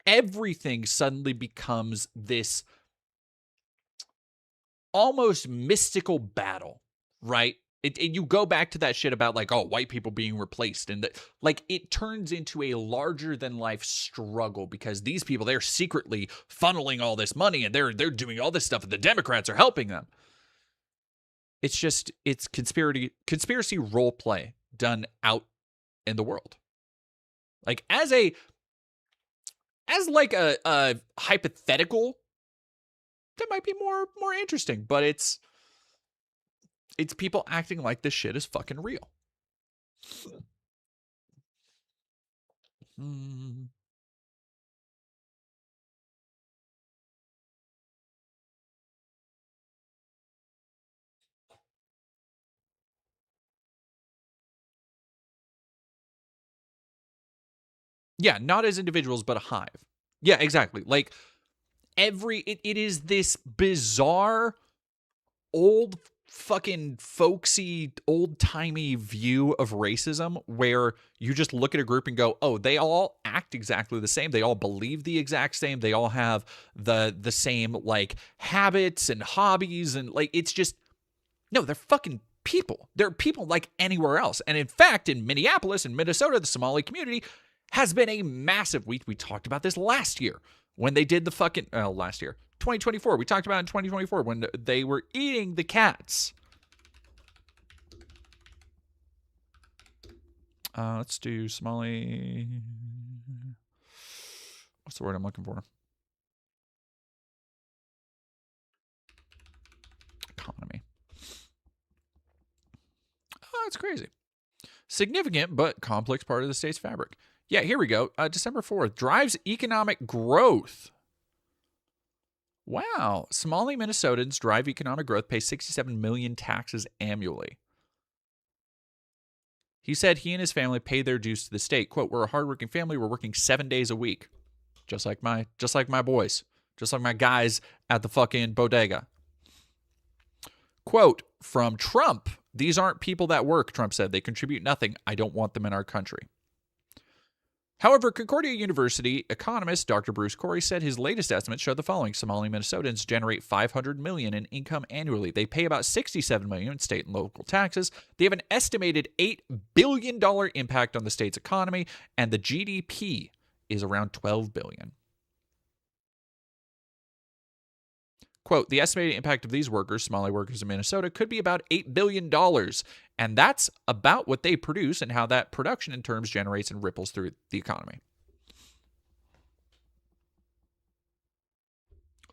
everything suddenly becomes this almost mystical battle, right? You go back to that shit about like, oh, white people being replaced, and that, like, it turns into a larger than life struggle because these people, they're secretly funneling all this money and they're doing all this stuff and the Democrats are helping them. It's conspiracy role play done out in the world. Like as a hypothetical, that might be more interesting, but it's people acting like this shit is fucking real. Yeah, not as individuals, but a hive. Yeah, exactly. Like it is this bizarre, old fucking folksy, old-timey view of racism where you just look at a group and go, oh, they all act exactly the same. They all believe the exact same. They all have the same, like, habits and hobbies. And, like, it's just, no, they're fucking people. They're people like anywhere else. And, in fact, in Minneapolis and Minnesota, the Somali community has been a massive, we talked about this last year when they did the fucking, last year, 2024. We talked about it in 2024 when they were eating the cats. Let's do Somali. What's the word I'm looking for? Economy. Oh, that's crazy. Significant but complex part of the state's fabric. Yeah, here we go. December 4th. Drives economic growth. Wow. Somali Minnesotans drive economic growth, pay 67 million taxes annually. He said he and his family pay their dues to the state. Quote, we're a hardworking family. We're working 7 days a week. Just like my boys. Just like my guys at the fucking bodega. Quote, from Trump, these aren't people that work, Trump said. They contribute nothing. I don't want them in our country. However, Concordia University economist Dr. Bruce Corey said his latest estimates show the following. Somali Minnesotans generate $500 million in income annually. They pay about $67 million in state and local taxes. They have an estimated $8 billion impact on the state's economy, and the GDP is around $12 billion. Quote, the estimated impact of these workers, Somali workers in Minnesota, could be about $8 billion. And that's about what they produce and how that production in terms generates and ripples through the economy.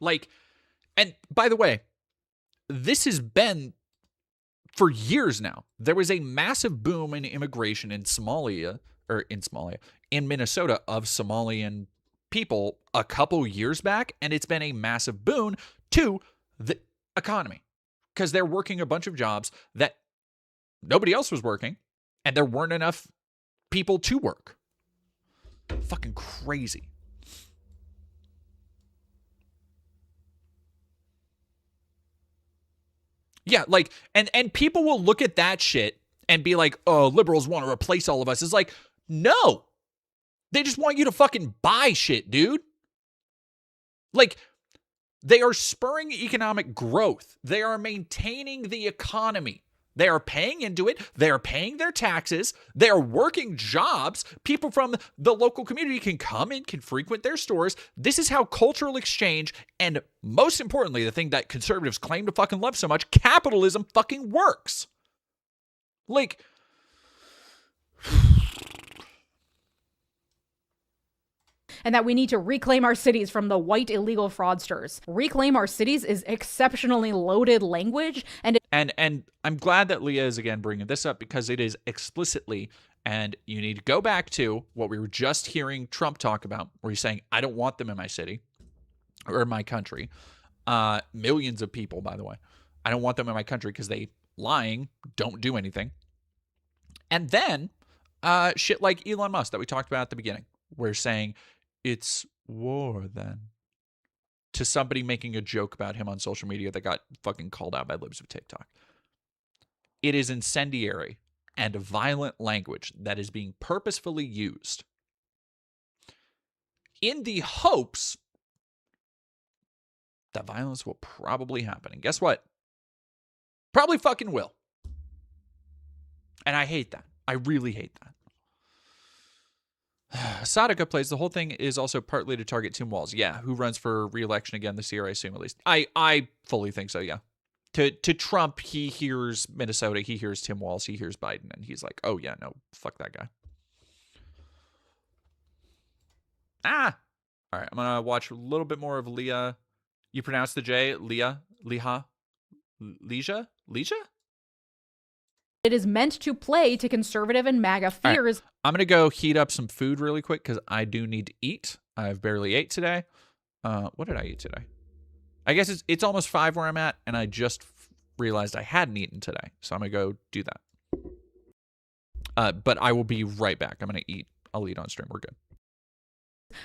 Like, and by the way, this has been for years now. There was a massive boom in immigration in in Minnesota of Somalian people a couple years back, and it's been a massive boon to the economy because they're working a bunch of jobs that nobody else was working, and there weren't enough people to work. Fucking crazy. Yeah, like, and people will look at that shit and be like, oh, liberals want to replace all of us. It's like, no. They just want you to fucking buy shit, dude. Like, they are spurring economic growth. They are maintaining the economy. They are paying into it. They are paying their taxes. They are working jobs. People from the local community can come in, can frequent their stores. This is how cultural exchange, and most importantly, the thing that conservatives claim to fucking love so much, capitalism fucking works. Like, and that we need to reclaim our cities from the white illegal fraudsters. Reclaim our cities is exceptionally loaded language, and I'm glad that Leah is again bringing this up because it is explicitly, and you need to go back to what we were just hearing Trump talk about, where he's saying, I don't want them in my city or in my country. Millions of people, by the way. I don't want them in my country because they lying, don't do anything. And then shit like Elon Musk that we talked about at the beginning, where saying, it's war then. To somebody making a joke about him on social media that got fucking called out by libs of TikTok. It is incendiary and violent language that is being purposefully used in the hopes that violence will probably happen. And guess what? Probably fucking will. And I hate that. I really hate that. Sadaka plays the whole thing is also partly to target Tim Walz. Yeah, who runs for re-election again this year, I assume, at least. I fully think so, yeah. To Trump, he hears Minnesota, he hears Tim Walz, he hears Biden, and he's like, oh yeah, no, fuck that guy. All right, I'm going to watch a little bit more of Leah. You pronounce the J, Leah? Leah? Leisha? it is meant to play to conservative and MAGA fears. Right. I'm going to go heat up some food really quick because I do need to eat. I've barely ate today. What did I eat today? I guess it's almost 5 where I'm at, and I just realized I hadn't eaten today. So I'm going to go do that. But I will be right back. I'm going to eat. I'll eat on stream. We're good.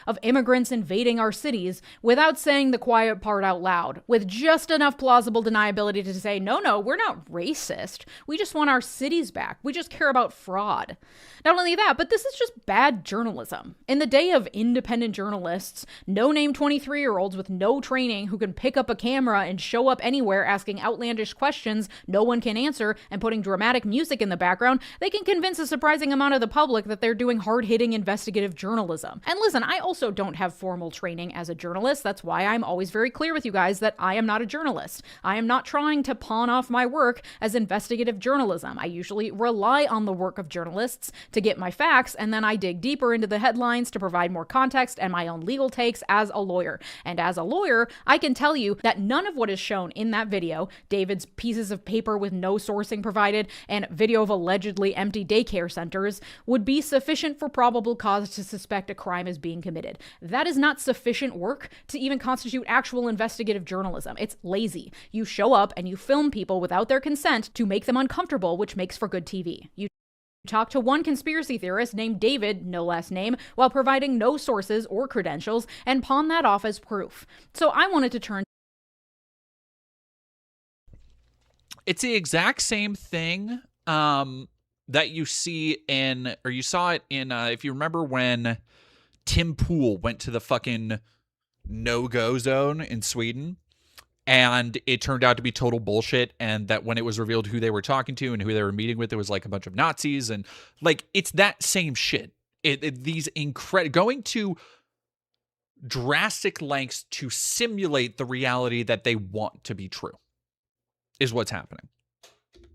Of immigrants invading our cities without saying the quiet part out loud, with just enough plausible deniability to say, no, we're not racist. We just want our cities back. We just care about fraud. Not only that, but this is just bad journalism. In the day of independent journalists, no-name 23-year-olds with no training who can pick up a camera and show up anywhere asking outlandish questions no one can answer and putting dramatic music in the background, they can convince a surprising amount of the public that they're doing hard-hitting investigative journalism. And listen, I also don't have formal training as a journalist. That's why I'm always very clear with you guys that I am not a journalist. I am not trying to pawn off my work as investigative journalism. I usually rely on the work of journalists to get my facts, and then I dig deeper into the headlines to provide more context and my own legal takes as a lawyer. And as a lawyer, I can tell you that none of what is shown in that video, David's pieces of paper with no sourcing provided and video of allegedly empty daycare centers, would be sufficient for probable cause to suspect a crime is being committed. That is not sufficient work to even constitute actual investigative journalism. It's lazy. You show up and you film people without their consent to make them uncomfortable, which makes for good TV. You talk to one conspiracy theorist named David, no last name, while providing no sources or credentials, and pawn that off as proof. So I wanted to turn. It's the exact same thing that you see in, or you saw it in, if you remember when Tim Pool went to the fucking no-go zone in Sweden, and it turned out to be total bullshit, and that when it was revealed who they were talking to and who they were meeting with, it was like a bunch of Nazis, and like, it's that same shit. These going to drastic lengths to simulate the reality that they want to be true, is what's happening.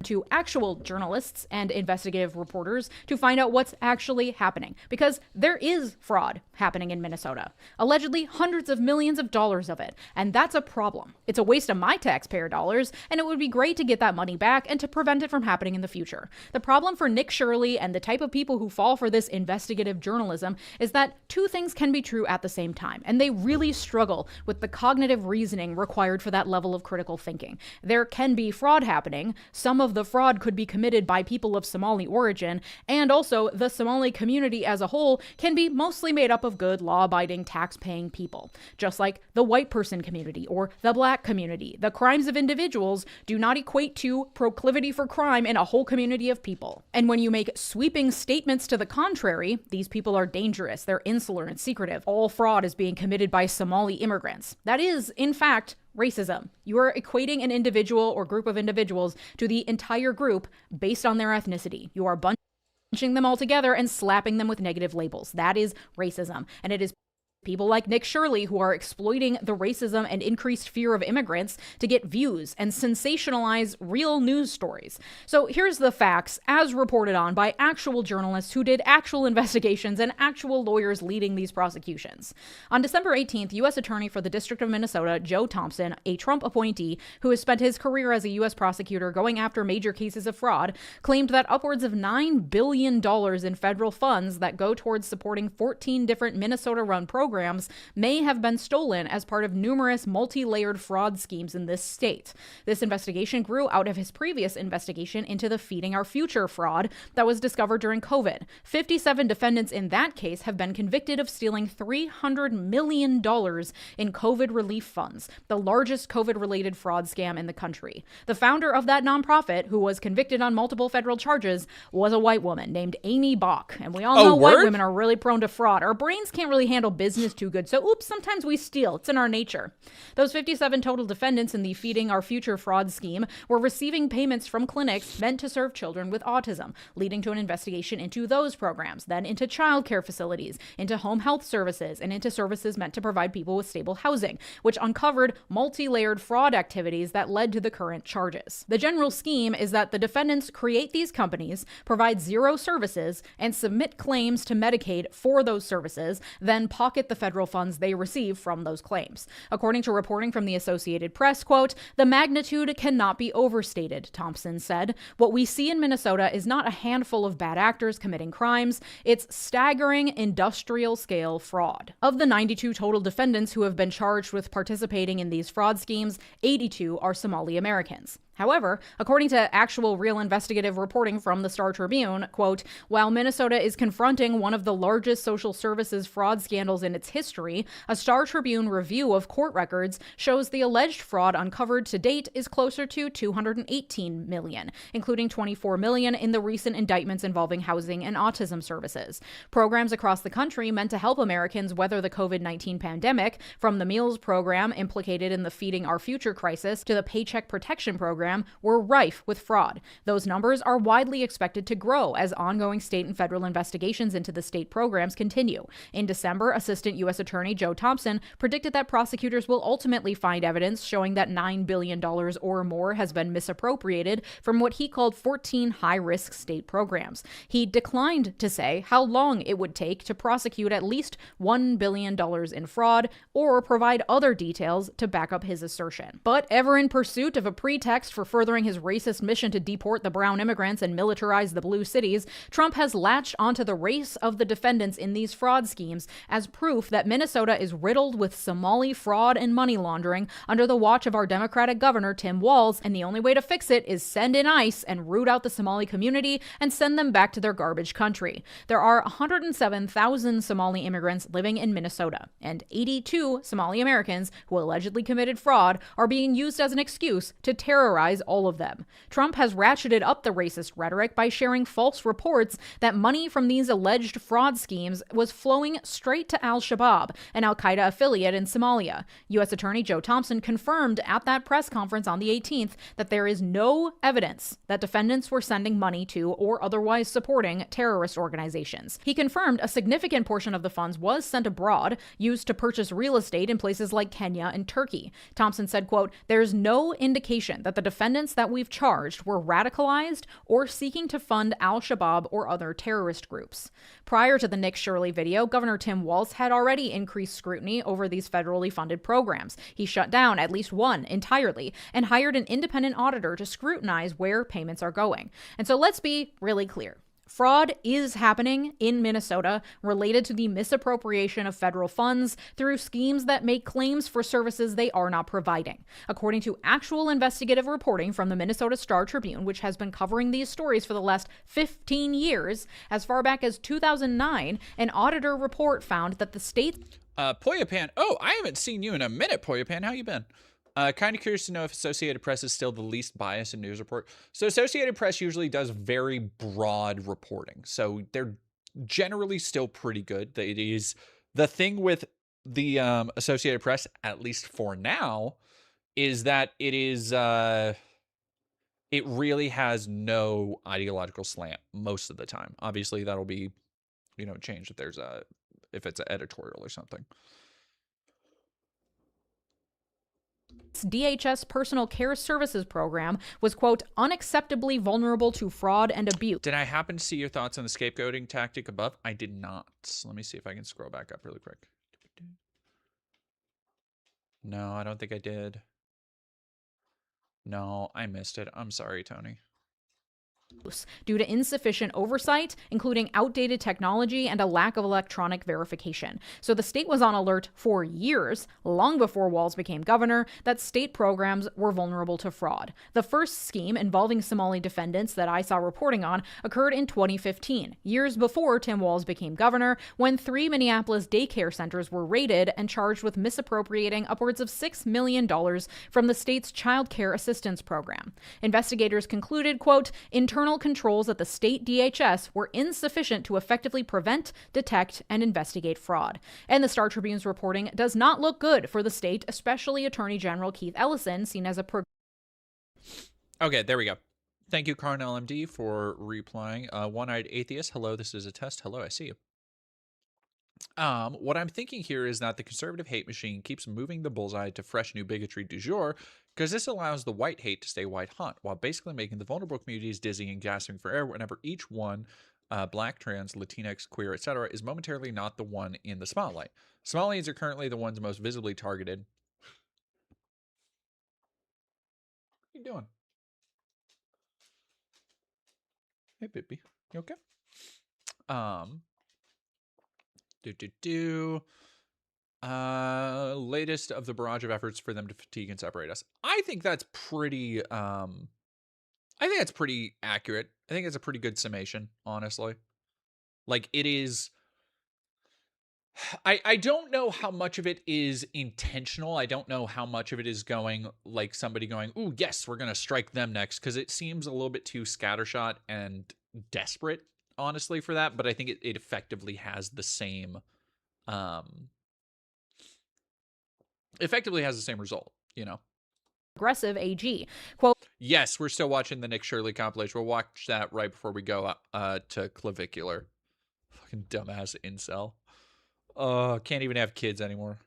To actual journalists and investigative reporters to find out what's actually happening, because there is fraud happening in Minnesota, allegedly hundreds of millions of dollars of it, and that's a problem. It's a waste of my taxpayer dollars, and it would be great to get that money back and to prevent it from happening in the future. The problem for Nick Shirley and the type of people who fall for this investigative journalism is that two things can be true at the same time, and they really struggle with the cognitive reasoning required for that level of critical thinking. There can be fraud happening. Some of the fraud could be committed by people of Somali origin, and also the Somali community as a whole can be mostly made up of good, law-abiding, tax-paying people. Just like the white person community or the black community, the crimes of individuals do not equate to proclivity for crime in a whole community of people. And when you make sweeping statements to the contrary, these people are dangerous, they're insular and secretive, all fraud is being committed by Somali immigrants. That is, in fact, racism. You are equating an individual or group of individuals to the entire group based on their ethnicity. You are bunching them all together and slapping them with negative labels. That is racism. And it is people like Nick Shirley who are exploiting the racism and increased fear of immigrants to get views and sensationalize real news stories. So here's the facts as reported on by actual journalists who did actual investigations and actual lawyers leading these prosecutions. On December 18th, U.S. Attorney for the District of Minnesota, Joe Thompson, a Trump appointee who has spent his career as a U.S. prosecutor going after major cases of fraud, claimed that upwards of $9 billion in federal funds that go towards supporting 14 different Minnesota-run programs may have been stolen as part of numerous multi-layered fraud schemes in this state. This investigation grew out of his previous investigation into the Feeding Our Future fraud that was discovered during COVID. 57 defendants in that case have been convicted of stealing $300 million in COVID relief funds, the largest COVID-related fraud scam in the country. The founder of that nonprofit, who was convicted on multiple federal charges, was a white woman named Amy Bach. And we all know white women are really prone to fraud. Our brains can't really handle business too good. So oops, sometimes we steal. It's in our nature. Those 57 total defendants in the Feeding Our Future fraud scheme were receiving payments from clinics meant to serve children with autism, leading to an investigation into those programs, then into childcare facilities, into home health services, and into services meant to provide people with stable housing, which uncovered multi-layered fraud activities that led to the current charges. The general scheme is that the defendants create these companies, provide zero services, and submit claims to Medicaid for those services, then pocket the federal funds they receive from those claims. According to reporting from the Associated Press, quote, "The magnitude cannot be overstated," Thompson said. "What we see in Minnesota is not a handful of bad actors committing crimes. It's staggering industrial-scale fraud." Of the 92 total defendants who have been charged with participating in these fraud schemes, 82 are Somali Americans. However, according to actual real investigative reporting from the Star Tribune, quote, "While Minnesota is confronting one of the largest social services fraud scandals in its history, a Star Tribune review of court records shows the alleged fraud uncovered to date is closer to $218 million, including $24 million in the recent indictments involving housing and autism services. Programs across the country meant to help Americans weather the COVID-19 pandemic, from the meals program implicated in the Feeding Our Future crisis to the Paycheck Protection Program, were rife with fraud. Those numbers are widely expected to grow as ongoing state and federal investigations into the state programs continue. In December, Assistant U.S. Attorney Joe Thompson predicted that prosecutors will ultimately find evidence showing that $9 billion or more has been misappropriated from what he called 14 high-risk state programs. He declined to say how long it would take to prosecute at least $1 billion in fraud or provide other details to back up his assertion. But ever in pursuit of a pretext for furthering his racist mission to deport the brown immigrants and militarize the blue cities, Trump has latched onto the race of the defendants in these fraud schemes as proof that Minnesota is riddled with Somali fraud and money laundering under the watch of our Democratic governor, Tim Walz, and the only way to fix it is send in ICE and root out the Somali community and send them back to their garbage country. There are 107,000 Somali immigrants living in Minnesota, and 82 Somali Americans who allegedly committed fraud are being used as an excuse to terrorize categorize all of them. Trump has ratcheted up the racist rhetoric by sharing false reports that money from these alleged fraud schemes was flowing straight to al-Shabaab, an al-Qaeda affiliate in Somalia. U.S. Attorney Joe Thompson confirmed at that press conference on the 18th that there is no evidence that defendants were sending money to or otherwise supporting terrorist organizations. He confirmed a significant portion of the funds was sent abroad, used to purchase real estate in places like Kenya and Turkey. Thompson said, quote, "There's no indication that the defendants that we've charged were radicalized or seeking to fund al-Shabaab or other terrorist groups." Prior to the Nick Shirley video, Governor Tim Walz had already increased scrutiny over these federally funded programs. He shut down at least one entirely and hired an independent auditor to scrutinize where payments are going. And so let's be really clear. Fraud is happening in Minnesota related to the misappropriation of federal funds through schemes that make claims for services they are not providing. According to actual investigative reporting from the Minnesota Star Tribune, which has been covering these stories for the last 15 years, as far back as 2009, an auditor report found that the state... Poyapan. Oh, I haven't seen you in a minute, Poyapan. How you been? Kind of curious to know if Associated Press is still the least biased in news report. So Associated Press usually does very broad reporting. So they're generally still pretty good. It is the thing with the Associated Press, at least for now, is that it is it really has no ideological slant most of the time. Obviously, that'll be, changed if it's an editorial or something. DHS Personal Care Services program was, quote, "unacceptably vulnerable to fraud and abuse." Did I happen to see your thoughts on the scapegoating tactic above? I did not. Let me see if I can scroll back up really quick. No, I don't think I did. No, I missed it. I'm sorry, Tony. Due to insufficient oversight, including outdated technology and a lack of electronic verification. So the state was on alert for years, long before Walz became governor, that state programs were vulnerable to fraud. The first scheme involving Somali defendants that I saw reporting on occurred in 2015, years before Tim Walz became governor, when 3 Minneapolis daycare centers were raided and charged with misappropriating upwards of $6 million from the state's child care assistance program. Investigators concluded, quote, "Internal controls at the state DHS were insufficient to effectively prevent, detect, and investigate fraud." And the Star Tribune's reporting does not look good for the state, especially Attorney General Keith Ellison, seen as a Okay, there we go. Thank you, Carnell MD, for replying. One-eyed atheist, hello, this is a test. Hello, I see you. What I'm thinking here is that the conservative hate machine keeps moving the bullseye to fresh new bigotry du jour, because this allows the white hate to stay white hot, while basically making the vulnerable communities dizzy and gasping for air whenever each one, black, trans, Latinx, queer, etc., is momentarily not the one in the spotlight. Somalis are currently the ones most visibly targeted. What are you doing? Hey, baby. You okay? Latest of the barrage of efforts for them to fatigue and separate us. I think that's pretty accurate. I think it's a pretty good summation, honestly. Like, it is, I don't know how much of it is intentional. I don't know how much of it is going, like, somebody going, "Ooh, yes, we're gonna strike them next," because it seems a little bit too scattershot and desperate, honestly, for that. But I think it effectively has the same result, Aggressive AG. Quote, yes, we're still watching the Nick Shirley compilation. We'll watch that right before we go to Clavicular. Fucking dumbass incel. Can't even have kids anymore.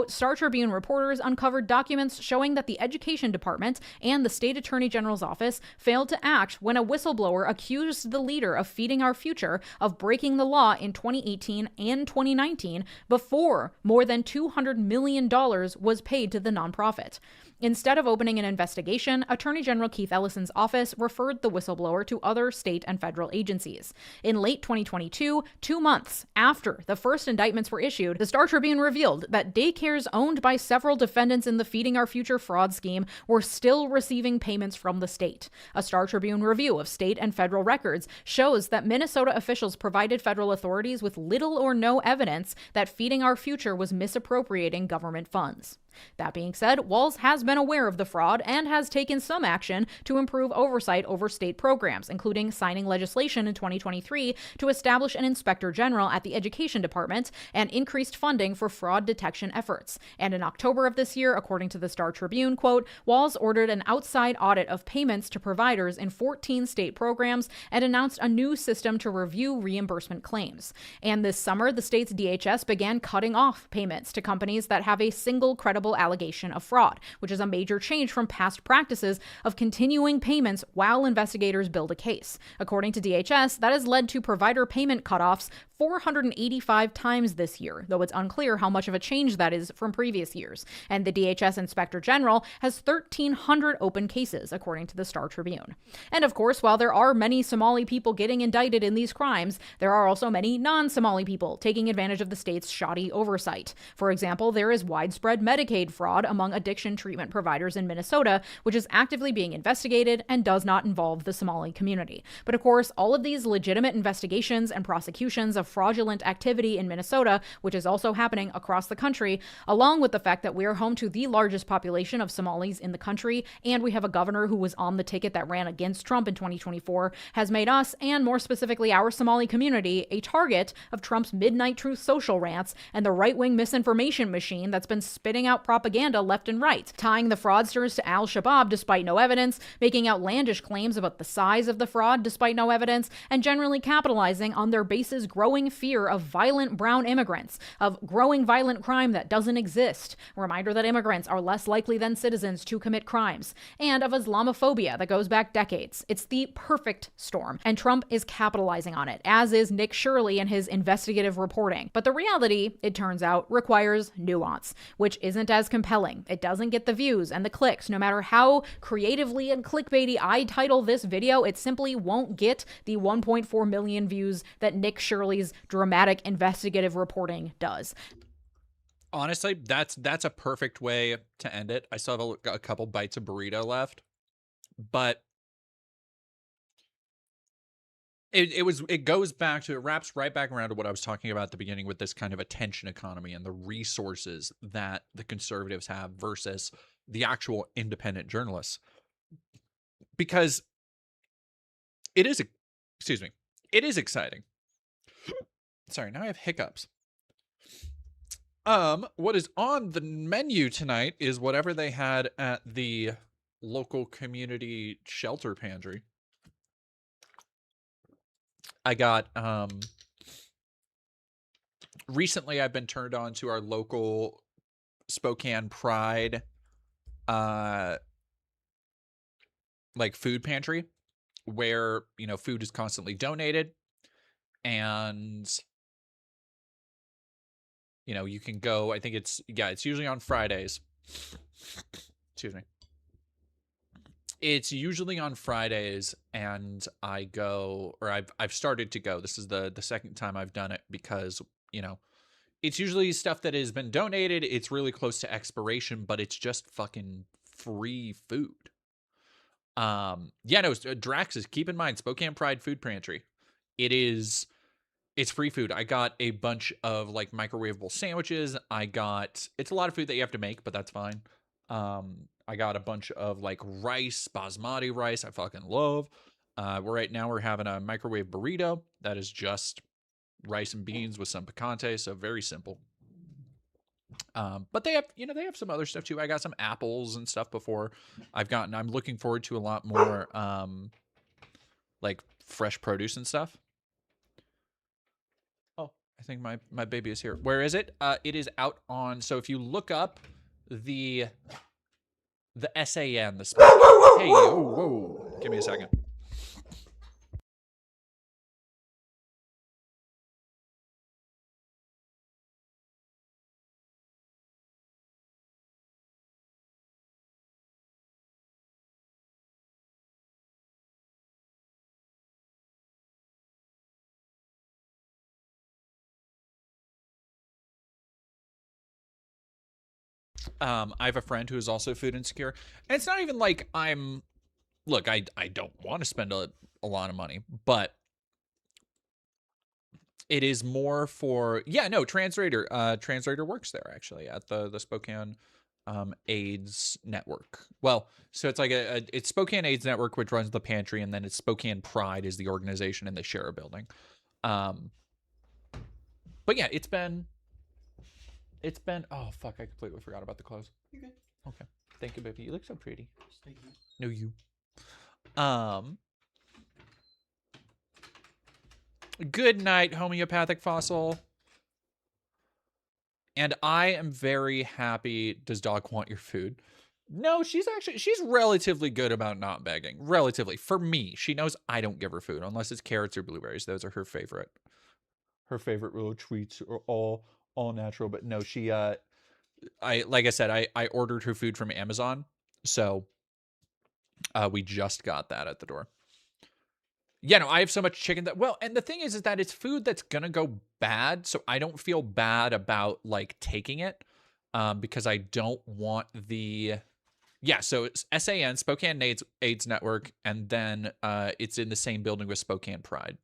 Star Tribune reporters uncovered documents showing that the Education Department and the State Attorney General's office failed to act when a whistleblower accused the leader of Feeding Our Future of breaking the law in 2018 and 2019 before more than $200 million was paid to the nonprofit. Instead of opening an investigation, Attorney General Keith Ellison's office referred the whistleblower to other state and federal agencies. In late 2022, 2 months after the first indictments were issued, the Star Tribune revealed that daycares owned by several defendants in the Feeding Our Future fraud scheme were still receiving payments from the state. A Star Tribune review of state and federal records shows that Minnesota officials provided federal authorities with little or no evidence that Feeding Our Future was misappropriating government funds. That being said, Walz has been aware of the fraud and has taken some action to improve oversight over state programs, including signing legislation in 2023 to establish an inspector general at the Education Department and increased funding for fraud detection efforts. And in October of this year, according to the Star Tribune, quote, Walz ordered an outside audit of payments to providers in 14 state programs and announced a new system to review reimbursement claims. And this summer, the state's DHS began cutting off payments to companies that have a single credible allegation of fraud, which is a major change from past practices of continuing payments while investigators build a case. According to DHS, that has led to provider payment cutoffs 485 times this year, though it's unclear how much of a change that is from previous years. And the DHS Inspector General has 1,300 open cases, according to the Star Tribune. And of course, while there are many Somali people getting indicted in these crimes, there are also many non-Somali people taking advantage of the state's shoddy oversight. For example, there is widespread Medicaid fraud among addiction treatment providers in Minnesota, which is actively being investigated and does not involve the Somali community. But of course, all of these legitimate investigations and prosecutions of fraudulent activity in Minnesota, which is also happening across the country, along with the fact that we are home to the largest population of Somalis in the country, and we have a governor who was on the ticket that ran against Trump in 2024, has made us, and more specifically our Somali community, a target of Trump's midnight truth social rants and the right-wing misinformation machine that's been spitting out propaganda left and right, tying the fraudsters to al-Shabaab despite no evidence, making outlandish claims about the size of the fraud despite no evidence, and generally capitalizing on their base's growing fear of violent brown immigrants, of growing violent crime that doesn't exist, a reminder that immigrants are less likely than citizens to commit crimes, and of Islamophobia that goes back decades. It's the perfect storm, and Trump is capitalizing on it, as is Nick Shirley in his investigative reporting. But the reality, it turns out, requires nuance, which isn't as compelling. It doesn't get the views and the clicks. No matter how creatively and clickbaity I title this video, it simply won't get the 1.4 million views that Nick Shirley's dramatic investigative reporting does. Honestly, that's a perfect way to end it. I still have a couple bites of burrito left, but it goes back to, it wraps right back around to what I was talking about at the beginning with this kind of attention economy and the resources that the conservatives have versus the actual independent journalists. Because it is exciting. Sorry, now I have hiccups. What is on the menu tonight is whatever they had at the local community shelter pantry. I got, recently I've been turned on to our local Spokane Pride, like food pantry where, you know, food is constantly donated and, you know, you can go, I think it's usually on Fridays. Excuse me. It's usually on Fridays, and I go, or I've started to go. This is the second time I've done it because, you know, it's usually stuff that has been donated. It's really close to expiration, but it's just fucking free food. Yeah, no, Drax's, keep in mind, Spokane Pride Food Pantry. It's free food. I got a bunch of like microwavable sandwiches. It's a lot of food that you have to make, but that's fine. I got a bunch of like rice, basmati rice. I fucking love. Right now we're having a microwave burrito that is just rice and beans with some picante, so very simple. But they have some other stuff too. I got some apples and stuff before. I'm looking forward to a lot more like fresh produce and stuff. Oh, I think my baby is here. Where is it? It is out on, so if you look up the SAN, hey, whoa, give me a second. I have a friend who is also food insecure, and it's not even like I don't want to spend a lot of money, but it is more for, Translator works there actually at the Spokane AIDS network. Well, so it's like it's Spokane AIDS Network, which runs the pantry, and then it's Spokane Pride is the organization, and they share a building. But yeah, it's been. Oh fuck! I completely forgot about the clothes. You're good. Okay, thank you, baby. You look so pretty. Thank you. No, you. Good night, homeopathic fossil. And I am very happy. Does dog want your food? No, she's relatively good about not begging. Relatively. For me, she knows I don't give her food unless it's carrots or blueberries. Those are her favorite. Her favorite little treats are all natural. But no, she like I said, I ordered her food from Amazon. So we just got that at the door. Yeah, no, I have so much chicken that, well, and the thing is that it's food that's gonna go bad, so I don't feel bad about like taking it, because I don't want the, yeah, so it's SAN, Spokane AIDS Network, and then it's in the same building with Spokane Pride.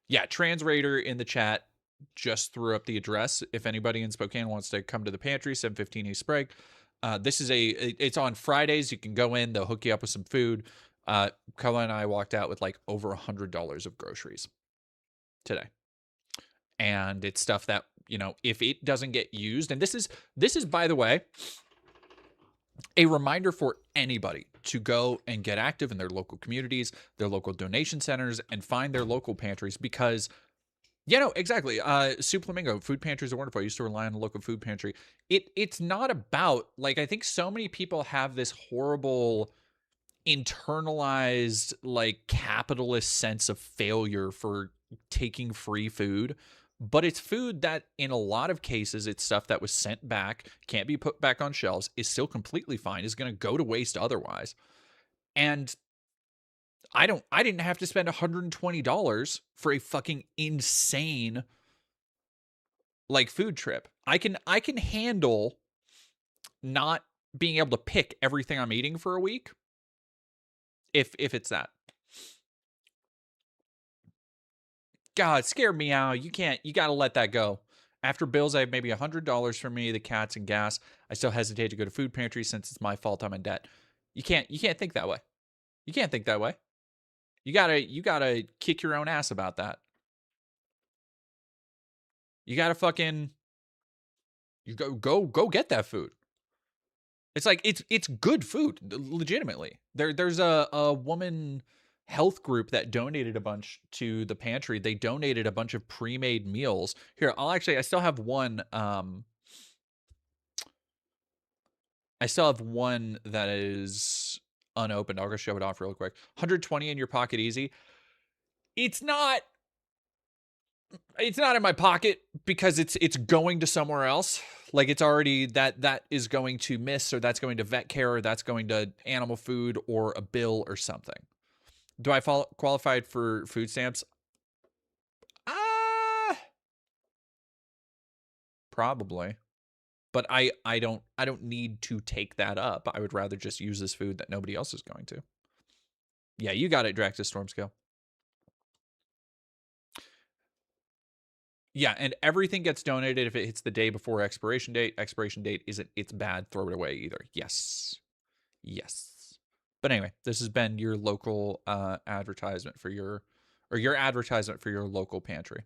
Yeah, Trans Raider in the chat just threw up the address. If anybody in Spokane wants to come to the pantry, 715 East Sprague. This is it's on Fridays. You can go in, they'll hook you up with some food. Carla and I walked out with like over $100 of groceries today. And it's stuff that, you know, if it doesn't get used, and this is, by the way, a reminder for anybody to go and get active in their local communities, their local donation centers, and find their local pantries because, yeah, no, exactly. Soup Flamingo, food pantries are wonderful. I used to rely on a local food pantry. It's not about, like, I think so many people have this horrible internalized like capitalist sense of failure for taking free food, but it's food that in a lot of cases it's stuff that was sent back, can't be put back on shelves, is still completely fine, is going to go to waste otherwise. And I didn't have to spend $120 for a fucking insane like food trip. I can handle not being able to pick everything I'm eating for a week. If it's that. God, scared me out. You got to let that go. After bills, I have maybe $100 for me, the cats, and gas. I still hesitate to go to food pantry since it's my fault I'm in debt. You can't think that way. You can't think that way. You gotta kick your own ass about that. You gotta fucking, you go get that food. It's like, it's good food, legitimately. There's a woman health group that donated a bunch to the pantry. They donated a bunch of pre-made meals. Here, I still have one. I still have one that is unopened. I'll go show it off real quick. 120 in your pocket easy. It's not in my pocket because it's going to somewhere else. Like it's already that is going to miss, or that's going to vet care, or that's going to animal food or a bill or something. Do I qualify for food stamps? Probably. But I don't need to take that up. I would rather just use this food that nobody else is going to. Yeah, you got it, Draxus Stormscale. Yeah, and everything gets donated if it hits the day before expiration date. Expiration date isn't, it's bad, throw it away either. Yes. But anyway, this has been your local advertisement for your advertisement for your local pantry.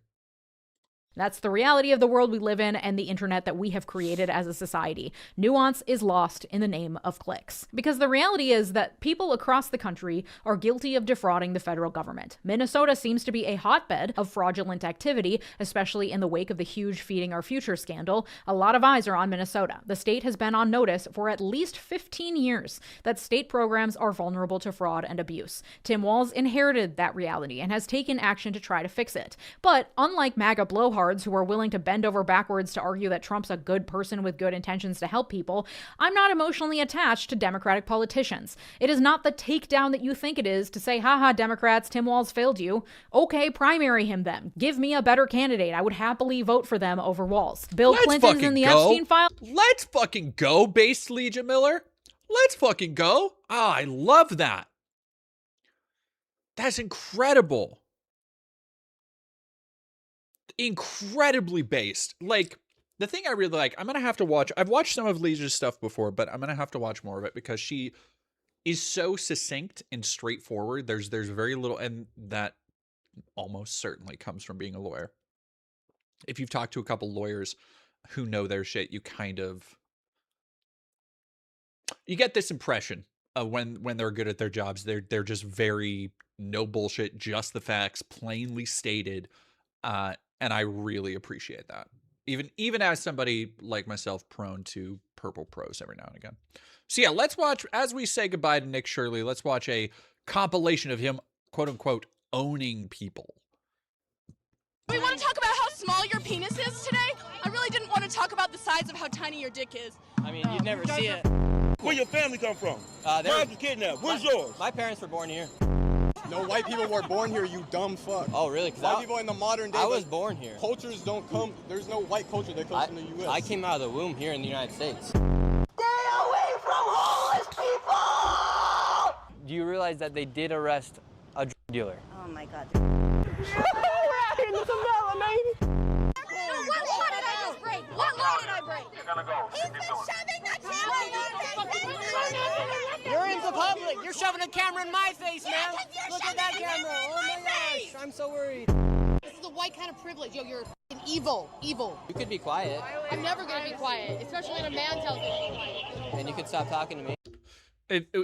That's the reality of the world we live in and the internet that we have created as a society. Nuance is lost in the name of clicks. Because the reality is that people across the country are guilty of defrauding the federal government. Minnesota seems to be a hotbed of fraudulent activity, especially in the wake of the huge Feeding Our Future scandal. A lot of eyes are on Minnesota. The state has been on notice for at least 15 years that state programs are vulnerable to fraud and abuse. Tim Walz inherited that reality and has taken action to try to fix it. But unlike MAGA blowhards who are willing to bend over backwards to argue that Trump's a good person with good intentions to help people, I'm not emotionally attached to Democratic politicians. It is not the takedown that you think it is to say, haha, Democrats, Tim Walz failed you. Okay, primary him then. Give me a better candidate. I would happily vote for them over Walz. Bill Clinton's in the Epstein file. Let's fucking go, Based Legion Miller. Let's fucking go. I love that. That's incredible. Incredibly based. Like, The thing I really like, I'm going to have to watch. I've watched some of Liege's stuff before, but I'm going to have to watch more of it because she is so succinct and straightforward. There's very little, and that almost certainly comes from being a lawyer. If you've talked to a couple lawyers who know their shit, you get this impression of when they're good at their jobs. They're just very no bullshit, just the facts, plainly stated, and I really appreciate that. Even as somebody like myself, prone to purple prose every now and again. So yeah, let's watch, as we say goodbye to Nick Shirley, let's watch a compilation of him, quote unquote, owning people. We want to talk about how small your penis is today? I really didn't want to talk about the size of how tiny your dick is. I mean, you'd never see it. Where your family come from? Mine's was kidnapped. Where's yours? My parents were born here. No white people were born here, you dumb fuck. Oh, really? White people in the modern day. I was born here. Cultures don't come. There's no white culture that comes from the U.S. I came out of the womb here in the United States. Stay away from homeless people! Do you realize that they did arrest a drug dealer? Oh my God. We're out here in the Savannah, baby. What law did I just break? What law did I break? You're gonna go. He's been shoving the camera. You're in the public. You're shoving a camera in my face, man. Look at that camera. Oh my gosh. I'm so worried. This is the white kind of privilege. Yo, you're evil. Evil. You could be quiet. I'm never gonna be quiet, especially when a man tells me to be quiet. And you could stop talking to me.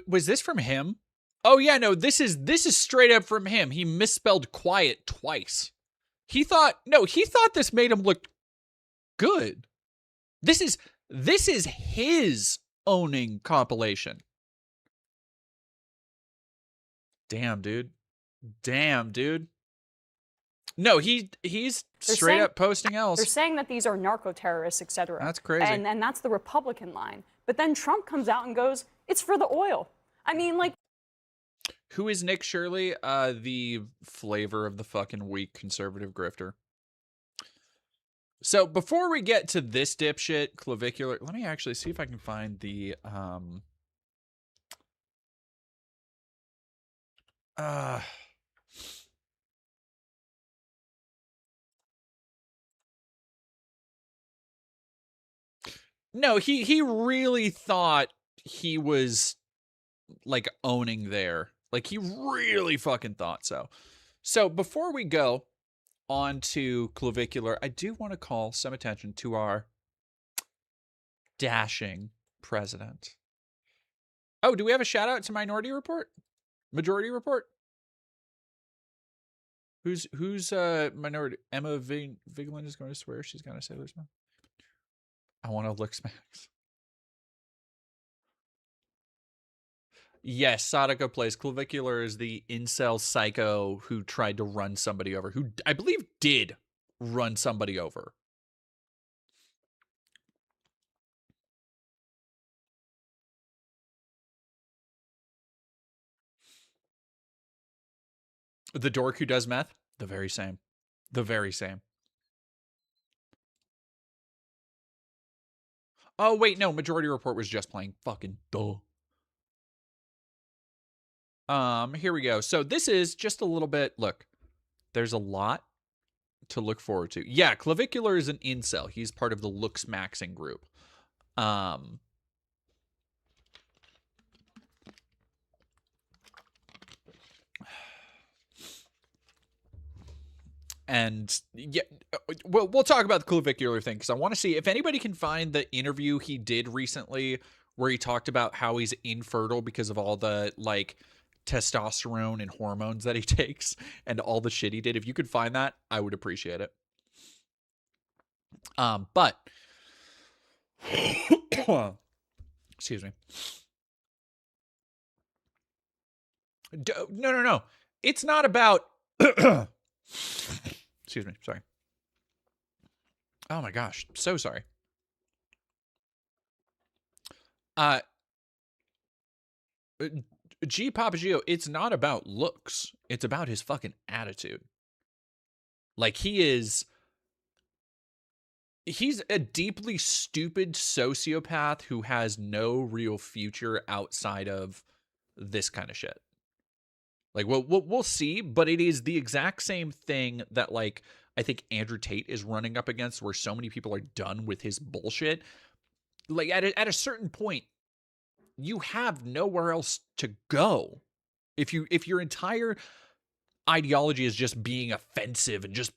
Was this from him? Oh yeah, no, this is straight up from him. He misspelled quiet twice. He thought this made him look good. This is his owning compilation. Damn, dude. No, he's straight up posting else. They're saying that these are narco terrorists, etc. That's crazy. And that's the Republican line. But then Trump comes out and goes, "It's for the oil." I mean, like. Who is Nick Shirley? The flavor of the fucking weak conservative grifter. So before we get to this dipshit, Clavicular, let me actually see if I can find the No, he really thought he was like owning there. Like he really fucking thought so. So before we go on to Clavicular, I do want to call some attention to our dashing president. Oh, do we have a shout out to Majority Report? Who's minority? Emma Vigeland is going to swear she's going to say this one. I want to look smacks. Yes, Sadako plays. Clavicular is the incel psycho who tried to run somebody over, who I believe did run somebody over. The dork who does meth? The very same. The very same. Oh, wait, no. Majority Report was just playing. Fucking duh. Here we go. So this is just a little bit, look, there's a lot to look forward to. Yeah, Clavicular is an incel. He's part of the Looks Maxing group. And yeah, we'll talk about the Clavicular thing because I want to see if anybody can find the interview he did recently where he talked about how he's infertile because of all the like testosterone and hormones that he takes and all the shit he did. If you could find that, I would appreciate it. But excuse me. No. It's not about excuse me, sorry. Oh my gosh, so sorry. G Papagio, it's not about looks. It's about his fucking attitude. Like he's a deeply stupid sociopath who has no real future outside of this kind of shit. Like we'll see, but it is the exact same thing that like I think Andrew Tate is running up against, where so many people are done with his bullshit. Like at a certain point, you have nowhere else to go. If your entire ideology is just being offensive and just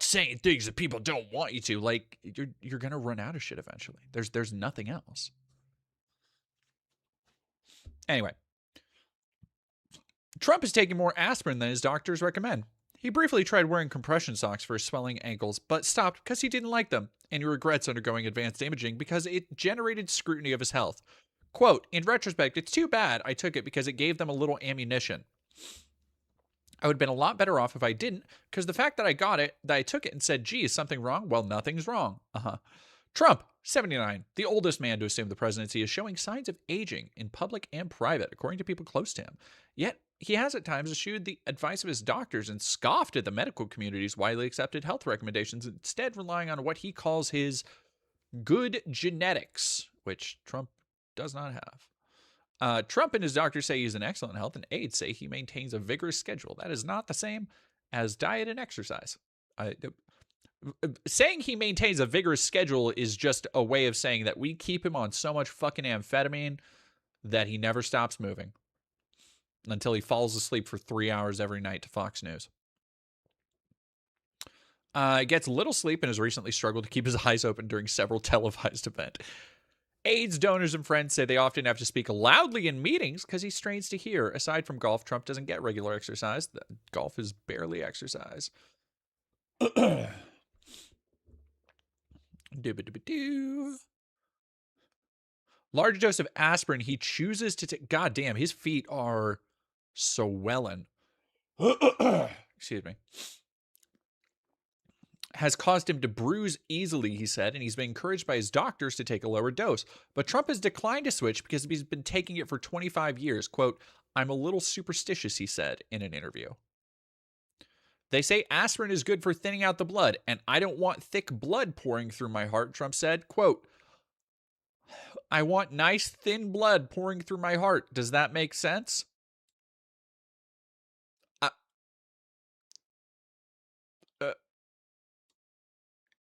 saying things that people don't want you to, like, you're gonna run out of shit eventually. There's nothing else. Anyway, Trump is taking more aspirin than his doctors recommend. He briefly tried wearing compression socks for his swelling ankles, but stopped because he didn't like them, and he regrets undergoing advanced imaging because it generated scrutiny of his health. Quote, in retrospect, it's too bad I took it because it gave them a little ammunition. I would have been a lot better off if I didn't, because the fact that I took it and said, gee, is something wrong? Well, nothing's wrong. Trump, 79, the oldest man to assume the presidency, is showing signs of aging in public and private, according to people close to him. Yet, he has at times eschewed the advice of his doctors and scoffed at the medical community's widely accepted health recommendations, instead relying on what he calls his good genetics, which Trump does not have. Trump and his doctors say he's in excellent health, and aides say he maintains a vigorous schedule. That is not the same as diet and exercise. Saying he maintains a vigorous schedule is just a way of saying that we keep him on so much fucking amphetamine that he never stops moving until he falls asleep for 3 hours every night to Fox News. He gets little sleep and has recently struggled to keep his eyes open during several televised events. Aides, donors, and friends say they often have to speak loudly in meetings because he strains to hear. Aside from golf, Trump doesn't get regular exercise. Golf is barely exercise. Large dose of aspirin he chooses to take. God damn, his feet are swelling. Excuse me. Has caused him to bruise easily, he said, and he's been encouraged by his doctors to take a lower dose. But Trump has declined to switch because he's been taking it for 25 years. Quote, I'm a little superstitious, he said in an interview. They say aspirin is good for thinning out the blood, and I don't want thick blood pouring through my heart, Trump said. Quote, I want nice, thin blood pouring through my heart. Does that make sense?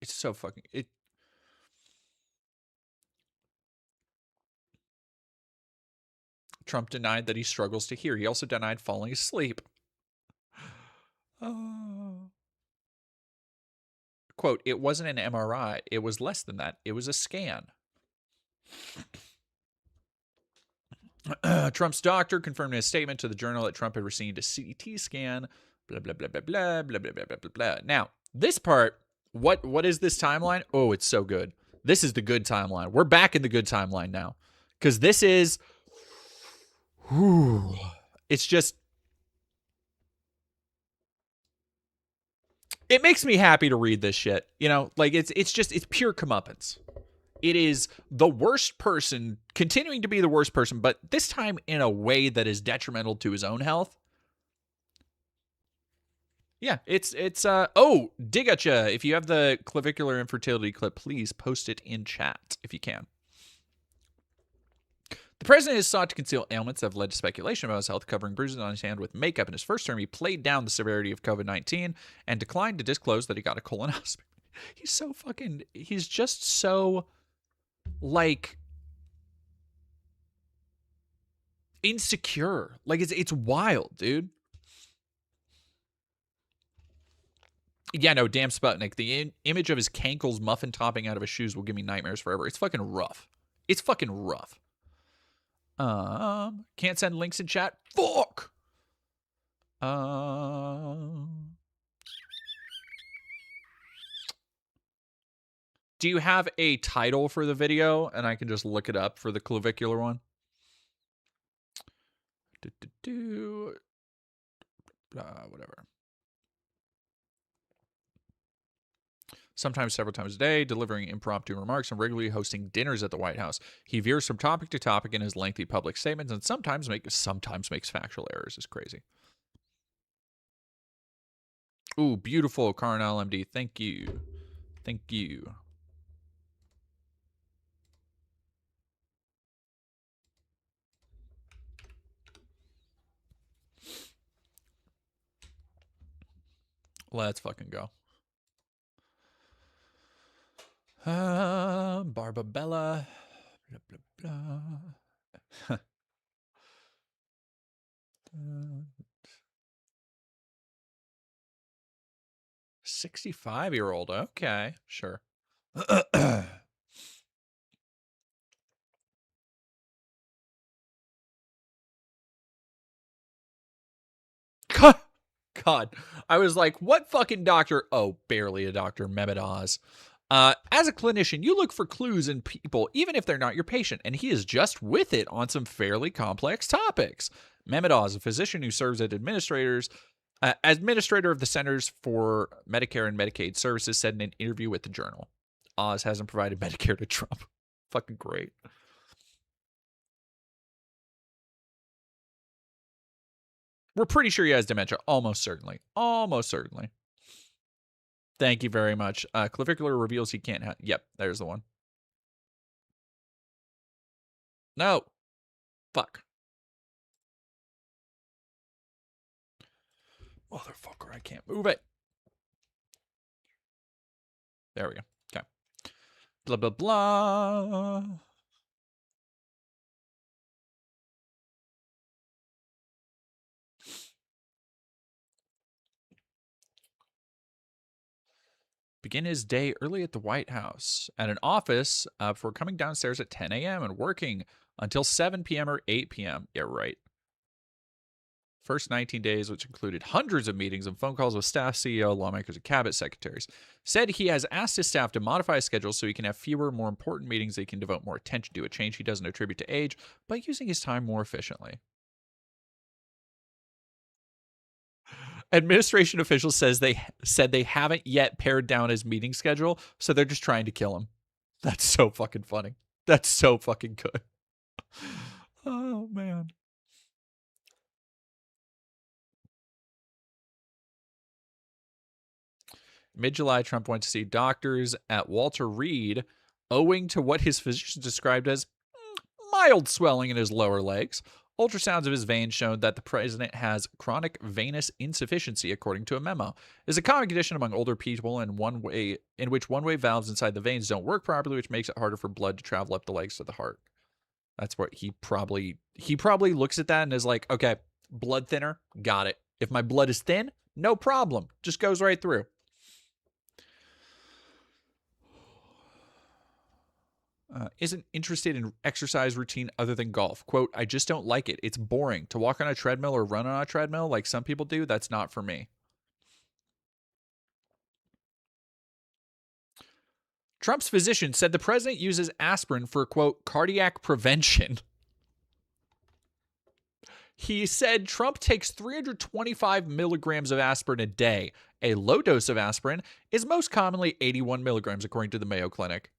It's so fucking... Trump denied that he struggles to hear. He also denied falling asleep. Quote, it wasn't an MRI. It was less than that. It was a scan. Trump's doctor confirmed in a statement to the Journal that Trump had received a CT scan. Blah, blah, blah, blah, blah, blah, blah, blah, blah, blah. Now, this part, what is this timeline? Oh, it's so good. This is the good timeline. We're back in the good timeline now. Because this is... Whew, it's just... It makes me happy to read this shit. You know, like it's pure comeuppance. It is the worst person continuing to be the worst person, but this time in a way that is detrimental to his own health. Yeah, it's Digacha. If you have the clavicular infertility clip, please post it in chat if you can. The president has sought to conceal ailments that have led to speculation about his health, covering bruises on his hand with makeup. In his first term, he played down the severity of COVID-19 and declined to disclose that he got a colonoscopy. He's just so, like, insecure. Like, it's wild, dude. Yeah, no, damn Sputnik. The image of his cankles muffin topping out of his shoes will give me nightmares forever. It's fucking rough. It's fucking rough. Can't send links in chat. Fuck. Do you have a title for the video? And I can just look it up for the clavicular one. Whatever. Sometimes several times a day, delivering impromptu remarks and regularly hosting dinners at the White House. He veers from topic to topic in his lengthy public statements and sometimes makes factual errors. It's crazy. Ooh, beautiful, Carnal MD. Thank you. Thank you. Let's fucking go. Barbabella. Blah, blah, blah. 65-year-old. Okay, sure. God, I was like, what fucking doctor? Oh, barely a doctor, Mehmet Oz. As a clinician, you look for clues in people, even if they're not your patient, and he is just with it on some fairly complex topics. Mehmet Oz, a physician who serves as administrator of the Centers for Medicare and Medicaid Services, said in an interview with the Journal. Oz hasn't provided Medicare to Trump. Fucking great. We're pretty sure he has dementia. Almost certainly. Almost certainly. Thank you very much. Clavicular reveals he can't have... Yep, there's the one. No. Fuck. Motherfucker, I can't move it. There we go. Okay. Blah, blah, blah. Begin his day early at the White House at an office before coming downstairs at 10 a.m. and working until 7 p.m. or 8 p.m. Yeah, right. First 19 days, which included hundreds of meetings and phone calls with staff, CEO, lawmakers, and cabinet secretaries, said he has asked his staff to modify his schedule so he can have fewer, more important meetings that he can devote more attention to, a change he doesn't attribute to age, but using his time more efficiently. Administration officials said they haven't yet pared down his meeting schedule, so they're just trying to kill him. That's so fucking funny. That's so fucking good. Oh, man. Mid-July, Trump went to see doctors at Walter Reed, owing to what his physicians described as mild swelling in his lower legs. Ultrasounds of his veins showed that the president has chronic venous insufficiency, according to a memo. It is a common condition among older people in which one-way valves inside the veins don't work properly, which makes it harder for blood to travel up the legs to the heart. That's what he probably looks at that and is like, okay, blood thinner, got it. If my blood is thin, no problem. Just goes right through. Isn't interested in exercise routine other than golf. Quote, I just don't like it. It's boring. To walk on a treadmill or run on a treadmill like some people do, that's not for me. Trump's physician said the president uses aspirin for, quote, cardiac prevention. He said Trump takes 325 milligrams of aspirin a day. A low dose of aspirin is most commonly 81 milligrams, according to the Mayo Clinic.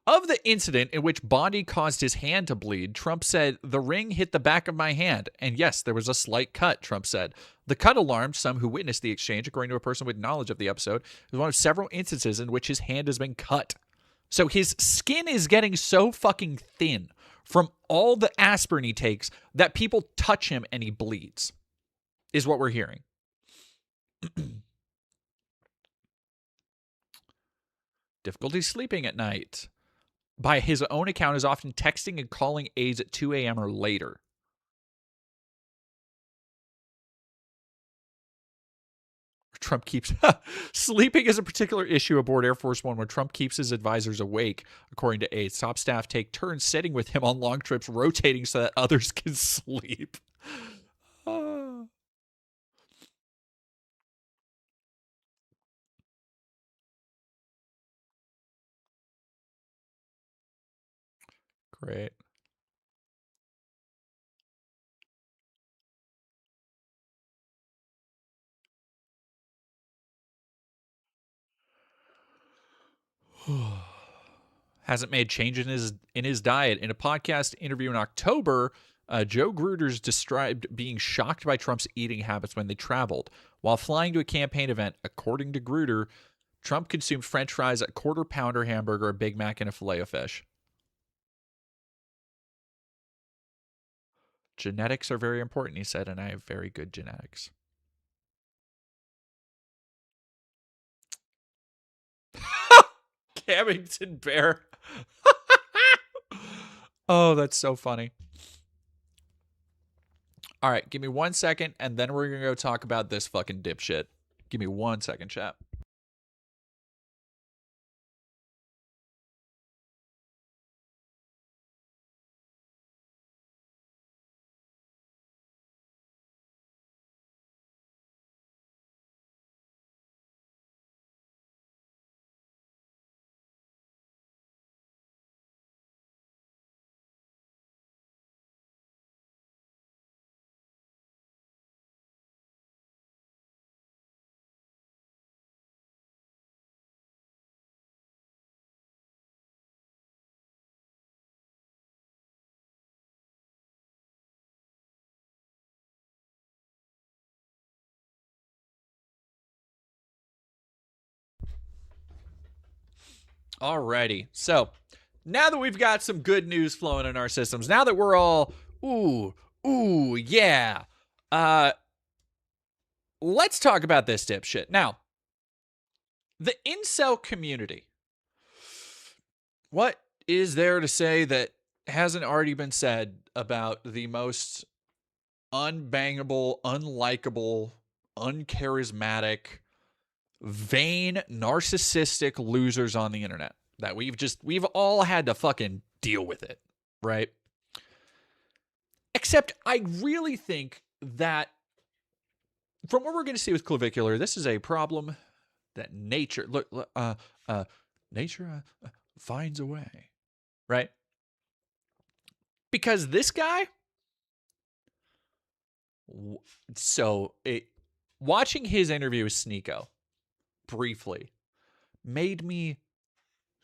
Of the incident in which Bondi caused his hand to bleed, Trump said, the ring hit the back of my hand. And yes, there was a slight cut, Trump said. The cut alarmed some who witnessed the exchange, according to a person with knowledge of the episode. It was one of several instances in which his hand has been cut. So his skin is getting so fucking thin from all the aspirin he takes that people touch him and he bleeds, is what we're hearing. Difficulty sleeping at night. By his own account, is often texting and calling aides at 2 a.m. or later. Trump keeps... Sleeping is a particular issue aboard Air Force One where Trump keeps his advisors awake, according to aides. Top staff take turns sitting with him on long trips, rotating so that others can sleep. Great. Hasn't made changes in his diet. In a podcast interview in October, Joe Gruters described being shocked by Trump's eating habits when they traveled. While flying to a campaign event, according to Grutter, Trump consumed French fries, a quarter-pounder hamburger, a Big Mac, and a filet of fish. Genetics are very important, he said, and I have very good genetics. Camington Bear. Oh, that's so funny. All right, give me 1 second, and then we're going to go talk about this fucking dipshit. Give me 1 second, chat. Alrighty. So, now that we've got some good news flowing in our systems, now that we're all, ooh, yeah, let's talk about this dipshit. Now, the incel community. What is there to say that hasn't already been said about the most unbangable, unlikable, uncharismatic, vain, narcissistic losers on the internet that we've all had to fucking deal with it, right? Except I really think that from what we're going to see with Clavicular, this is a problem that nature finds a way, right? Because this guy, watching his interview with Sneeko briefly made me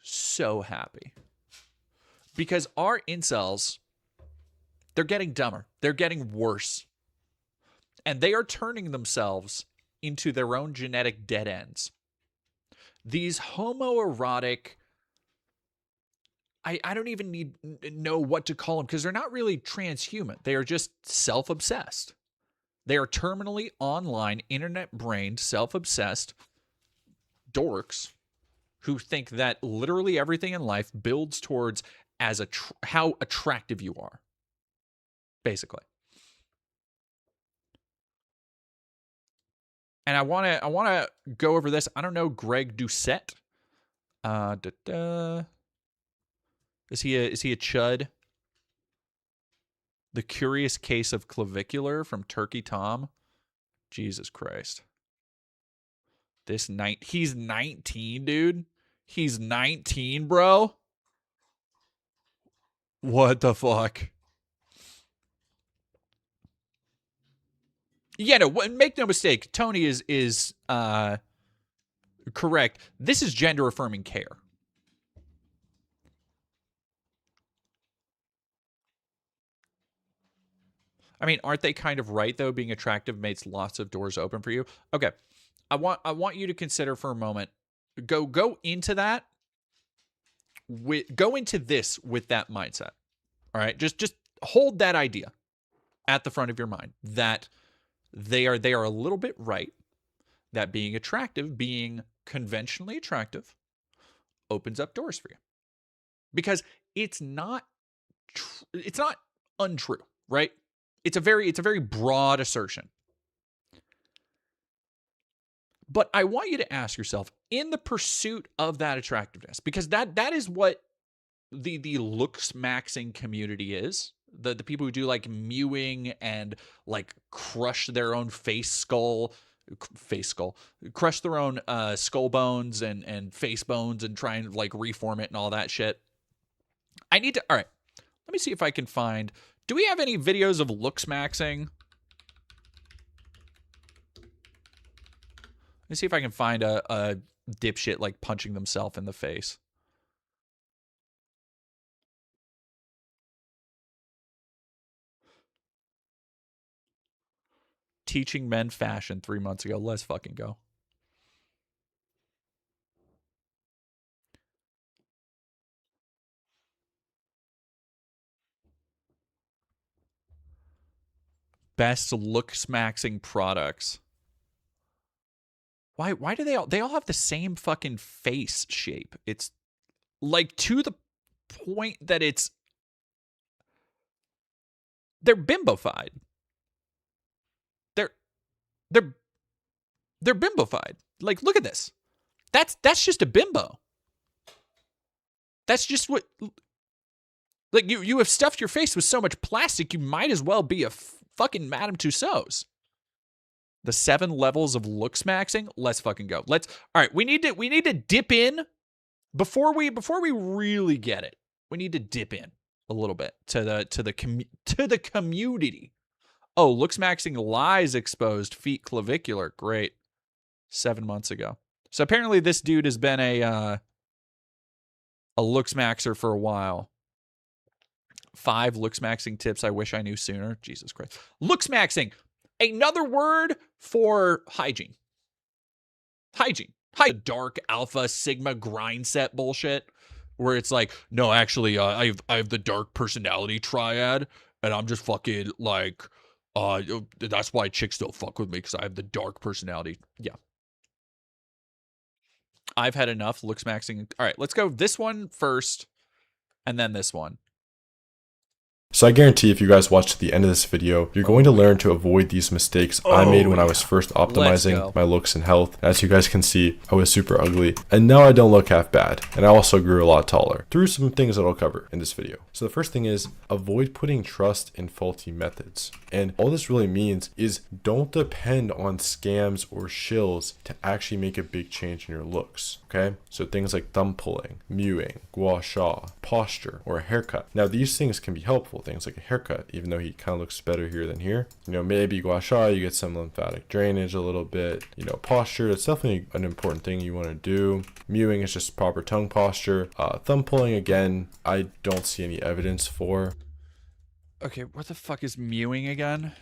so happy. Because our incels, they're getting dumber. They're getting worse. And they are turning themselves into their own genetic dead ends. These homoerotic, I don't even know what to call them because they're not really transhuman. They are just self-obsessed. They are terminally online, internet-brained, self-obsessed dorks who think that literally everything in life builds towards how attractive you are, basically. And I want to go over this. I don't know Greg Doucette. Is he a chud? The Curious Case of Clavicular from Turkey Tom. Jesus Christ. He's 19, dude. He's 19, bro. What the fuck? Yeah, no, make no mistake. Tony is correct. This is gender affirming care. I mean, aren't they kind of right though? Being attractive makes lots of doors open for you. Okay. I want you to consider for a moment. Go into that. Go into this with that mindset. All right? Just hold that idea at the front of your mind that they are a little bit right, that being attractive, being conventionally attractive opens up doors for you. Because it's not untrue, right? It's a very broad assertion. But I want you to ask yourself, in the pursuit of that attractiveness, because that is what the looks maxing community is. The people who do like mewing and like crush their own crush their own skull bones and face bones and try and like reform it and all that shit. All right, let me see if I can find, do we have any videos of looks maxing? Let me see if I can find a dipshit like punching themselves in the face. Teaching men fashion 3 months ago. Let's fucking go. Best looks maxing products. Why do they all have the same fucking face shape? It's like to the point that they're bimbofied. They're bimbofied. Like, look at this. That's just a bimbo. That's just what, like, you have stuffed your face with so much plastic, you might as well be a fucking Madame Tussauds. The 7 levels of looks maxing. Let's fucking go. All right, we need to dip in before we really get it. We need to dip in a little bit to the community. Oh, looks maxing lies exposed, feet clavicular. Great. 7 months ago. So apparently this dude has been a looks maxer for a while. 5 looks maxing tips I wish I knew sooner. Jesus Christ. Looks maxing. Another word for hygiene. Hygiene. Dark alpha sigma grind set bullshit. Where it's like, no, actually, I have the dark personality triad, and I'm just fucking like, that's why chicks don't fuck with me, because I have the dark personality. Yeah. I've had enough looks maxing. All right, let's go this one first, and then this one. So I guarantee if you guys watch to the end of this video, you're going to learn to avoid these mistakes I made when I was first optimizing my looks and health. As you guys can see, I was super ugly, and now I don't look half bad, and I also grew a lot taller, through some things that I'll cover in this video. So the first thing is, avoid putting trust in faulty methods. And all this really means is don't depend on scams or shills to actually make a big change in your looks, okay? So things like thumb pulling, mewing, gua sha, posture, or a haircut. Now these things can be helpful. Things like a haircut, even though he kind of looks better here than here. You know, maybe gua sha, you get some lymphatic drainage a little bit. You know, posture, that's definitely an important thing you want to do. Mewing is just proper tongue posture. Thumb pulling, again, I don't see any evidence for. Okay, what the fuck is mewing again?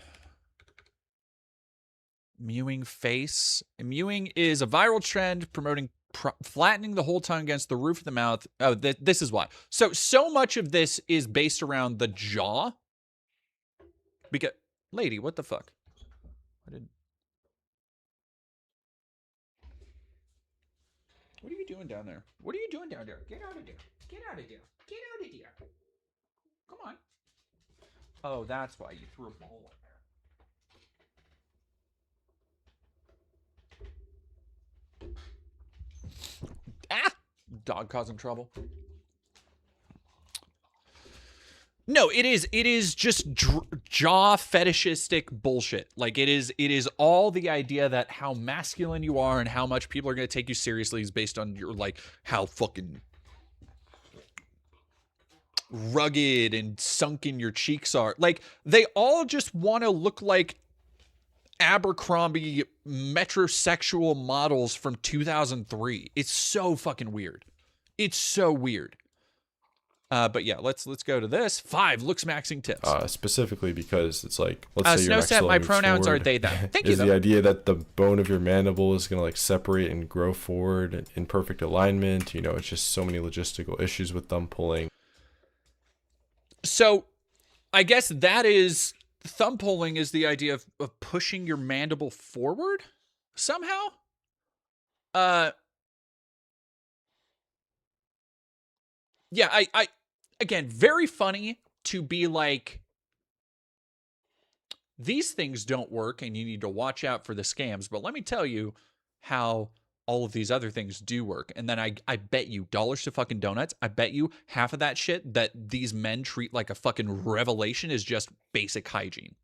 Mewing face. Mewing is a viral trend promoting flattening the whole tongue against the roof of the mouth. Oh, this is why. So much of this is based around the jaw. Because, lady, what the fuck? What are you doing down there? What are you doing down there? Get out of there. Get out of there. Get out of there. Come on. Oh, that's why you threw a ball in there. Ah! Dog causing trouble. No, it is just jaw fetishistic bullshit. Like it is all the idea that how masculine you are and how much people are going to take you seriously is based on your, like, how fucking rugged and sunken your cheeks are. Like, they all just want to look like Abercrombie metrosexual models from 2003. It's so fucking weird. It's so weird. But yeah, let's go to this. 5 looks maxing tips. Specifically because it's like, let's say your Snowset, my pronouns are they, them. Thank you. Is the idea that the bone of your mandible is gonna like separate and grow forward in perfect alignment. You know, it's just so many logistical issues with thumb pulling. So, I guess that is thumb pulling is the idea of pushing your mandible forward somehow. Yeah, I again, very funny to be like, these things don't work and you need to watch out for the scams. But let me tell you how all of these other things do work. And then I bet you dollars to fucking donuts, I bet you half of that shit that these men treat like a fucking revelation is just basic hygiene.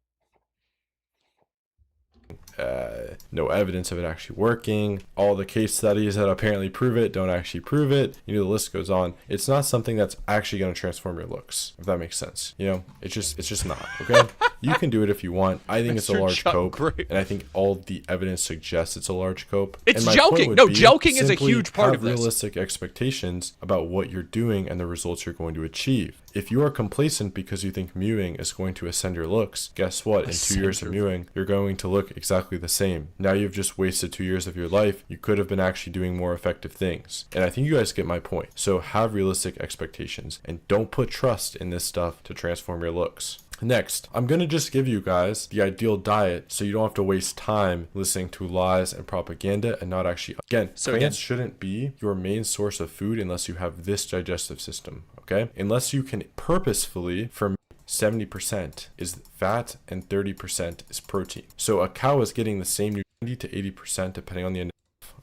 No evidence of it actually working. All the case studies that apparently prove it don't actually prove it. You know, the list goes on. It's not something that's actually going to transform your looks, if that makes sense. You know, it's just not. Okay, you can do it if you want. I think it's a large cope, and I think all the evidence suggests it's a large cope. It's joking. No, joking is a huge part of this. Have realistic expectations about what you're doing and the results you're going to achieve. If you are complacent because you think mewing is going to ascend your looks, guess what? In 2 years of mewing, you're going to look exactly the same. Now you've just wasted 2 years of your life. You could have been actually doing more effective things. And I think you guys get my point. So have realistic expectations and don't put trust in this stuff to transform your looks. Next, I'm going to just give you guys the ideal diet so you don't have to waste time listening to lies and propaganda and not actually. Again, plants shouldn't be your main source of food unless you have this digestive system, okay? Unless you can purposefully ferment. 70% is fat and 30% is protein. So a cow is getting the same 90 to 80% depending on the,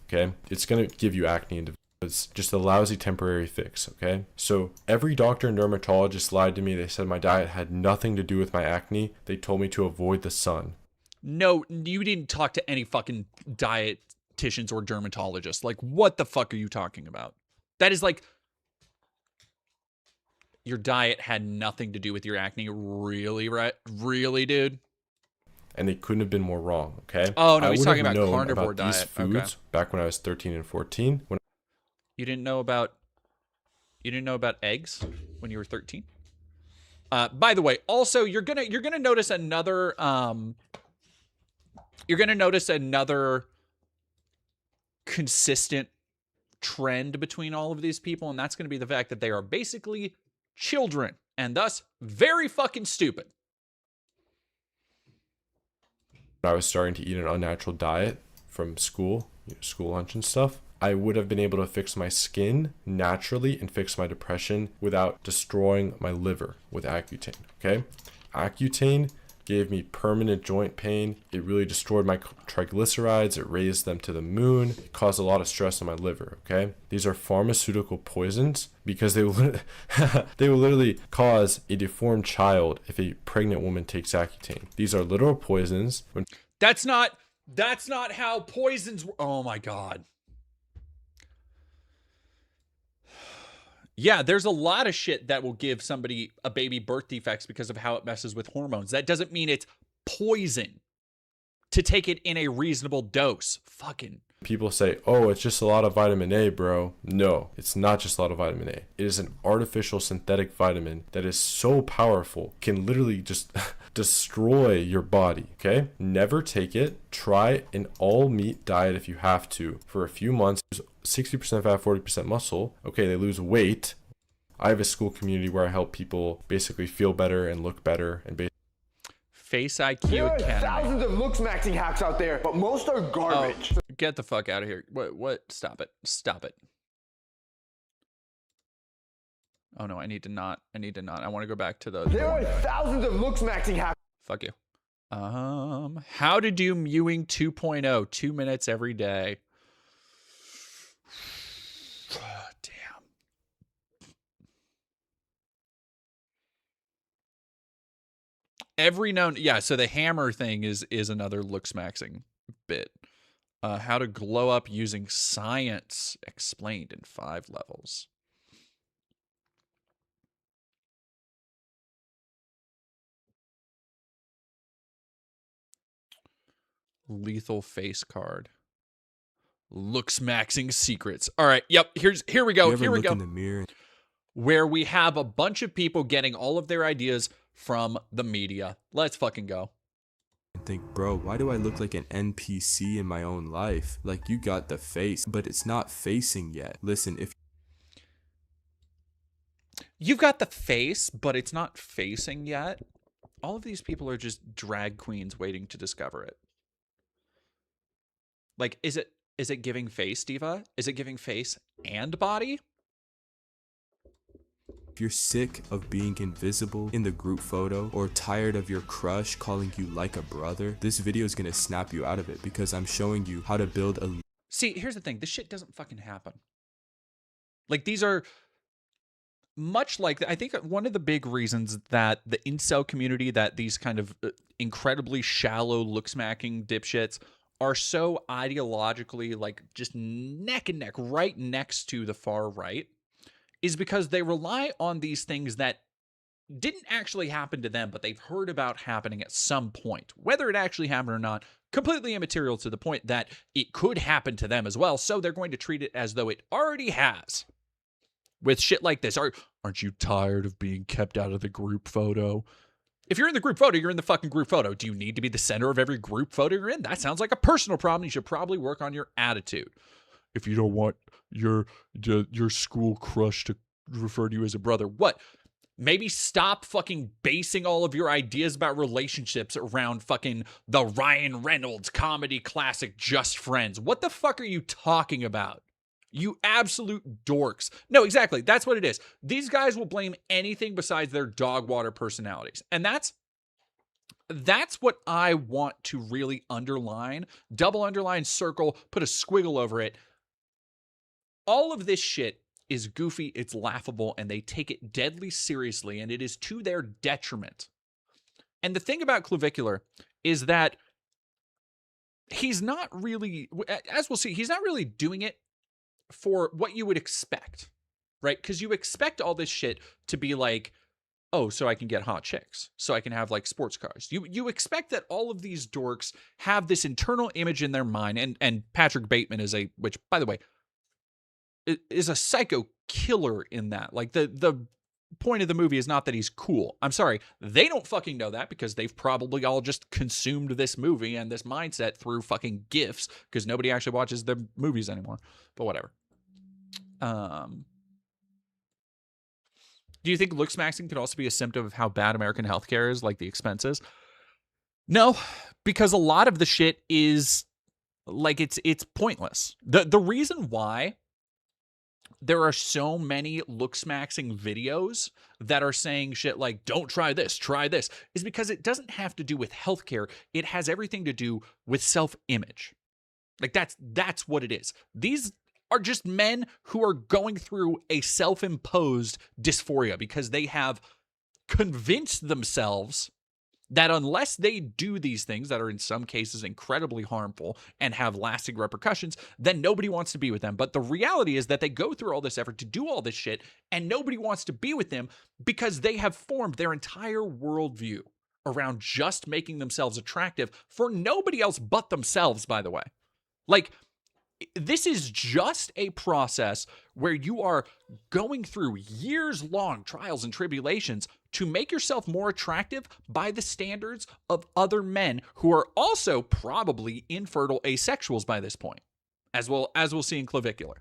okay? It's going to give you acne and it's just a lousy temporary fix, okay? So every doctor and dermatologist lied to me. They said my diet had nothing to do with my acne. They told me to avoid the sun. No, you didn't talk to any fucking dietitians or dermatologists. Like, what the fuck are you talking about? That is like, your diet had nothing to do with your acne. Really, right? Really, dude? And they couldn't have been more wrong, okay? Oh, no, he's talking about carnivore diet. These foods back when I was 13 and 14. You didn't know about eggs when you were 13? By the way, also you're gonna notice another consistent trend between all of these people, and that's going to be the fact that they are basically children and thus very fucking stupid. I was starting to eat an unnatural diet from school, school lunch and stuff. I would have been able to fix my skin naturally and fix my depression without destroying my liver with Accutane, okay? Accutane gave me permanent joint pain. It really destroyed my triglycerides. It raised them to the moon. It caused a lot of stress on my liver, okay? These are pharmaceutical poisons because they will literally cause a deformed child if a pregnant woman takes Accutane. These are literal poisons. That's not how poisons work. Oh my God. Yeah, there's a lot of shit that will give somebody a baby birth defects because of how it messes with hormones. That doesn't mean it's poison to take it in a reasonable dose. Fucking. People say, oh, it's just a lot of vitamin A, bro. No, it's not just a lot of vitamin A. It is an artificial synthetic vitamin that is so powerful, can literally just destroy your body, okay? Never take it. Try an all-meat diet if you have to for a few months. 60% fat, 40% muscle. Okay, they lose weight. I have a school community where I help people basically feel better and look better and Face IQ There are Academy. thousands of looks maxing hacks out there, but most are garbage. Oh, get the fuck out of here. What? Stop it. Stop it. Oh no, I need to not. I want to go back to the. There are thousands of looks maxing hacks. Fuck you. How to do Mewing 2.0. 2 minutes every day. Damn. Every known, yeah. So the hammer thing is another looks maxing bit. How to glow up using science explained in 5 levels. Lethal face card. Looks maxing secrets. All right. Yep. Here we go. Here we go. In the mirror? Where we have a bunch of people getting all of their ideas from the media. Let's fucking go. Think, bro, why do I look like an NPC in my own life? Like, you got the face, but it's not facing yet. Listen, if you've got the face, but it's not facing yet, all of these people are just drag queens waiting to discover it. Like, is it giving face, Diva? Is it giving face and body? If you're sick of being invisible in the group photo or tired of your crush calling you like a brother, this video is going to snap you out of it because I'm showing you how to build a... See, here's the thing. This shit doesn't fucking happen. Like, these are much like... I think one of the big reasons that the incel community, that these kind of incredibly shallow look-smacking dipshits are so ideologically, like, just neck and neck, right next to the far right, is because they rely on these things that didn't actually happen to them, but they've heard about happening at some point. Whether it actually happened or not, completely immaterial to the point that it could happen to them as well, so they're going to treat it as though it already has. With shit like this, aren't you tired of being kept out of the group photo? If you're in the group photo, you're in the fucking group photo. Do you need to be the center of every group photo you're in? That sounds like a personal problem. You should probably work on your attitude. If you don't want your school crush to refer to you as a brother. What? Maybe stop fucking basing all of your ideas about relationships around fucking the Ryan Reynolds comedy classic Just Friends. What the fuck are you talking about? You absolute dorks. No, exactly. That's what it is. These guys will blame anything besides their dog water personalities. And that's what I want to really underline, double underline, circle, put a squiggle over it. All of this shit is goofy, it's laughable, and they take it deadly seriously, and it is to their detriment. And the thing about Clavicular is that he's not really, as we'll see, he's not really doing it for what you would expect, right? Because you expect all this shit to be like, oh, so I can get hot chicks, so I can have like sports cars. You expect that all of these dorks have this internal image in their mind, and Patrick Bateman is which by the way, is a psycho killer in that. Like the point of the movie is not that he's cool. I'm sorry, they don't fucking know that because they've probably all just consumed this movie and this mindset through fucking GIFs because nobody actually watches their movies anymore. But whatever. Do you think looks maxing could also be a symptom of how bad American healthcare is, like the expenses? No, because a lot of the shit is like it's pointless. The reason why there are so many looks maxing videos that are saying shit like, don't try this, is because it doesn't have to do with healthcare. It has everything to do with self-image. Like that's what it is. These are just men who are going through a self-imposed dysphoria because they have convinced themselves that unless they do these things that are in some cases incredibly harmful and have lasting repercussions, then nobody wants to be with them. But the reality is that they go through all this effort to do all this shit and nobody wants to be with them because they have formed their entire worldview around just making themselves attractive for nobody else but themselves, by the way. Like, this is just a process where you are going through years-long trials and tribulations to make yourself more attractive by the standards of other men who are also probably infertile asexuals by this point, as we'll see in Clavicular.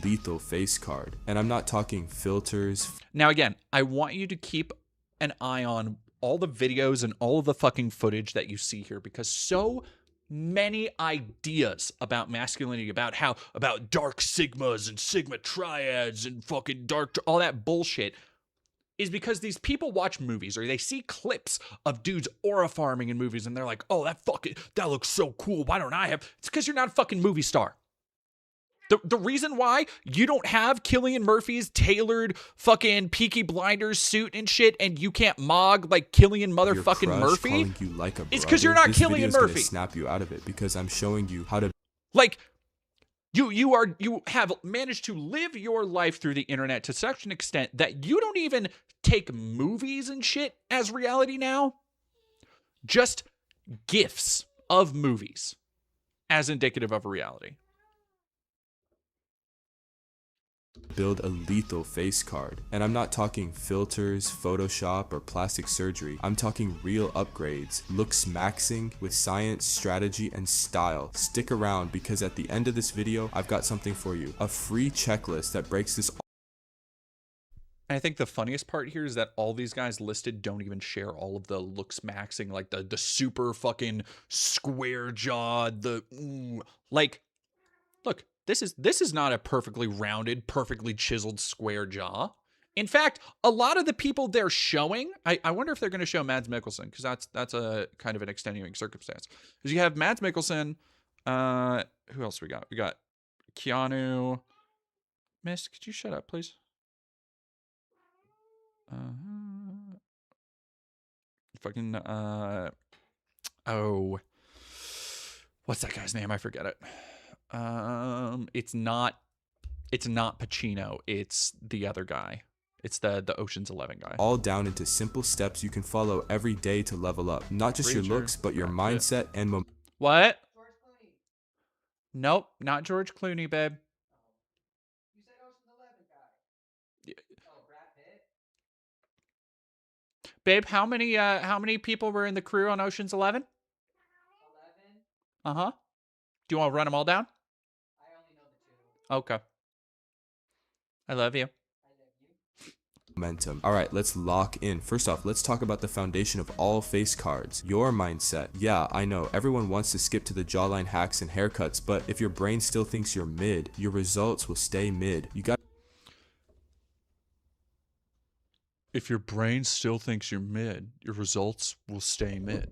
Lethal face card. And I'm not talking filters. Now, again, I want you to keep an eye on all the videos and all of the fucking footage that you see here because so many ideas about masculinity, about dark sigmas and sigma triads and fucking all that bullshit is because these people watch movies or they see clips of dudes aura farming in movies and they're like, oh, that looks so cool. Why don't I have? It's because you're not a fucking movie star. The reason why you don't have Cillian Murphy's tailored fucking Peaky Blinders suit and shit and you can't mog like Cillian motherfucking Murphy is because you're not Cillian Murphy. Snap you out of it because I'm showing you how to like you have managed to live your life through the internet to such an extent that you don't even take movies and shit as reality now. Just GIFs of movies as indicative of a reality. Build a lethal face card. And I'm not talking filters, Photoshop, or plastic surgery. I'm talking real upgrades, looks maxing with science, strategy, and style. Stick around because at the end of this video, I've got something for you. A free checklist that breaks this. And I think the funniest part here is that all these guys listed don't even share all of the looks maxing, like the super fucking square jawed, like, look, this is not a perfectly rounded, perfectly chiseled square jaw. In fact, a lot of the people they're showing, I wonder if they're going to show Mads Mikkelsen, because that's a kind of an extenuating circumstance. Because you have Mads Mikkelsen, who else we got? We got Keanu. Miss, could you shut up, please? Fucking, oh, what's that guy's name? I forget it. It's not Pacino. It's the other guy. It's the Ocean's 11 guy. All down into simple steps you can follow every day to level up. Not just your looks, but your mindset and momentum. What? George Clooney. Nope, not George Clooney, babe. You said Ocean's 11 guy. Oh, Brad Pitt. Babe, how many people were in the crew on Ocean's 11? 11. Uh-huh. Do you want to run them all down? I only know the two. Okay. I love you. I love you. momentum. All right, let's lock in. First off, let's talk about the foundation of all face cards, your mindset. Yeah, I know everyone wants to skip to the jawline hacks and haircuts, but if your brain still thinks you're mid, your results will stay mid. If your brain still thinks you're mid, your results will stay mid.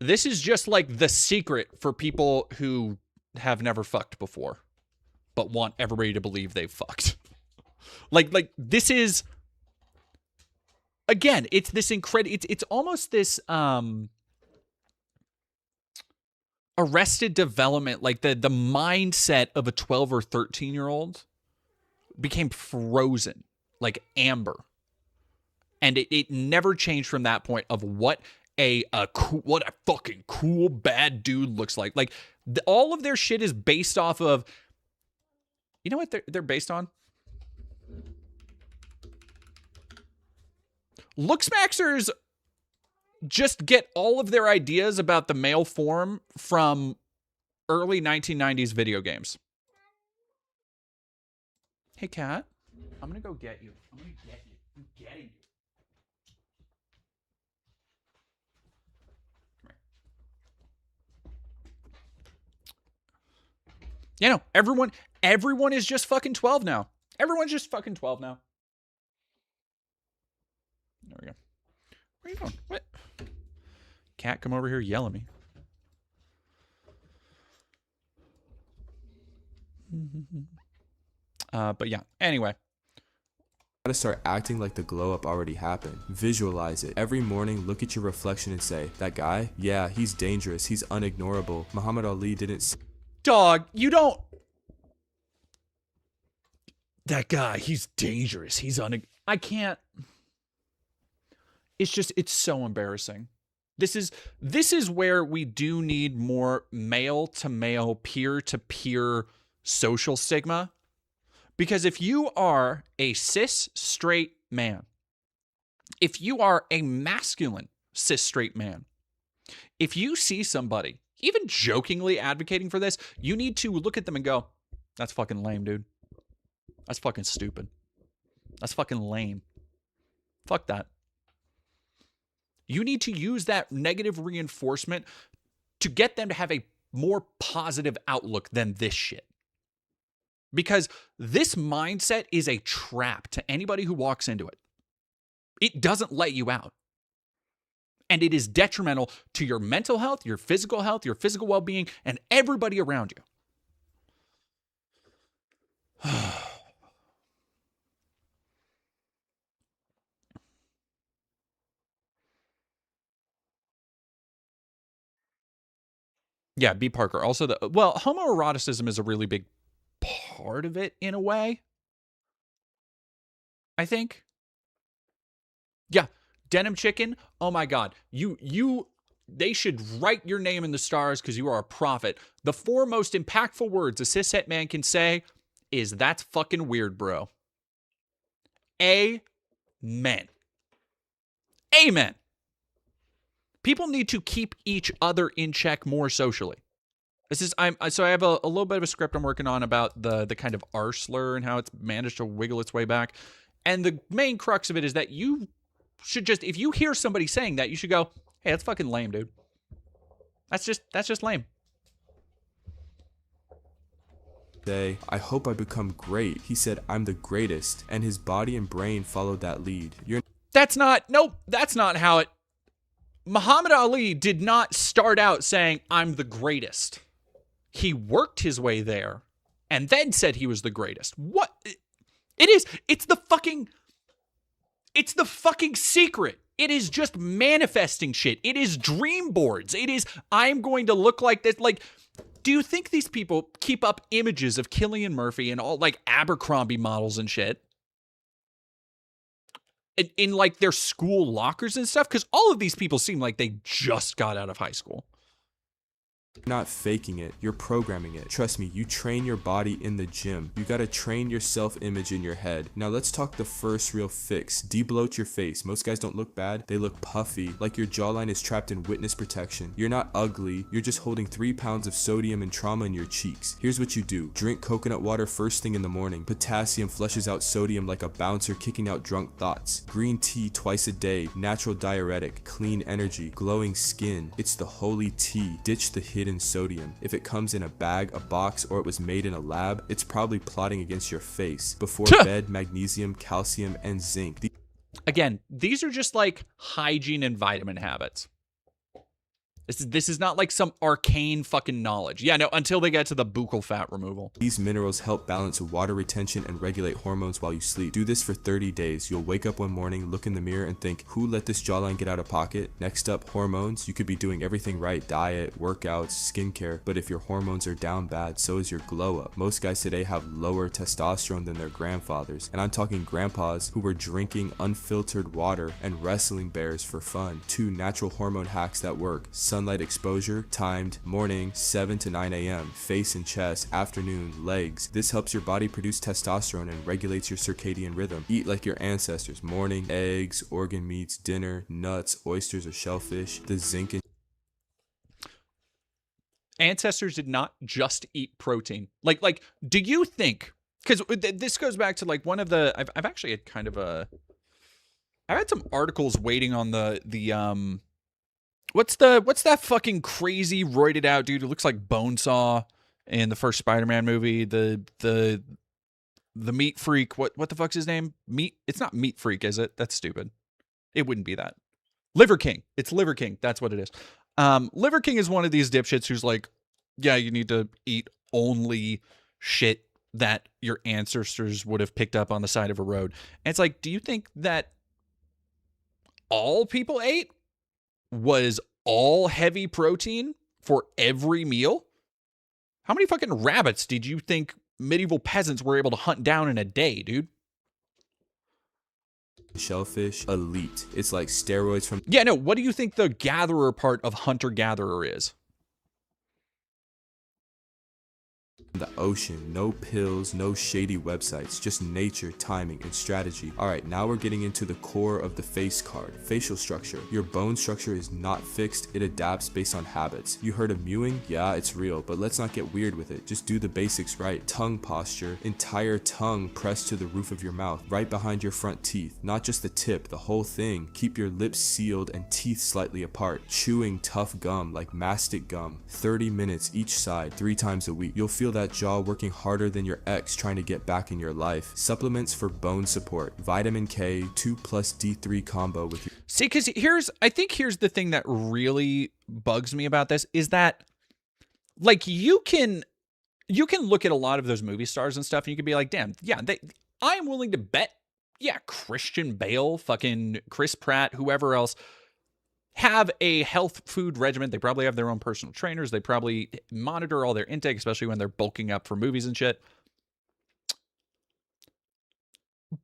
This is just like the secret for people who have never fucked before, but want everybody to believe they've fucked. like this is, again, it's this incredible, it's almost this Arrested Development, like the mindset of a 12 or 13-year-old became frozen, like amber. And it never changed from that point of what a fucking cool bad dude looks like. Like all of their shit is based off of, you know what they're based on? Looksmaxers just get all of their ideas about the male form from early 1990s video games. Hey, cat. I'm gonna go get you. I'm gonna get you. I'm getting you. You know, everyone is just fucking 12 now. Everyone's just fucking 12 now. There we go. Where are you going? What? Cat, come over here, yell at me. But yeah, anyway. Gotta start acting like the glow up already happened. Visualize it. Every morning, look at your reflection and say, that guy? Yeah, he's dangerous. He's unignorable. Muhammad Ali didn't... Dog, you don't... That guy, he's dangerous. He's I can't... It's just, it's so embarrassing. This is where we do need more male-to-male, peer-to-peer social stigma. Because if you are a cis straight man, if you are a masculine cis straight man, if you see somebody even jokingly advocating for this, you need to look at them and go, that's fucking lame, dude. That's fucking stupid. That's fucking lame. Fuck that. You need to use that negative reinforcement to get them to have a more positive outlook than this shit. Because this mindset is a trap to anybody who walks into it. It doesn't let you out. And it is detrimental to your mental health, your physical well-being, and everybody around you. Yeah, B. Parker. Also, homoeroticism is a really big part of it in a way, I think. Yeah, Denim Chicken. Oh my God, they should write your name in the stars because you are a prophet. The 4 most impactful words a cishet man can say is "That's fucking weird, bro." Amen. Amen. People need to keep each other in check more socially. So I have a little bit of a script I'm working on about the kind of R slur and how it's managed to wiggle its way back. And the main crux of it is that you should just, if you hear somebody saying that, you should go, hey, that's fucking lame, dude. That's just lame. I hope I become great. He said, I'm the greatest. And his body and brain followed that lead. That's not how it... Muhammad Ali did not start out saying, I'm the greatest. He worked his way there and then said he was the greatest. What? It's the fucking secret. It is just manifesting shit. It is dream boards. It is, I'm going to look like this. Like, do you think these people keep up images of Cillian Murphy and all like Abercrombie models and shit in like their school lockers and stuff? Because all of these people seem like they just got out of high school. You're not faking it, you're programming it. Trust me, you train your body in the gym. You gotta train your self-image in your head. Now let's talk the first real fix. Debloat your face. Most guys don't look bad, they look puffy, like your jawline is trapped in witness protection. You're not ugly, you're just holding 3 pounds of sodium and trauma in your cheeks. Here's what you do. Drink coconut water first thing in the morning. Potassium flushes out sodium like a bouncer kicking out drunk thoughts. Green tea twice a day, natural diuretic, clean energy, glowing skin. It's the holy tea. Ditch the hidden sodium. If it comes in a bag, a box, or it was made in a lab, it's probably plotting against your face. Before bed, magnesium, calcium, and zinc. Again, these are just like hygiene and vitamin habits. This is not like some arcane fucking knowledge. Yeah, no, until they get to the buccal fat removal. These minerals help balance water retention and regulate hormones while you sleep. Do this for 30 days. You'll wake up one morning, look in the mirror, and think, who let this jawline get out of pocket? Next up, hormones. You could be doing everything right, diet, workouts, skincare, but if your hormones are down bad, so is your glow up. Most guys today have lower testosterone than their grandfathers, and I'm talking grandpas who were drinking unfiltered water and wrestling bears for fun. 2 natural hormone hacks that work. Sunlight exposure, timed, morning 7 to 9 a.m., face and chest, afternoon, legs. This helps your body produce testosterone and regulates your circadian rhythm. Eat like your ancestors. Morning, eggs, organ meats, dinner, nuts, oysters or shellfish. The zinc and ancestors did not just eat protein. Like, do you think, because this goes back to like one of the, I've actually had kind of a, I've had some articles waiting on the what's that fucking crazy roided out dude who looks like Bonesaw in the first Spider-Man movie? The meat freak. What the fuck's his name? It's not Meat Freak, is it? That's stupid. It wouldn't be that. Liver King. It's Liver King. That's what it is. Liver King is one of these dipshits who's like, yeah, you need to eat only shit that your ancestors would have picked up on the side of a road. And it's like, do you think that all people ate was all heavy protein for every meal? How many fucking rabbits did you think medieval peasants were able to hunt down in a day, dude? shellfish, elite. It's like steroids from... Yeah, no, what do you think the gatherer part of hunter-gatherer is? The ocean, no pills, no shady websites, just nature, timing, and strategy. Alright, now we're getting into the core of the face card, facial structure. Your bone structure is not fixed, it adapts based on habits. You heard of mewing? Yeah, it's real, but let's not get weird with it. Just do the basics right. Tongue posture, entire tongue pressed to the roof of your mouth, right behind your front teeth. Not just the tip, the whole thing. Keep your lips sealed and teeth slightly apart. Chewing tough gum like mastic gum. 30 minutes each side, 3 times a week. You'll feel that jaw working harder than your ex trying to get back in your life. Supplements for bone support. Vitamin K, 2 plus D3 combo with your... See, because I think here's the thing that really bugs me about this is that, like, you can look at a lot of those movie stars and stuff and you can be like, damn, yeah, I'm willing to bet, yeah, Christian Bale, fucking Chris Pratt, whoever else, have a health food regimen. They probably have their own personal trainers. They probably monitor all their intake, especially when they're bulking up for movies and shit.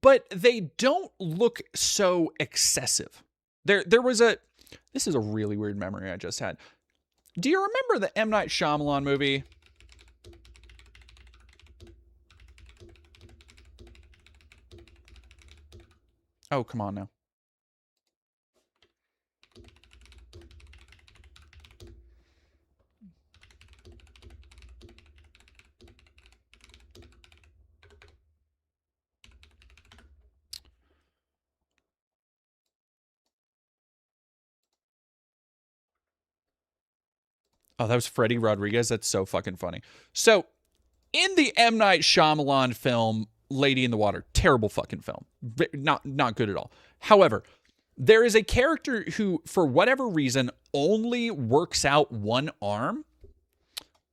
But they don't look so excessive. There was this is a really weird memory I just had. Do you remember the M. Night Shyamalan movie? Oh, come on now. Oh, that was Freddie Rodriguez. That's so fucking funny. So, in the M. Night Shyamalan film, Lady in the Water, terrible fucking film. Not good at all. However, there is a character who, for whatever reason, only works out one arm.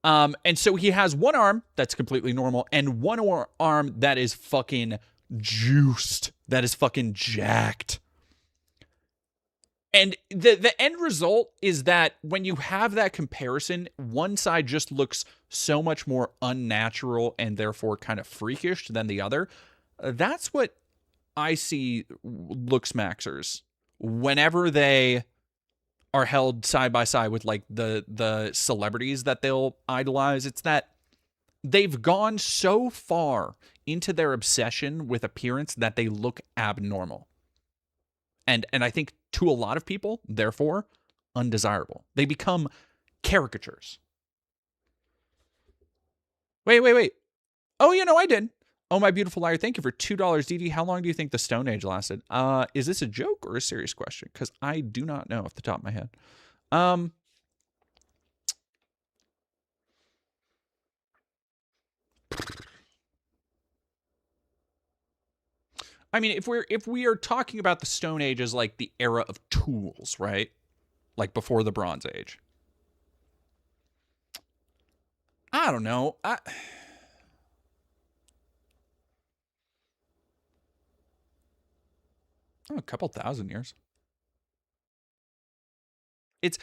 And so he has one arm that's completely normal and one arm that is fucking juiced. That is fucking jacked. And the end result is that when you have that comparison, one side just looks so much more unnatural and therefore kind of freakish than the other. That's what I see looks maxers whenever they are held side by side with like the celebrities that they'll idolize. It's that they've gone so far into their obsession with appearance that they look abnormal. And I think to a lot of people, therefore, undesirable. They become caricatures. Wait. Oh, I did. Oh, my beautiful liar. Thank you for $2, DD. How long do you think the Stone Age lasted? Is this a joke or a serious question? Because I do not know off the top of my head. I mean, if we are talking about the Stone Age as like the era of tools, right? Like before the Bronze Age. I don't know. A couple thousand years. It's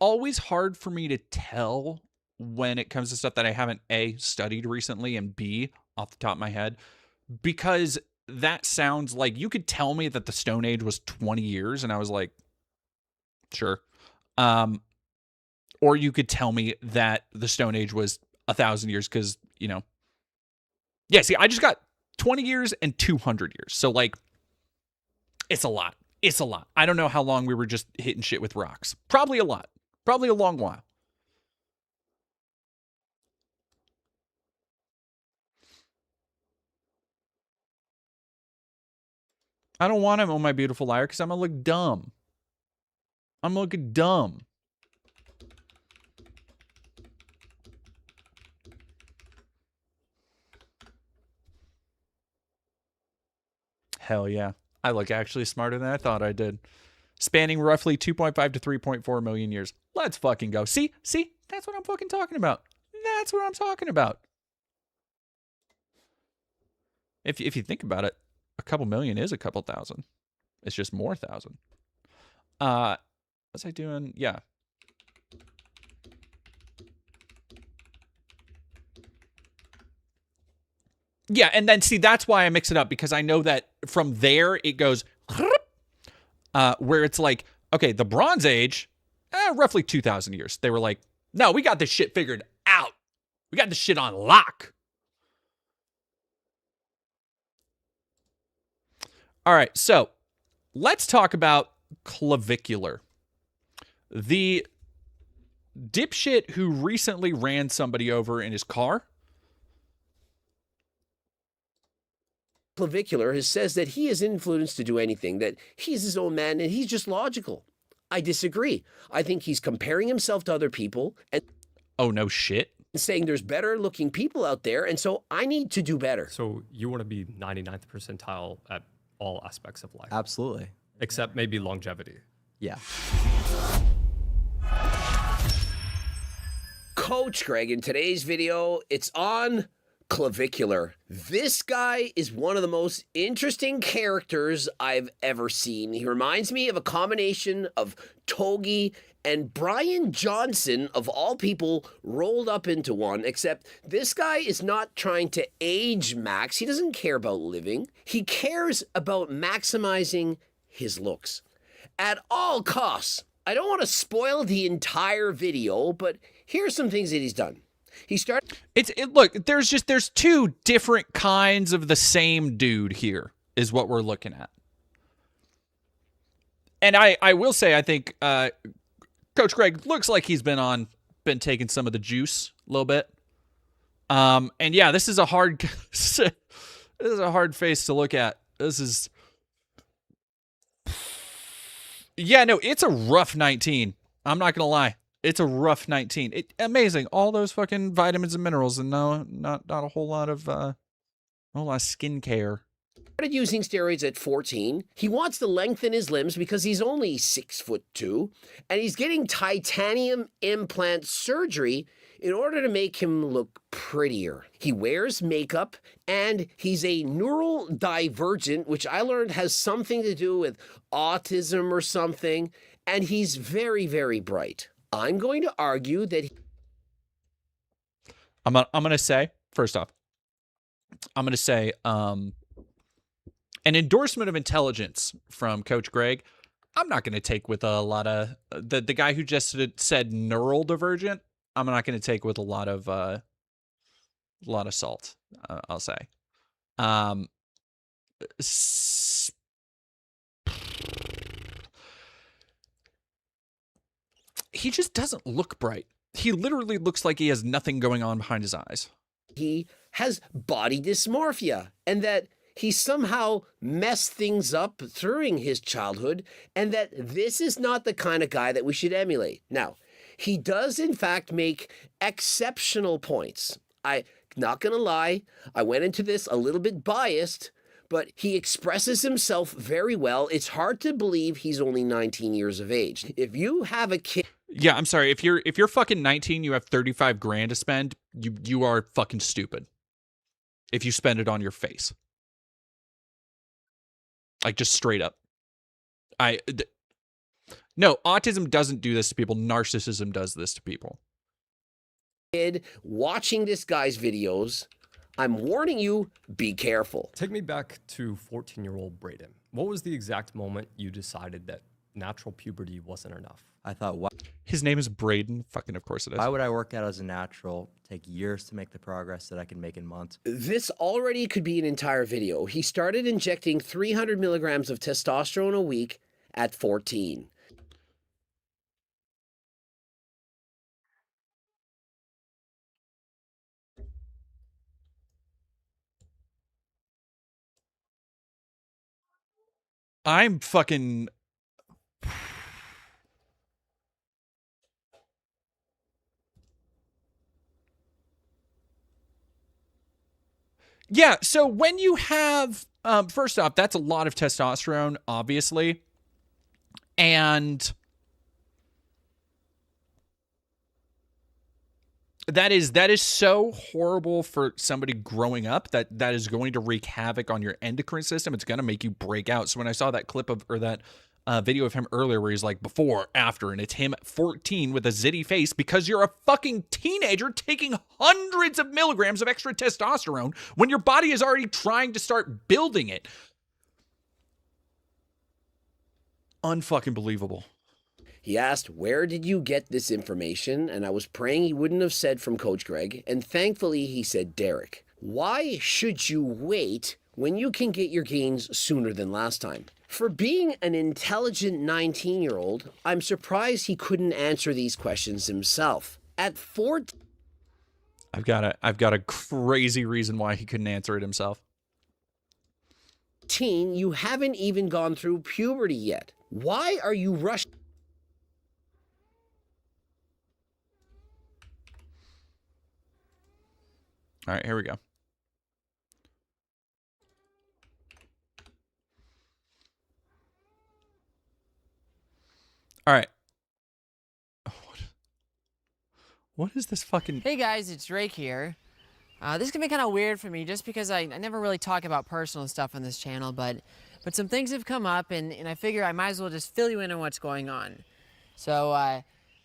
always hard for me to tell when it comes to stuff that I haven't A, studied recently, and B, off the top of my head, because that sounds like you could tell me that the Stone Age was 20 years and I was like, sure. Or you could tell me that the Stone Age was 1,000 years because, yeah, see, I just got 20 years and 200 years. So like, it's a lot. It's a lot. I don't know how long we were just hitting shit with rocks. Probably a lot. Probably a long while. I don't want him on my beautiful liar because I'm going to look dumb. I'm looking dumb. Hell yeah. I look actually smarter than I thought I did. Spanning roughly 2.5 to 3.4 million years. Let's fucking go. See? That's what I'm fucking talking about. That's what I'm talking about. If you think about it, a couple million is a couple thousand. It's just more thousand. What's I doing? Yeah. Yeah, and then see, that's why I mix it up, because I know that from there it goes where it's like, okay, the Bronze Age, roughly 2,000 years. They were like, no, we got this shit figured out. We got this shit on lock. All right, so let's talk about Clavicular. The dipshit who recently ran somebody over in his car. Clavicular says that he is influenced to do anything, that he's his own man and he's just logical. I disagree. I think he's comparing himself to other people and oh no shit, saying there's better looking people out there, and so I need to do better. So you want to be 99th percentile at all aspects of life? Absolutely. Except maybe longevity. Yeah. Coach Greg, in today's video, it's on Clavicular. This guy is one of the most interesting characters I've ever seen. He reminds me of a combination of Togi and Brian Johnson, of all people, rolled up into one, except this guy is not trying to age Max. He doesn't care about living. He cares about maximizing his looks at all costs. I don't want to spoil the entire video, but here's some things that he's done. He started. Look, there's two different kinds of the same dude here, is what we're looking at. And I will say, I think Coach Greg looks like he's been taking some of the juice a little bit. And yeah, this is a hard this is a hard face to look at. This is, yeah, no, it's a rough 19. I'm not gonna lie. It's a rough 19. Amazing. All those fucking vitamins and minerals, and no, not a whole lot of skincare. Started using steroids at 14. He wants to lengthen his limbs because he's only 6'2", and he's getting titanium implant surgery in order to make him look prettier. He wears makeup, and he's a neural divergent, which I learned has something to do with autism or something, and he's very, very bright. I'm going to argue that I'm going to say, first off, I'm going to say an endorsement of intelligence from Coach Greg. I'm not going to take with a lot of the guy who just said neural divergent. I'm not going to take with a lot of salt. I'll say. He just doesn't look bright. He literally looks like he has nothing going on behind his eyes. He has body dysmorphia, and that he somehow messed things up during his childhood, and that this is not the kind of guy that we should emulate. Now, he does in fact make exceptional points. I'm not gonna lie, I went into this a little bit biased, but he expresses himself very well. It's hard to believe he's only 19 years of age. If you have a kid... Yeah, I'm sorry. If you're fucking 19, you have 35 grand to spend, you are fucking stupid. If you spend it on your face. Like, just straight up. No, autism doesn't do this to people. Narcissism does this to people. Kid watching this guy's videos, I'm warning you, be careful. Take me back to 14-year-old Braden. What was the exact moment you decided that natural puberty wasn't enough? I thought, why? His name is Braden. Fucking of course it is. Why would I work out as a natural, take years to make the progress that I can make in months? This already could be an entire video. He started injecting 300 milligrams of testosterone a week at 14. I'm fucking... Yeah, so when you have... first off, that's a lot of testosterone, obviously. And... That is so horrible for somebody growing up that is going to wreak havoc on your endocrine system. It's going to make you break out. So when I saw that clip of, or that video of him earlier where he's like before, after, and it's him at 14 with a zitty face because you're a fucking teenager taking hundreds of milligrams of extra testosterone when your body is already trying to start building it. Unfucking believable. He asked, where did you get this information? And I was praying he wouldn't have said from Coach Greg. And thankfully he said, Derek, why should you wait when you can get your gains sooner than last time? For being an intelligent 19-year-old, I'm surprised he couldn't answer these questions himself. At 14... I've got a crazy reason why he couldn't answer it himself. You haven't even gone through puberty yet. Why are you rushing? All right, here we go. All right. What is this fucking... Hey guys, it's Drake here. This can be kind of weird for me just because I never really talk about personal stuff on this channel, but some things have come up and I figure I might as well just fill you in on what's going on. So,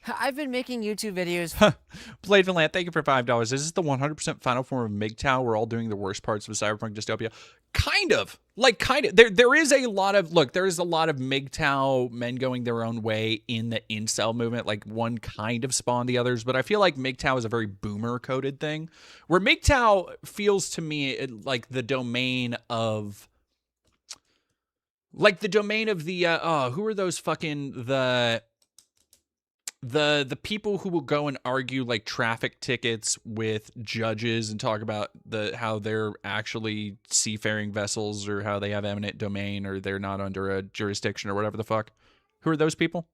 I've been making YouTube videos. Blade Van Lant, thank you for $5. Is this the 100% final form of MGTOW? We're all doing the worst parts of cyberpunk dystopia. Kind of. Like, kind of. There is a lot of... Look, there is a lot of MGTOW men going their own way in the incel movement. Like, one kind of spawned the others. But I feel like MGTOW is a very boomer-coded thing. Where MGTOW feels to me like the domain of... Like, the domain of the... who are those fucking... The people who will go and argue like traffic tickets with judges and talk about how they're actually seafaring vessels or how they have eminent domain or they're not under a jurisdiction or whatever the fuck. Who are those people?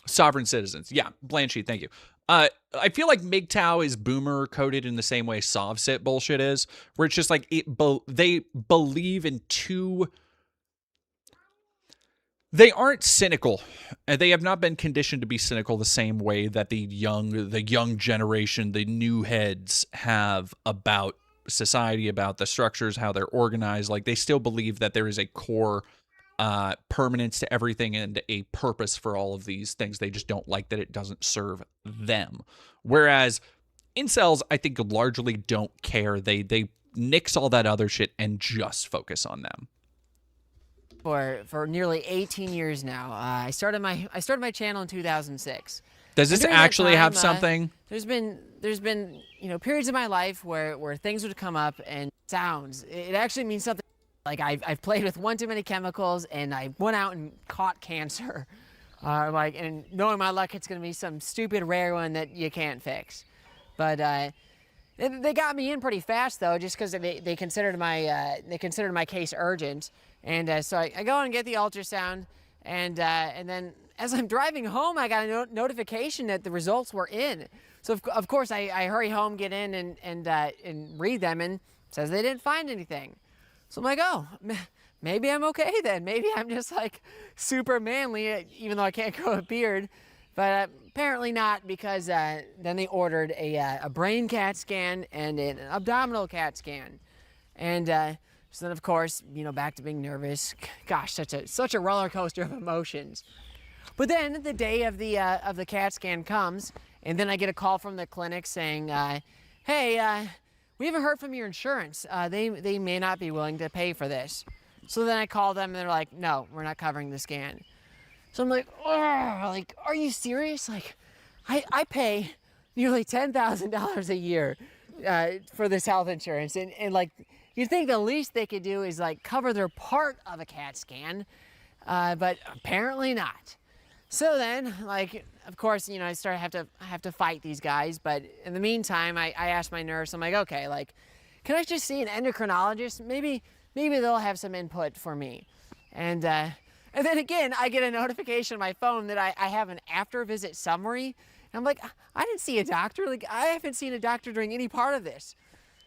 Sovereign citizens. Yeah, Blanchy, thank you. I feel like MGTOW is boomer coded in the same way SovCit bullshit is, where it's just like they believe in two... They aren't cynical. They have not been conditioned to be cynical the same way that the young generation, the new heads have about society, about the structures, how they're organized. Like, they still believe that there is a core permanence to everything and a purpose for all of these things. They just don't like that it doesn't serve them. Whereas incels, I think, largely don't care. They nix all that other shit and just focus on them. for nearly 18 years now. I started my channel in 2006. Does this actually have something? There's been periods of my life where things would come up and sounds. It actually means something. Like I've played with one too many chemicals and I went out and caught cancer. And knowing my luck, it's gonna be some stupid rare one that you can't fix. But they got me in pretty fast though, just because they considered my case urgent. And so I go and get the ultrasound, and then as I'm driving home, I got a notification that the results were in. So of course I hurry home, get in, and read them, and it says they didn't find anything. So I'm like, oh, maybe I'm okay then. Maybe I'm just like super manly, even though I can't grow a beard. But apparently not, because then they ordered a brain CAT scan and an abdominal CAT scan. And so then, of course, back to being nervous. Gosh, such a roller coaster of emotions. But then the day of the CAT scan comes, and then I get a call from the clinic saying, hey, we haven't heard from your insurance. They may not be willing to pay for this. So then I call them, and they're like, no, we're not covering the scan. So I'm like, oh, are you serious? I pay nearly $10,000 a year for this health insurance, and you'd think the least they could do is cover their part of a CAT scan, but apparently not. So then, of course, I have to fight these guys. But in the meantime, I asked my nurse, I'm like, okay, can I just see an endocrinologist? Maybe they'll have some input for me. And then again, I get a notification on my phone that I have an after visit summary. And I'm like, I didn't see a doctor. I haven't seen a doctor during any part of this.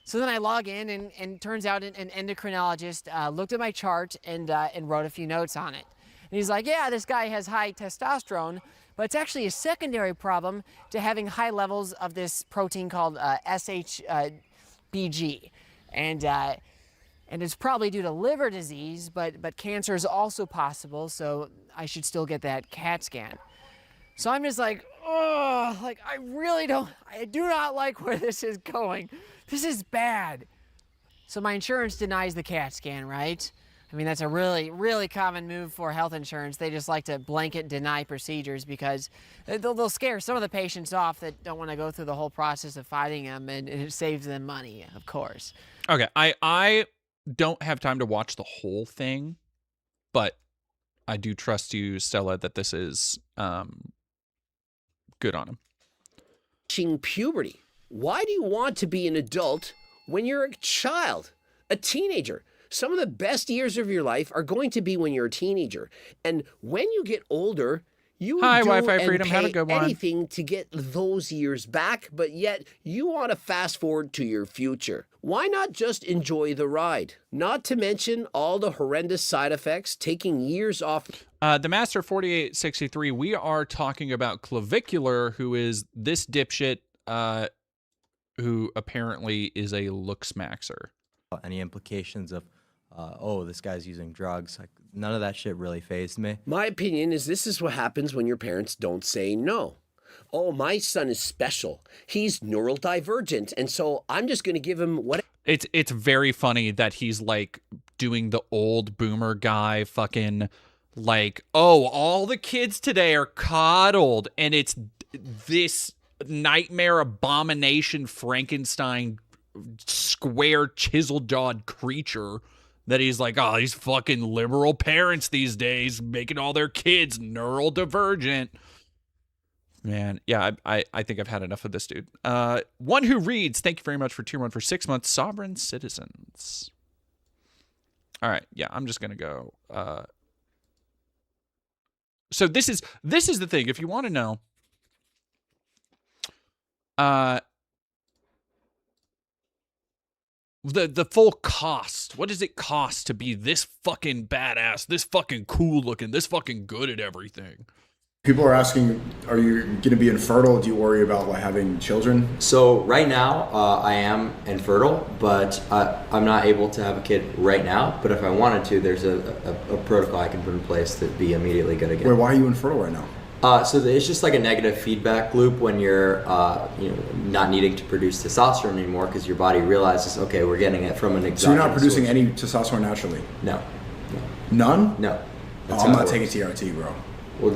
So then I log in, and turns out an endocrinologist looked at my chart and wrote a few notes on it. And he's like, yeah, this guy has high testosterone, but it's actually a secondary problem to having high levels of this protein called SHBG. And it's probably due to liver disease, but cancer is also possible, so I should still get that CAT scan. So I'm just like, oh, I do not like where this is going. This is bad. So my insurance denies the CAT scan, right? I mean, that's a really, really common move for health insurance. They just like to blanket deny procedures because they'll scare some of the patients off that don't want to go through the whole process of fighting them, and it saves them money, of course. Okay, I don't have time to watch the whole thing, but I do trust you, Stella, that this is good on him. Puberty. Why do you want to be an adult when you're a child, a teenager? Some of the best years of your life are going to be when you're a teenager. And when you get older, you will do Wi-Fi Freedom. and Have a pay good one. anything to get those years back, but yet you want to fast forward to your future. Why not just enjoy the ride? Not to mention all the horrendous side effects, taking years off. The Master 4863, we are talking about Clavicular, who is this dipshit who apparently is a looks maxer. Any implications of oh, this guy's using drugs, none of that shit really fazed me. My opinion is this is what happens when your parents don't say no. Oh, my son is special. He's neurodivergent, and so I'm just going to give him what. It's very funny that he's doing the old boomer guy fucking oh, all the kids today are coddled, and it's this nightmare abomination Frankenstein square chisel-jawed creature that he's oh, these fucking liberal parents these days making all their kids neurodivergent. Man, yeah, I think I've had enough of this dude. One Who Reads, thank you very much for tier 1 for 6 months. Sovereign Citizens. All right, yeah, I'm just gonna go. So this is the thing. If you want to know, the full cost. What does it cost to be this fucking badass, this fucking cool looking, this fucking good at everything? People are asking, are you going to be infertile? Do you worry about having children? So right now, I am infertile, but I'm not able to have a kid right now. But if I wanted to, there's a protocol I can put in place to be immediately good again. Wait, why are you infertile right now? So it's just a negative feedback loop when you're not needing to produce testosterone anymore because your body realizes, okay, we're getting it from an exogenous So you're not producing source. any testosterone naturally? No. None? No. Oh, I'm not taking TRT, bro. Well,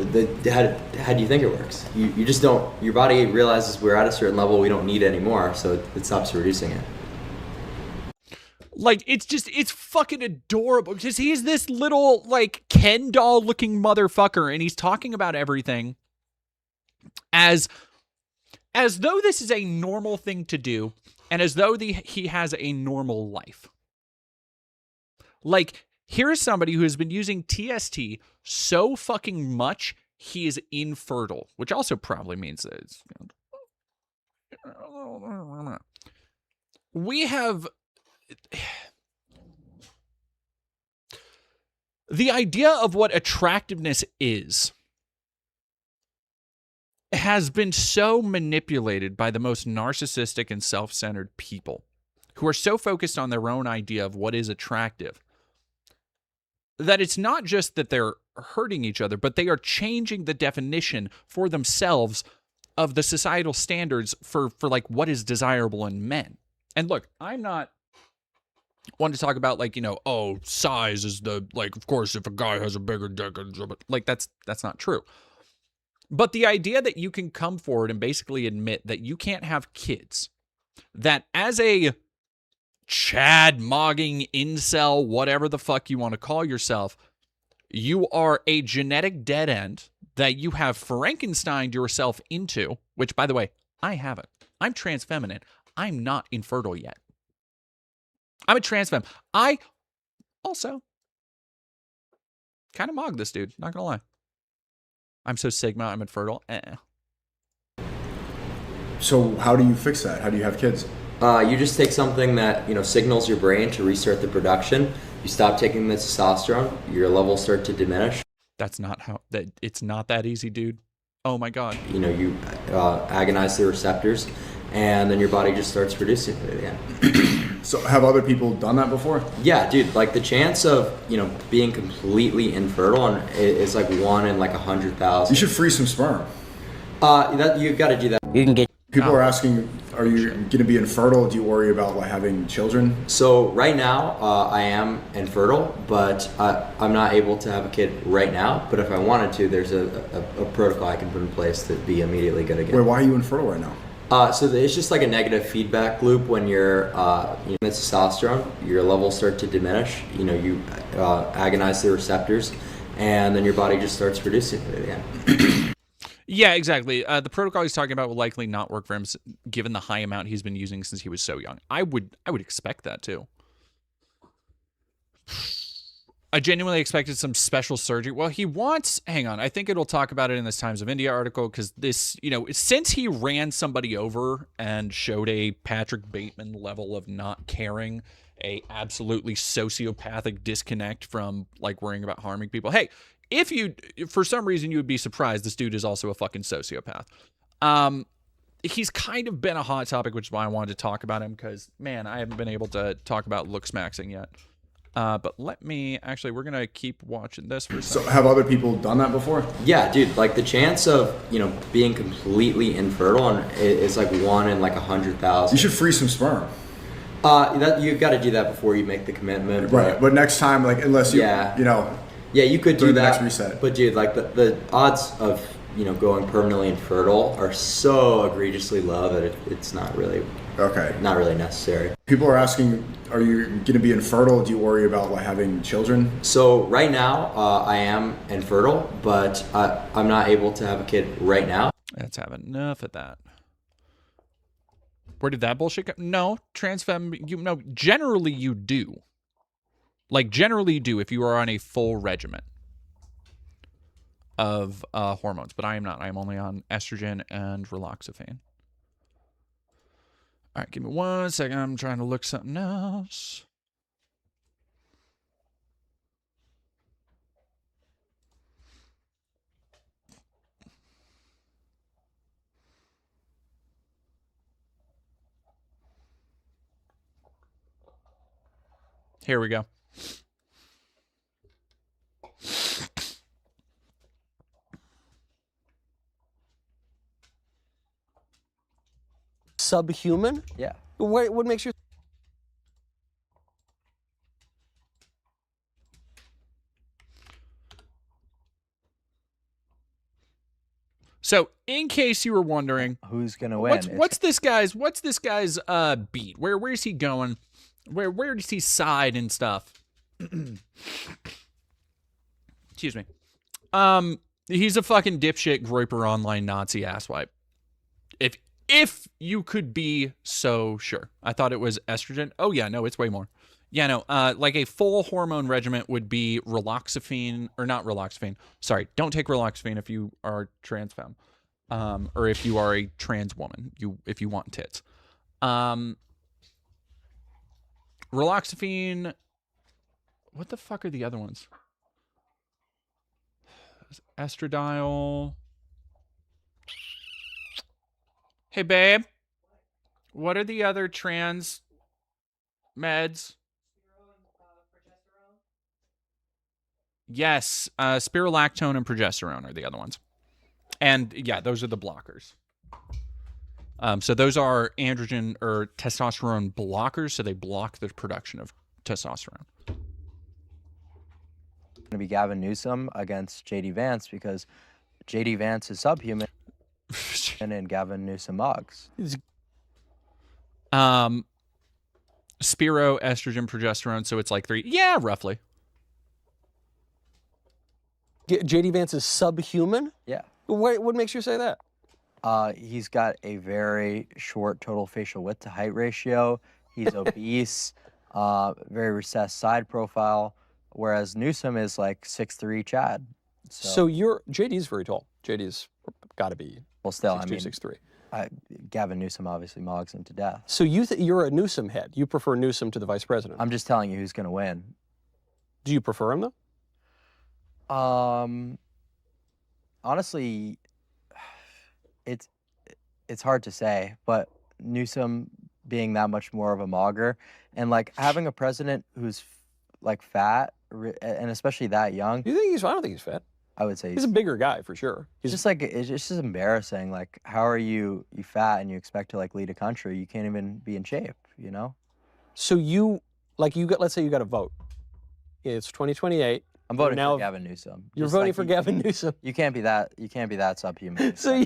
how do you think it works? You just don't, your body realizes we're at a certain level, we don't need it anymore, so it stops reducing it. Like, it's fucking adorable because he's this little, like, Ken doll looking motherfucker, and he's talking about everything as though this is a normal thing to do, and as though he has a normal life. Like, here's somebody who has been using TST so fucking much, he is infertile, which also probably means that it's... We have... The idea of what attractiveness is has been so manipulated by the most narcissistic and self-centered people who are so focused on their own idea of what is attractive that it's not just that they're hurting each other, but they are changing the definition for themselves of the societal standards for like what is desirable in men. And look, I'm not one to talk about like, you know, oh, size is the, like, of course, if a guy has a bigger dick, like that's not true. But the idea that you can come forward and basically admit that you can't have kids, that as a Chad, Mogging, incel, whatever the fuck you want to call yourself, you are a genetic dead end, that you have Frankensteined yourself into, which, by the way, I haven't. I'm trans feminine. I'm not infertile yet. I'm a trans femme. I also kind of mog this dude, not gonna lie. I'm so Sigma, I'm infertile. So how do you fix that? How do you have kids? You just take something that, you know, signals your brain to restart the production. You stop taking the testosterone, your levels start to diminish. That's not how, it's not that easy, dude. Oh my God. You know, you agonize the receptors, and then your body just starts producing it again. So have other people done that before? Yeah, dude, like the chance of, you know, being completely infertile is like 1 in like 100,000. You should freeze some sperm. You've got to do that. You can get. People are asking, are you going to be infertile? Do you worry about like having children? So right now, I am infertile, but I'm not able to have a kid right now. But if I wanted to, there's a protocol I can put in place to be immediately good again. Wait, why are you infertile right now? So it's just like a negative feedback loop when you're, you know, testosterone, your levels start to diminish. You know, you agonize the receptors, and then your body just starts producing it again. Yeah, exactly. The protocol he's talking about will likely not work for him, given the high amount he's been using since he was so young. I would expect that too. I genuinely expected some special surgery. Well, he wants, hang on, I think it'll talk about it in this Times of India article, because this, you know, since he ran somebody over and showed a Patrick Bateman level of not caring, a absolutely sociopathic disconnect from like worrying about harming people. Hey, if you, for some reason, you would be surprised, this dude is also a fucking sociopath. He's kind of been a hot topic, which is why I wanted to talk about him, because, man, I haven't been able to talk about looks maxing yet. But let me, actually, we're going to keep watching this for a second. So have other people done that before? Yeah, dude, like the chance of, you know, being completely infertile is like 1 in like 100,000. You should freeze some sperm. You've got to do that before you make the commitment. Right, but next time, like, unless you, you know. Yeah, you could do that. Next reset. But dude, like the odds of, you know, going permanently infertile are so egregiously low that it's not really not really necessary. People are asking, are you going to be infertile? Do you worry about like having children? So right now, I am infertile, but I'm not able to have a kid right now. Let's have enough of that. Where did that bullshit go? No, trans femme, no, generally you do. Like, generally you do if you are on a full regimen of hormones. But I am not. I am only on estrogen and raloxifene. All right, give me 1 second. I'm trying to look something else. Here we go. Subhuman? Yeah. What makes you... So, in case you were wondering, who's gonna win? What's this guy's beat? Where's he going? Where does he side and stuff? Excuse me. He's a fucking dipshit, groiper, online Nazi asswipe. If you could be so sure. I thought it was estrogen. Oh yeah, no, it's way more. Yeah, no, like a full hormone regimen would be raloxifene, or not raloxifene. Sorry, don't take raloxifene if you are trans femme, or if you are a trans woman. If you want tits. Raloxifene. What the fuck are the other ones? Estradiol. Hey, babe. What are the other trans meds? Yes, spirulactone and progesterone are the other ones. And yeah, those are the blockers. So those are androgen or testosterone blockers, so they block the production of testosterone. Going to be Gavin Newsom against J.D. Vance because J.D. Vance is subhuman and Gavin Newsom mugs. Spiro, estrogen, progesterone, so it's like 3. Yeah, roughly. J.D. Vance is subhuman? Yeah. What makes you say that? He's got a very short total facial width to height ratio. He's obese, very recessed side profile, whereas Newsom is like 6'3" Chad. So JD's very tall. JD's got to be still 6'2", 6'3". Gavin Newsom obviously mogs him to death. So you're a Newsom head. You prefer Newsom to the vice president. I'm just telling you who's going to win. Do you prefer him though? Honestly, it's hard to say, but Newsom being that much more of a mogger, and like having a president who's like fat and especially that young. You think he's? I don't think he's fat. I would say he's a bigger guy for sure. He's just like it's just embarrassing. Like, how are you fat and you expect to like lead a country? You can't even be in shape, you know? So let's say you got a vote. It's 2028. I'm voting for Gavin Newsom. You're voting for Gavin Newsom. You can't be that subhuman. So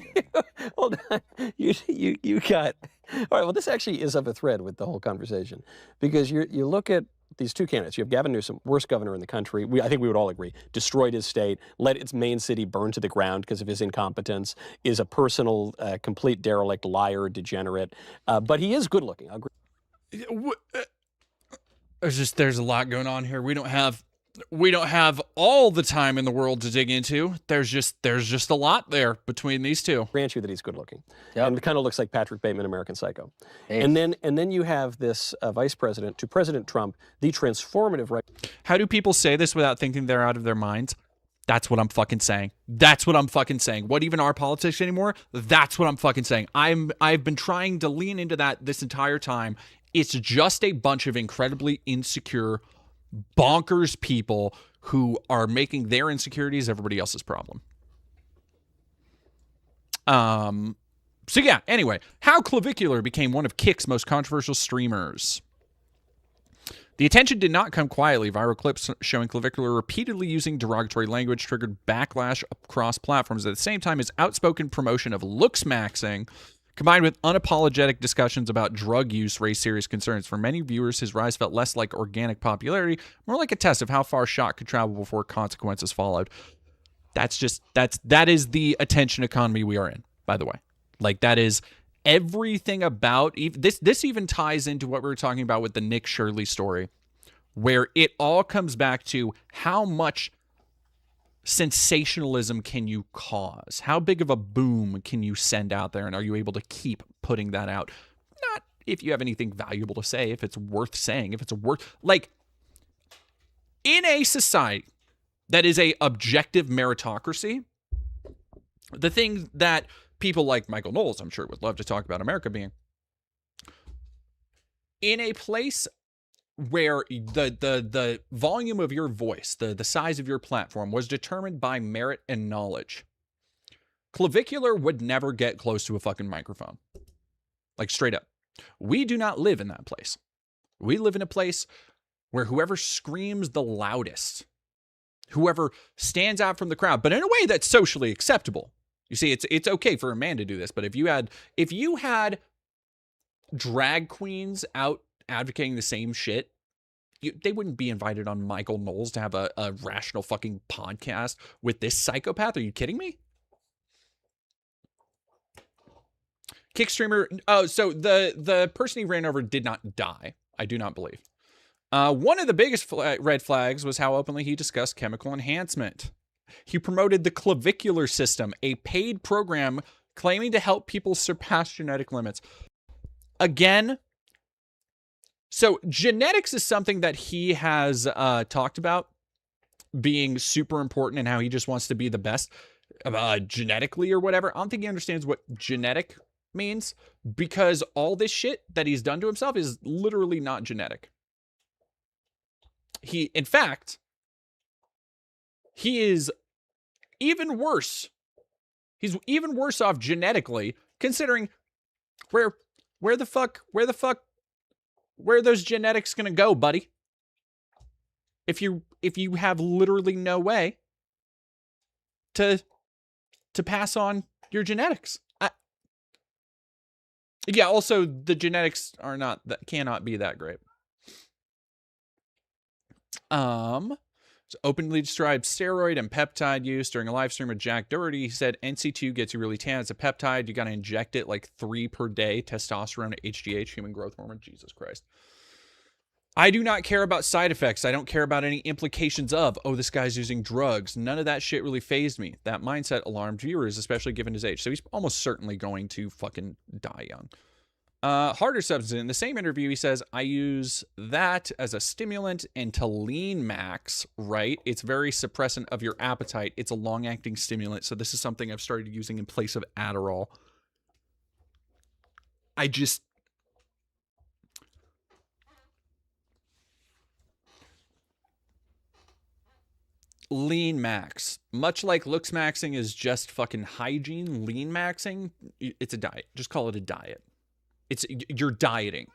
hold on. You got all right. Well, this actually is of a thread with the whole conversation because you look at these two candidates. You have Gavin Newsom, worst governor in the country. I think we would all agree, destroyed his state, let its main city burn to the ground because of his incompetence, is a personal, complete derelict, liar, degenerate. But he is good looking. I'll agree. There's a lot going on here. We don't have all the time in the world to dig into. There's just a lot there between these two. Grant you that he's good looking. Yep. And it kind of looks like Patrick Bateman, American Psycho. Hey. And then you have this vice president to President Trump, the transformative right. How do people say this without thinking they're out of their minds? That's what I'm fucking saying. That's what I'm fucking saying. What even are politics anymore? That's what I'm fucking saying. I've been trying to lean into that this entire time. It's just a bunch of incredibly insecure, bonkers people who are making their insecurities everybody else's problem. So yeah, anyway, how Clavicular became one of Kick's most controversial streamers. The attention did not come quietly. Viral clips showing Clavicular repeatedly using derogatory language triggered backlash across platforms at the same time as outspoken promotion of looks maxing, combined with unapologetic discussions about drug use, raised serious concerns. For many viewers, his rise felt less like organic popularity, more like a test of how far shock could travel before consequences followed. That is the attention economy we are in, by the way. Like, that is everything about this even ties into what we were talking about with the Nick Shirley story, where it all comes back to how much sensationalism can you cause? How big of a boom can you send out there? And are you able to keep putting that out? Not if you have anything valuable to say, if it's worth saying, if it's like in a society that is a objective meritocracy, the thing that people like Michael Knowles, I'm sure, would love to talk about America being in a place where the volume of your voice, the size of your platform was determined by merit and knowledge. Clavicular would never get close to a fucking microphone. Like, straight up. We do not live in that place. We live in a place where whoever screams the loudest, whoever stands out from the crowd, but in a way that's socially acceptable, You see, it's okay for a man to do this, but if you had drag queens out advocating the same shit, they wouldn't be invited on Michael Knowles to have a rational fucking podcast with this psychopath. Are you kidding me? Kick streamer. Oh, so the person he ran over did not die. I do not believe. One of the biggest red flags was how openly he discussed chemical enhancement. He promoted the Clavicular system, a paid program claiming to help people surpass genetic limits. Again, so genetics is something that he has talked about being super important and how he just wants to be the best genetically or whatever. I don't think he understands what genetic means, because all this shit that he's done to himself is literally not genetic. In fact, he is even worse. He's even worse off genetically, considering where are those genetics gonna go, buddy? If you have literally no way to pass on your genetics. Yeah, also the genetics cannot be that great. So openly described steroid and peptide use during a live stream with Jack Doherty. He said NC2 gets you really tan. It's a peptide. You got to inject it like 3 per day. Testosterone, HGH, human growth hormone. Jesus Christ. I do not care about side effects. I don't care about any implications of, oh, this guy's using drugs. None of that shit really fazed me. That mindset alarmed viewers, especially given his age. So he's almost certainly going to fucking die young. Harder substance. In the same interview, he says, I use that as a stimulant and to lean max, right? It's very suppressant of your appetite. It's a long-acting stimulant. So this is something I've started using in place of Adderall. Lean max. Much like looks maxing is just fucking hygiene, lean maxing, it's a diet. Just call it a diet. You're dieting.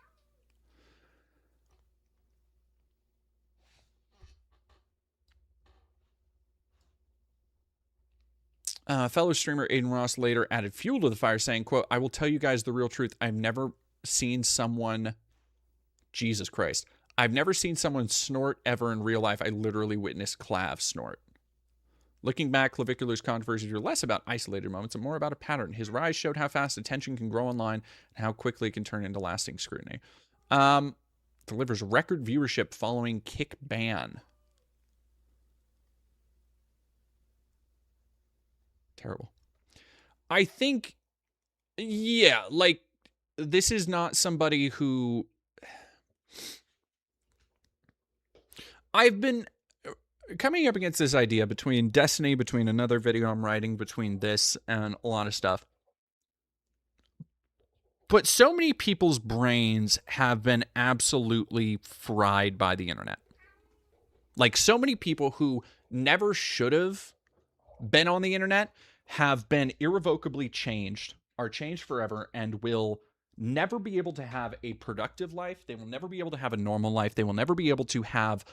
Fellow streamer Aiden Ross later added fuel to the fire, saying, quote, I will tell you guys the real truth. I've never seen someone... Jesus Christ. I've never seen someone snort ever in real life. I literally witnessed Clav snort. Looking back, Clavicular's controversies were less about isolated moments and more about a pattern. His rise showed how fast attention can grow online and how quickly it can turn into lasting scrutiny. Delivers record viewership following kick ban. Terrible. I think, yeah, like, this is not somebody who... I've been coming up against this idea between Destiny, between another video I'm writing, between this and a lot of stuff. But so many people's brains have been absolutely fried by the internet. Like, so many people who never should have been on the internet have been irrevocably changed, are changed forever, and will never be able to have a productive life. They will never be able to have a normal life. They will never be able to have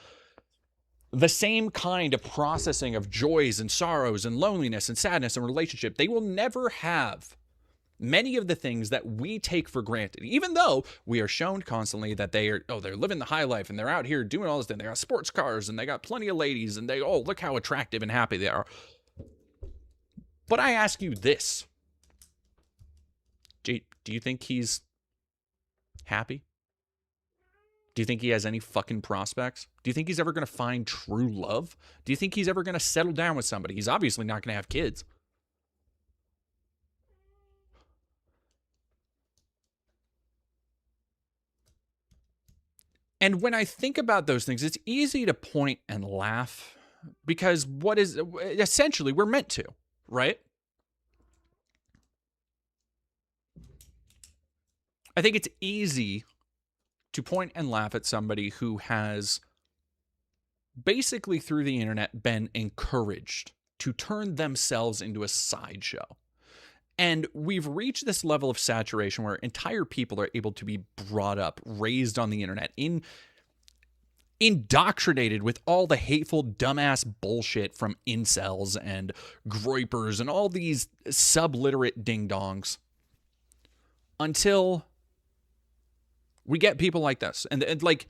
the same kind of processing of joys and sorrows and loneliness and sadness and relationship. They will never have many of the things that we take for granted, even though we are shown constantly that they're living the high life and they're out here doing all this thing. They got sports cars and they got plenty of ladies and look how attractive and happy they are. But I ask you this. Do you think he's happy? Do you think he has any fucking prospects? Do you think he's ever going to find true love? Do you think he's ever going to settle down with somebody? He's obviously not going to have kids. And when I think about those things, it's easy to point and laugh because essentially we're meant to, right? I think it's easy to point and laugh at somebody who has basically through the internet been encouraged to turn themselves into a sideshow. And we've reached this level of saturation where entire people are able to be brought up, raised on the internet indoctrinated with all the hateful, dumbass bullshit from incels and groypers and all these subliterate ding-dongs until we get people like this. And like,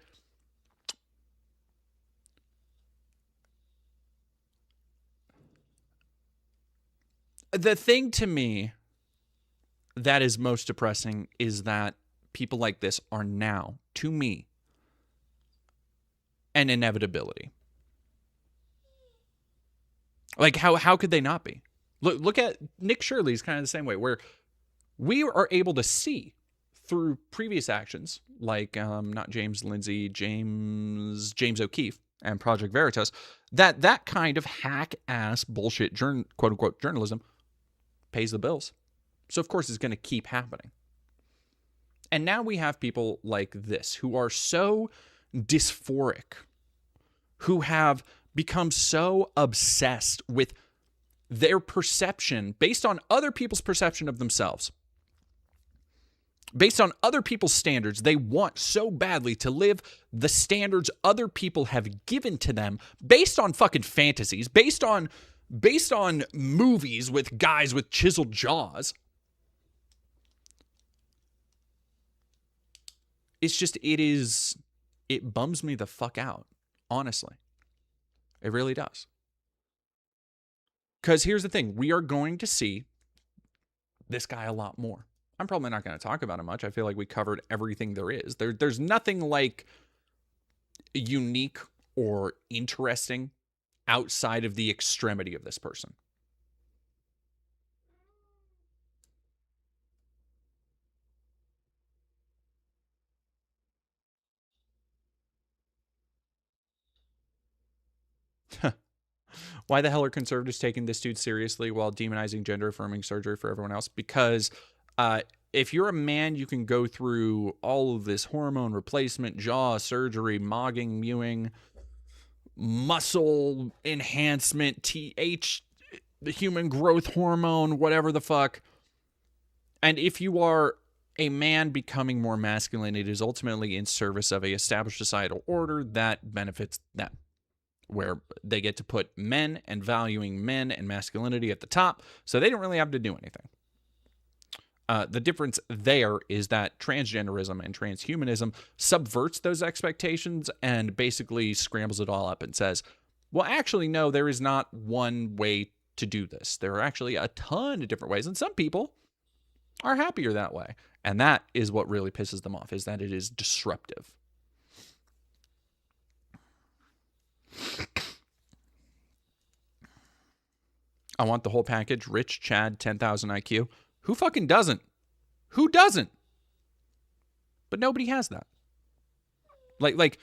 the thing to me that is most depressing is that people like this are now, to me, an inevitability. Like, how could they not be? Look at Nick Shirley's kind of the same way, where we are able to see through previous actions, like not James Lindsay, James O'Keefe and Project Veritas, that kind of hack-ass bullshit, quote-unquote, journalism pays the bills. So, of course, it's going to keep happening. And now we have people like this who are so dysphoric, who have become so obsessed with their perception based on other people's perception of themselves. Based on other people's standards, they want so badly to live the standards other people have given to them based on fucking fantasies, based on movies with guys with chiseled jaws. It's just, it bums me the fuck out, honestly. It really does. Because here's the thing, we are going to see this guy a lot more. I'm probably not going to talk about him much. I feel like we covered everything there is. There's nothing like unique or interesting outside of the extremity of this person. Why the hell are conservatives taking this dude seriously while demonizing gender-affirming surgery for everyone else? Because if you're a man, you can go through all of this hormone replacement, jaw surgery, mogging, mewing, muscle enhancement, the human growth hormone, whatever the fuck. And if you are a man becoming more masculine, it is ultimately in service of a established societal order that benefits them, where they get to put men and valuing men and masculinity at the top, so they don't really have to do anything. The difference there is that transgenderism and transhumanism subverts those expectations and basically scrambles it all up and says, well, actually, no, there is not one way to do this. There are actually a ton of different ways, and some people are happier that way. And that is what really pisses them off, is that it is disruptive. I want the whole package. Rich, Chad, 10,000 IQ. Who fucking doesn't? Who doesn't? But nobody has that. Like,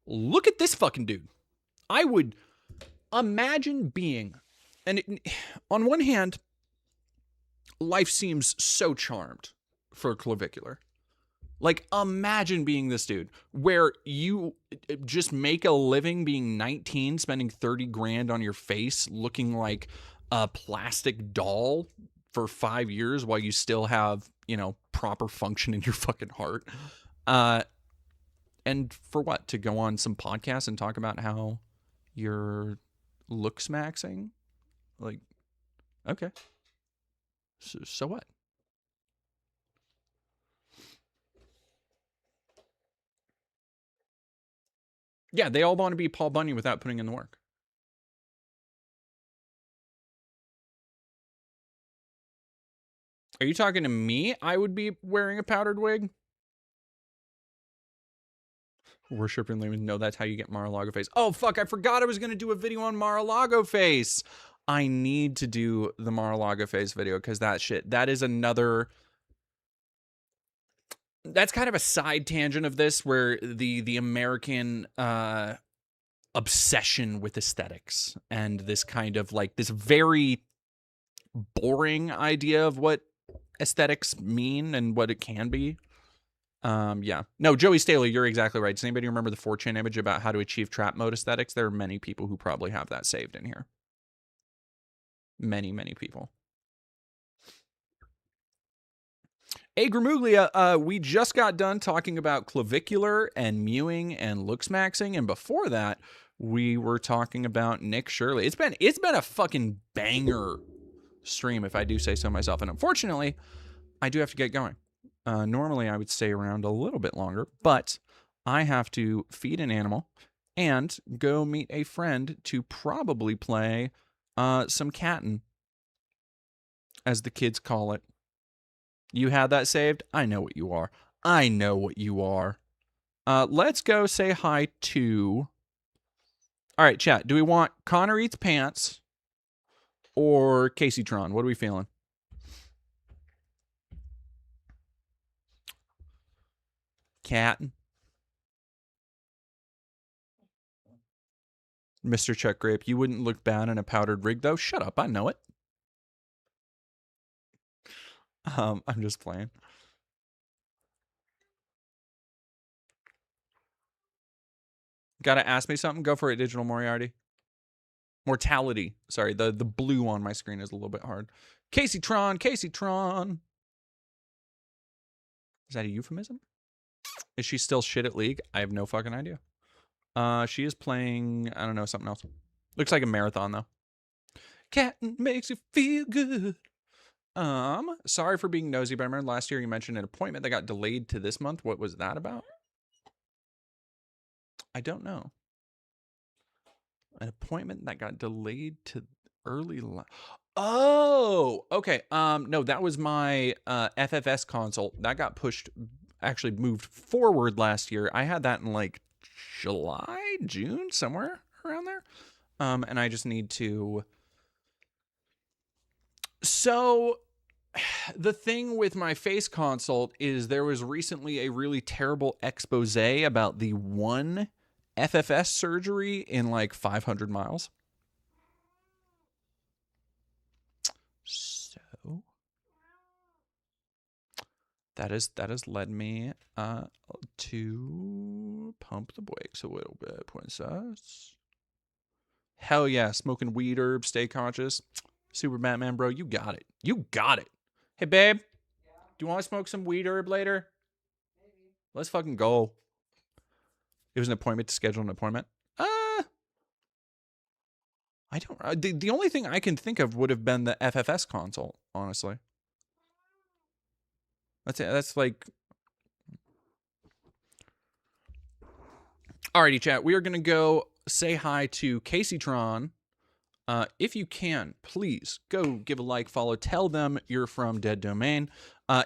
look at this fucking dude. I would imagine being, on one hand, life seems so charmed for Clavicular. Like, imagine being this dude where you just make a living being 19, spending 30 grand on your face, looking like a plastic doll for 5 years while you still have, proper function in your fucking heart. And for what? To go on some podcast and talk about how you're looks maxing? Like, okay. So what? Yeah, they all want to be Paul Bunyan without putting in the work. Are you talking to me? I would be wearing a powdered wig? Worshiping Layman, no, that's how you get Mar-a-Lago face. Oh, fuck, I forgot I was going to do a video on Mar-a-Lago face. I need to do the Mar-a-Lago face video because that is another... That's kind of a side tangent of this where the American obsession with aesthetics and this kind of like this very boring idea of what aesthetics mean and what it can be. Yeah. No, Joey Staley, you're exactly right. Does anybody remember the 4chan image about how to achieve trap mode aesthetics? There are many people who probably have that saved in here. Many, many people. Hey, Gramuglia, we just got done talking about clavicular and mewing and looks maxing, and before that, we were talking about Nick Shirley. It's been a fucking banger stream, if I do say so myself, and unfortunately, I do have to get going. Normally, I would stay around a little bit longer, but I have to feed an animal and go meet a friend to probably play some cattin', as the kids call it. You had that saved? I know what you are. I know what you are. Let's go say hi to... All right, chat. Do we want Connor Eats Pants or Casey Tron? What are we feeling? Cat. Mr. Chuck Grape, you wouldn't look bad in a powdered rig, though. Shut up. I know it. I'm just playing. Gotta ask me something? Go for it, Digital Moriarty. Mortality. Sorry, the blue on my screen is a little bit hard. Casey Tron, Casey Tron. Is that a euphemism? Is she still shit at League? I have no fucking idea. She is playing, I don't know, something else. Looks like a marathon, though. Cat makes you feel good. Sorry for being nosy, but I remember last year you mentioned an appointment that got delayed to this month. What was that about? I don't know. An appointment that got delayed to early. Oh, okay. No, that was my FFS consult. That got pushed, actually moved forward last year. I had that in like July, June, somewhere around there. And I just need to. So the thing with my face consult is there was recently a really terrible expose about the one FFS surgery in like 500 miles. So that has led me to pump the brakes a little bit, princess. Hell yeah, smoking weed herb, stay conscious. Super Batman, bro, you got it. You got it. Hey, babe, do you want to smoke some weed herb later? Maybe. Let's fucking go. It was an appointment to schedule an appointment. I don't. The only thing I can think of would have been the FFS consult, honestly. That's it. That's like. Alrighty, chat. We are gonna go say hi to Casey Tron. If you can, please go give a like, follow, tell them you're from Dead Domain.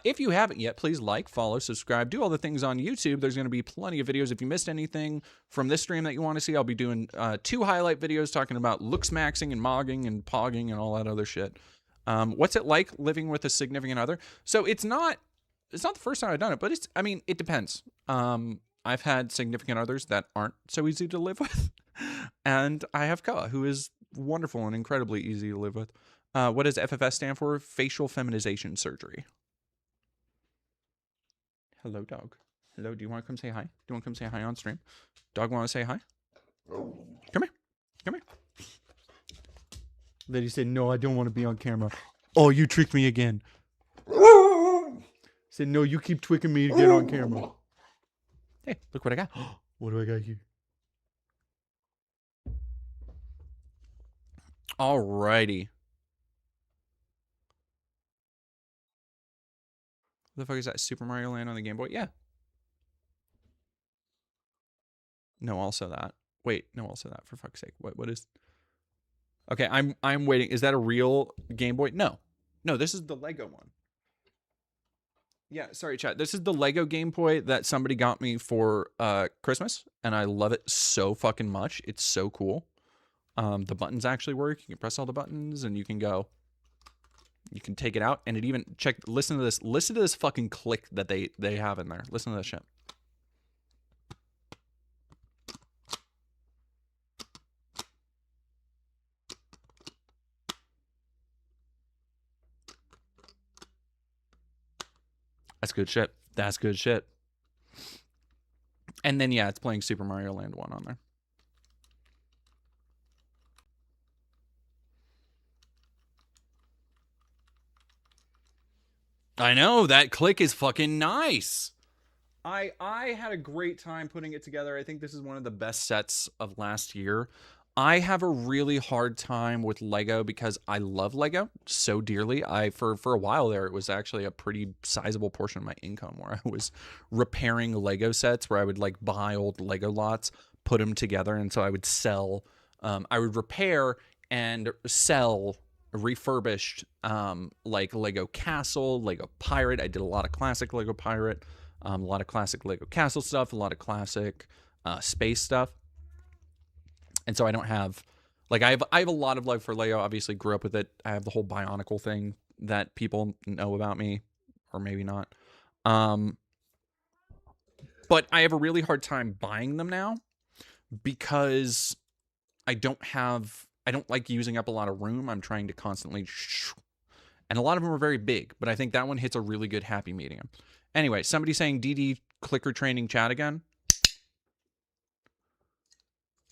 If you haven't yet, please like, follow, subscribe, do all the things on YouTube. There's going to be plenty of videos. If you missed anything from this stream that you want to see, I'll be doing 2 highlight videos talking about looks maxing and mogging and pogging and all that other shit. What's it like living with a significant other? So it's not the first time I've done it, but it depends. I've had significant others that aren't so easy to live with. And I have Koa, who is wonderful and incredibly easy to live with. What does FFS stand for? Facial feminization surgery. Hello, dog. Hello, do you want to come say hi? Do you want to come say hi on stream? Dog want to say hi? Come here. Come here. Lady said, no, I don't want to be on camera. Oh, you tricked me again. Said, no, you keep tweaking me to get on camera. Hey, look what I got. What do I got here? Alrighty. What the fuck is that? Super Mario Land on the Game Boy? Yeah. No, also that. Wait, no, also that, for fuck's sake. What is... Okay, I'm waiting. Is that a real Game Boy? No. No, this is the Lego one. Yeah, sorry, chat. This is the Lego Game Boy that somebody got me for Christmas, and I love it so fucking much. It's so cool. The buttons actually work. You can press all the buttons, and you can go. You can take it out, and it even listen to this. Listen to this fucking click that they have in there. Listen to this shit. That's good shit. That's good shit. And then yeah, it's playing Super Mario Land 1 on there. I know, that click is fucking nice. I had a great time putting it together. I think this is one of the best sets of last year. I have a really hard time with Lego because I love Lego so dearly. For a while there, it was actually a pretty sizable portion of my income where I was repairing Lego sets, where I would like buy old Lego lots, put them together, and so I would sell. I would repair and sell refurbished like Lego Castle, Lego Pirate. I did a lot of classic Lego Pirate. A lot of classic Lego Castle stuff, a lot of classic space stuff. And so I don't have, like, I have a lot of love for Lego. Obviously grew up with it. I have the whole Bionicle thing that people know about me, or maybe not. But I have a really hard time buying them now because I don't like using up a lot of room. I'm trying to constantly, and a lot of them are very big, but I think that one hits a really good happy medium. Anyway, somebody saying DD clicker training chat again.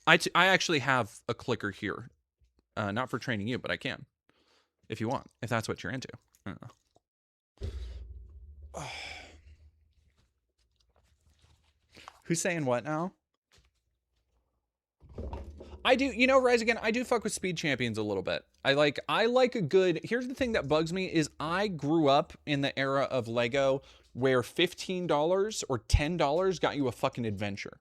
I actually have a clicker here. Not for training you, but I can. If you want. If that's what you're into. I don't know. Who's saying what now? I do, you know, Rise Again, I do fuck with Speed Champions a little bit. I like a good, here's the thing that bugs me is I grew up in the era of Lego where $15 or $10 got you a fucking adventure,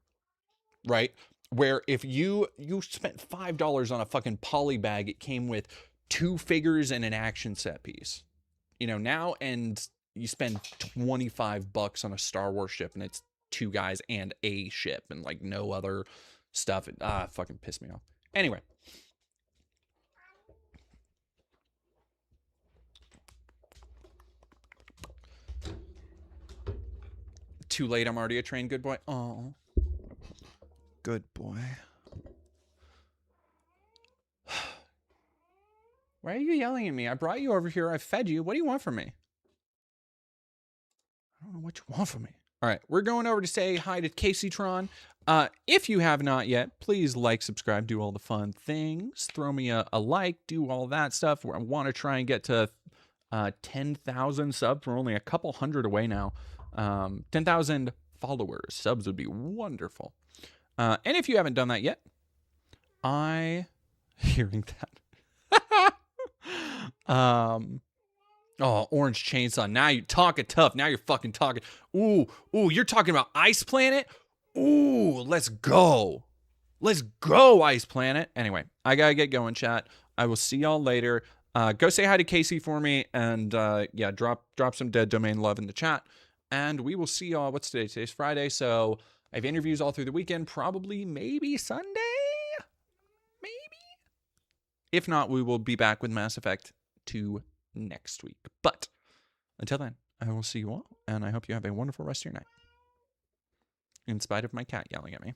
right? Where if you spent $5 on a fucking poly bag, it came with 2 figures and an action set piece. You know, now, and you spend $25 on a Star Wars ship and it's 2 guys and a ship and like no other stuff. It fucking pissed me off. Anyway. Too late, I'm already a trained good boy. Oh. Good boy. Why are you yelling at me? I brought you over here. I fed you. What do you want from me? I don't know what you want from me. All right, we're going over to say hi to Casey Tron. If you have not yet, please like, subscribe, do all the fun things. Throw me a like, do all that stuff. I want to try and get to 10,000 subs. We're only a couple hundred away now. 10,000 followers. Subs would be wonderful. And if you haven't done that yet, hearing that. Oh, Orange Chainsaw. Now you're talking tough. Now you're fucking talking. Ooh, you're talking about Ice Planet? Ooh, let's go. Let's go, Ice Planet. Anyway, I gotta get going, chat. I will see y'all later. Go say hi to Casey for me, and yeah, drop some Dead Domain love in the chat. And we will see y'all. What's today? Today's Friday, so I have interviews all through the weekend. Probably, maybe Sunday? Maybe? If not, we will be back with Mass Effect 2 next week. But until then, I will see you all, and I hope you have a wonderful rest of your night. In spite of my cat yelling at me.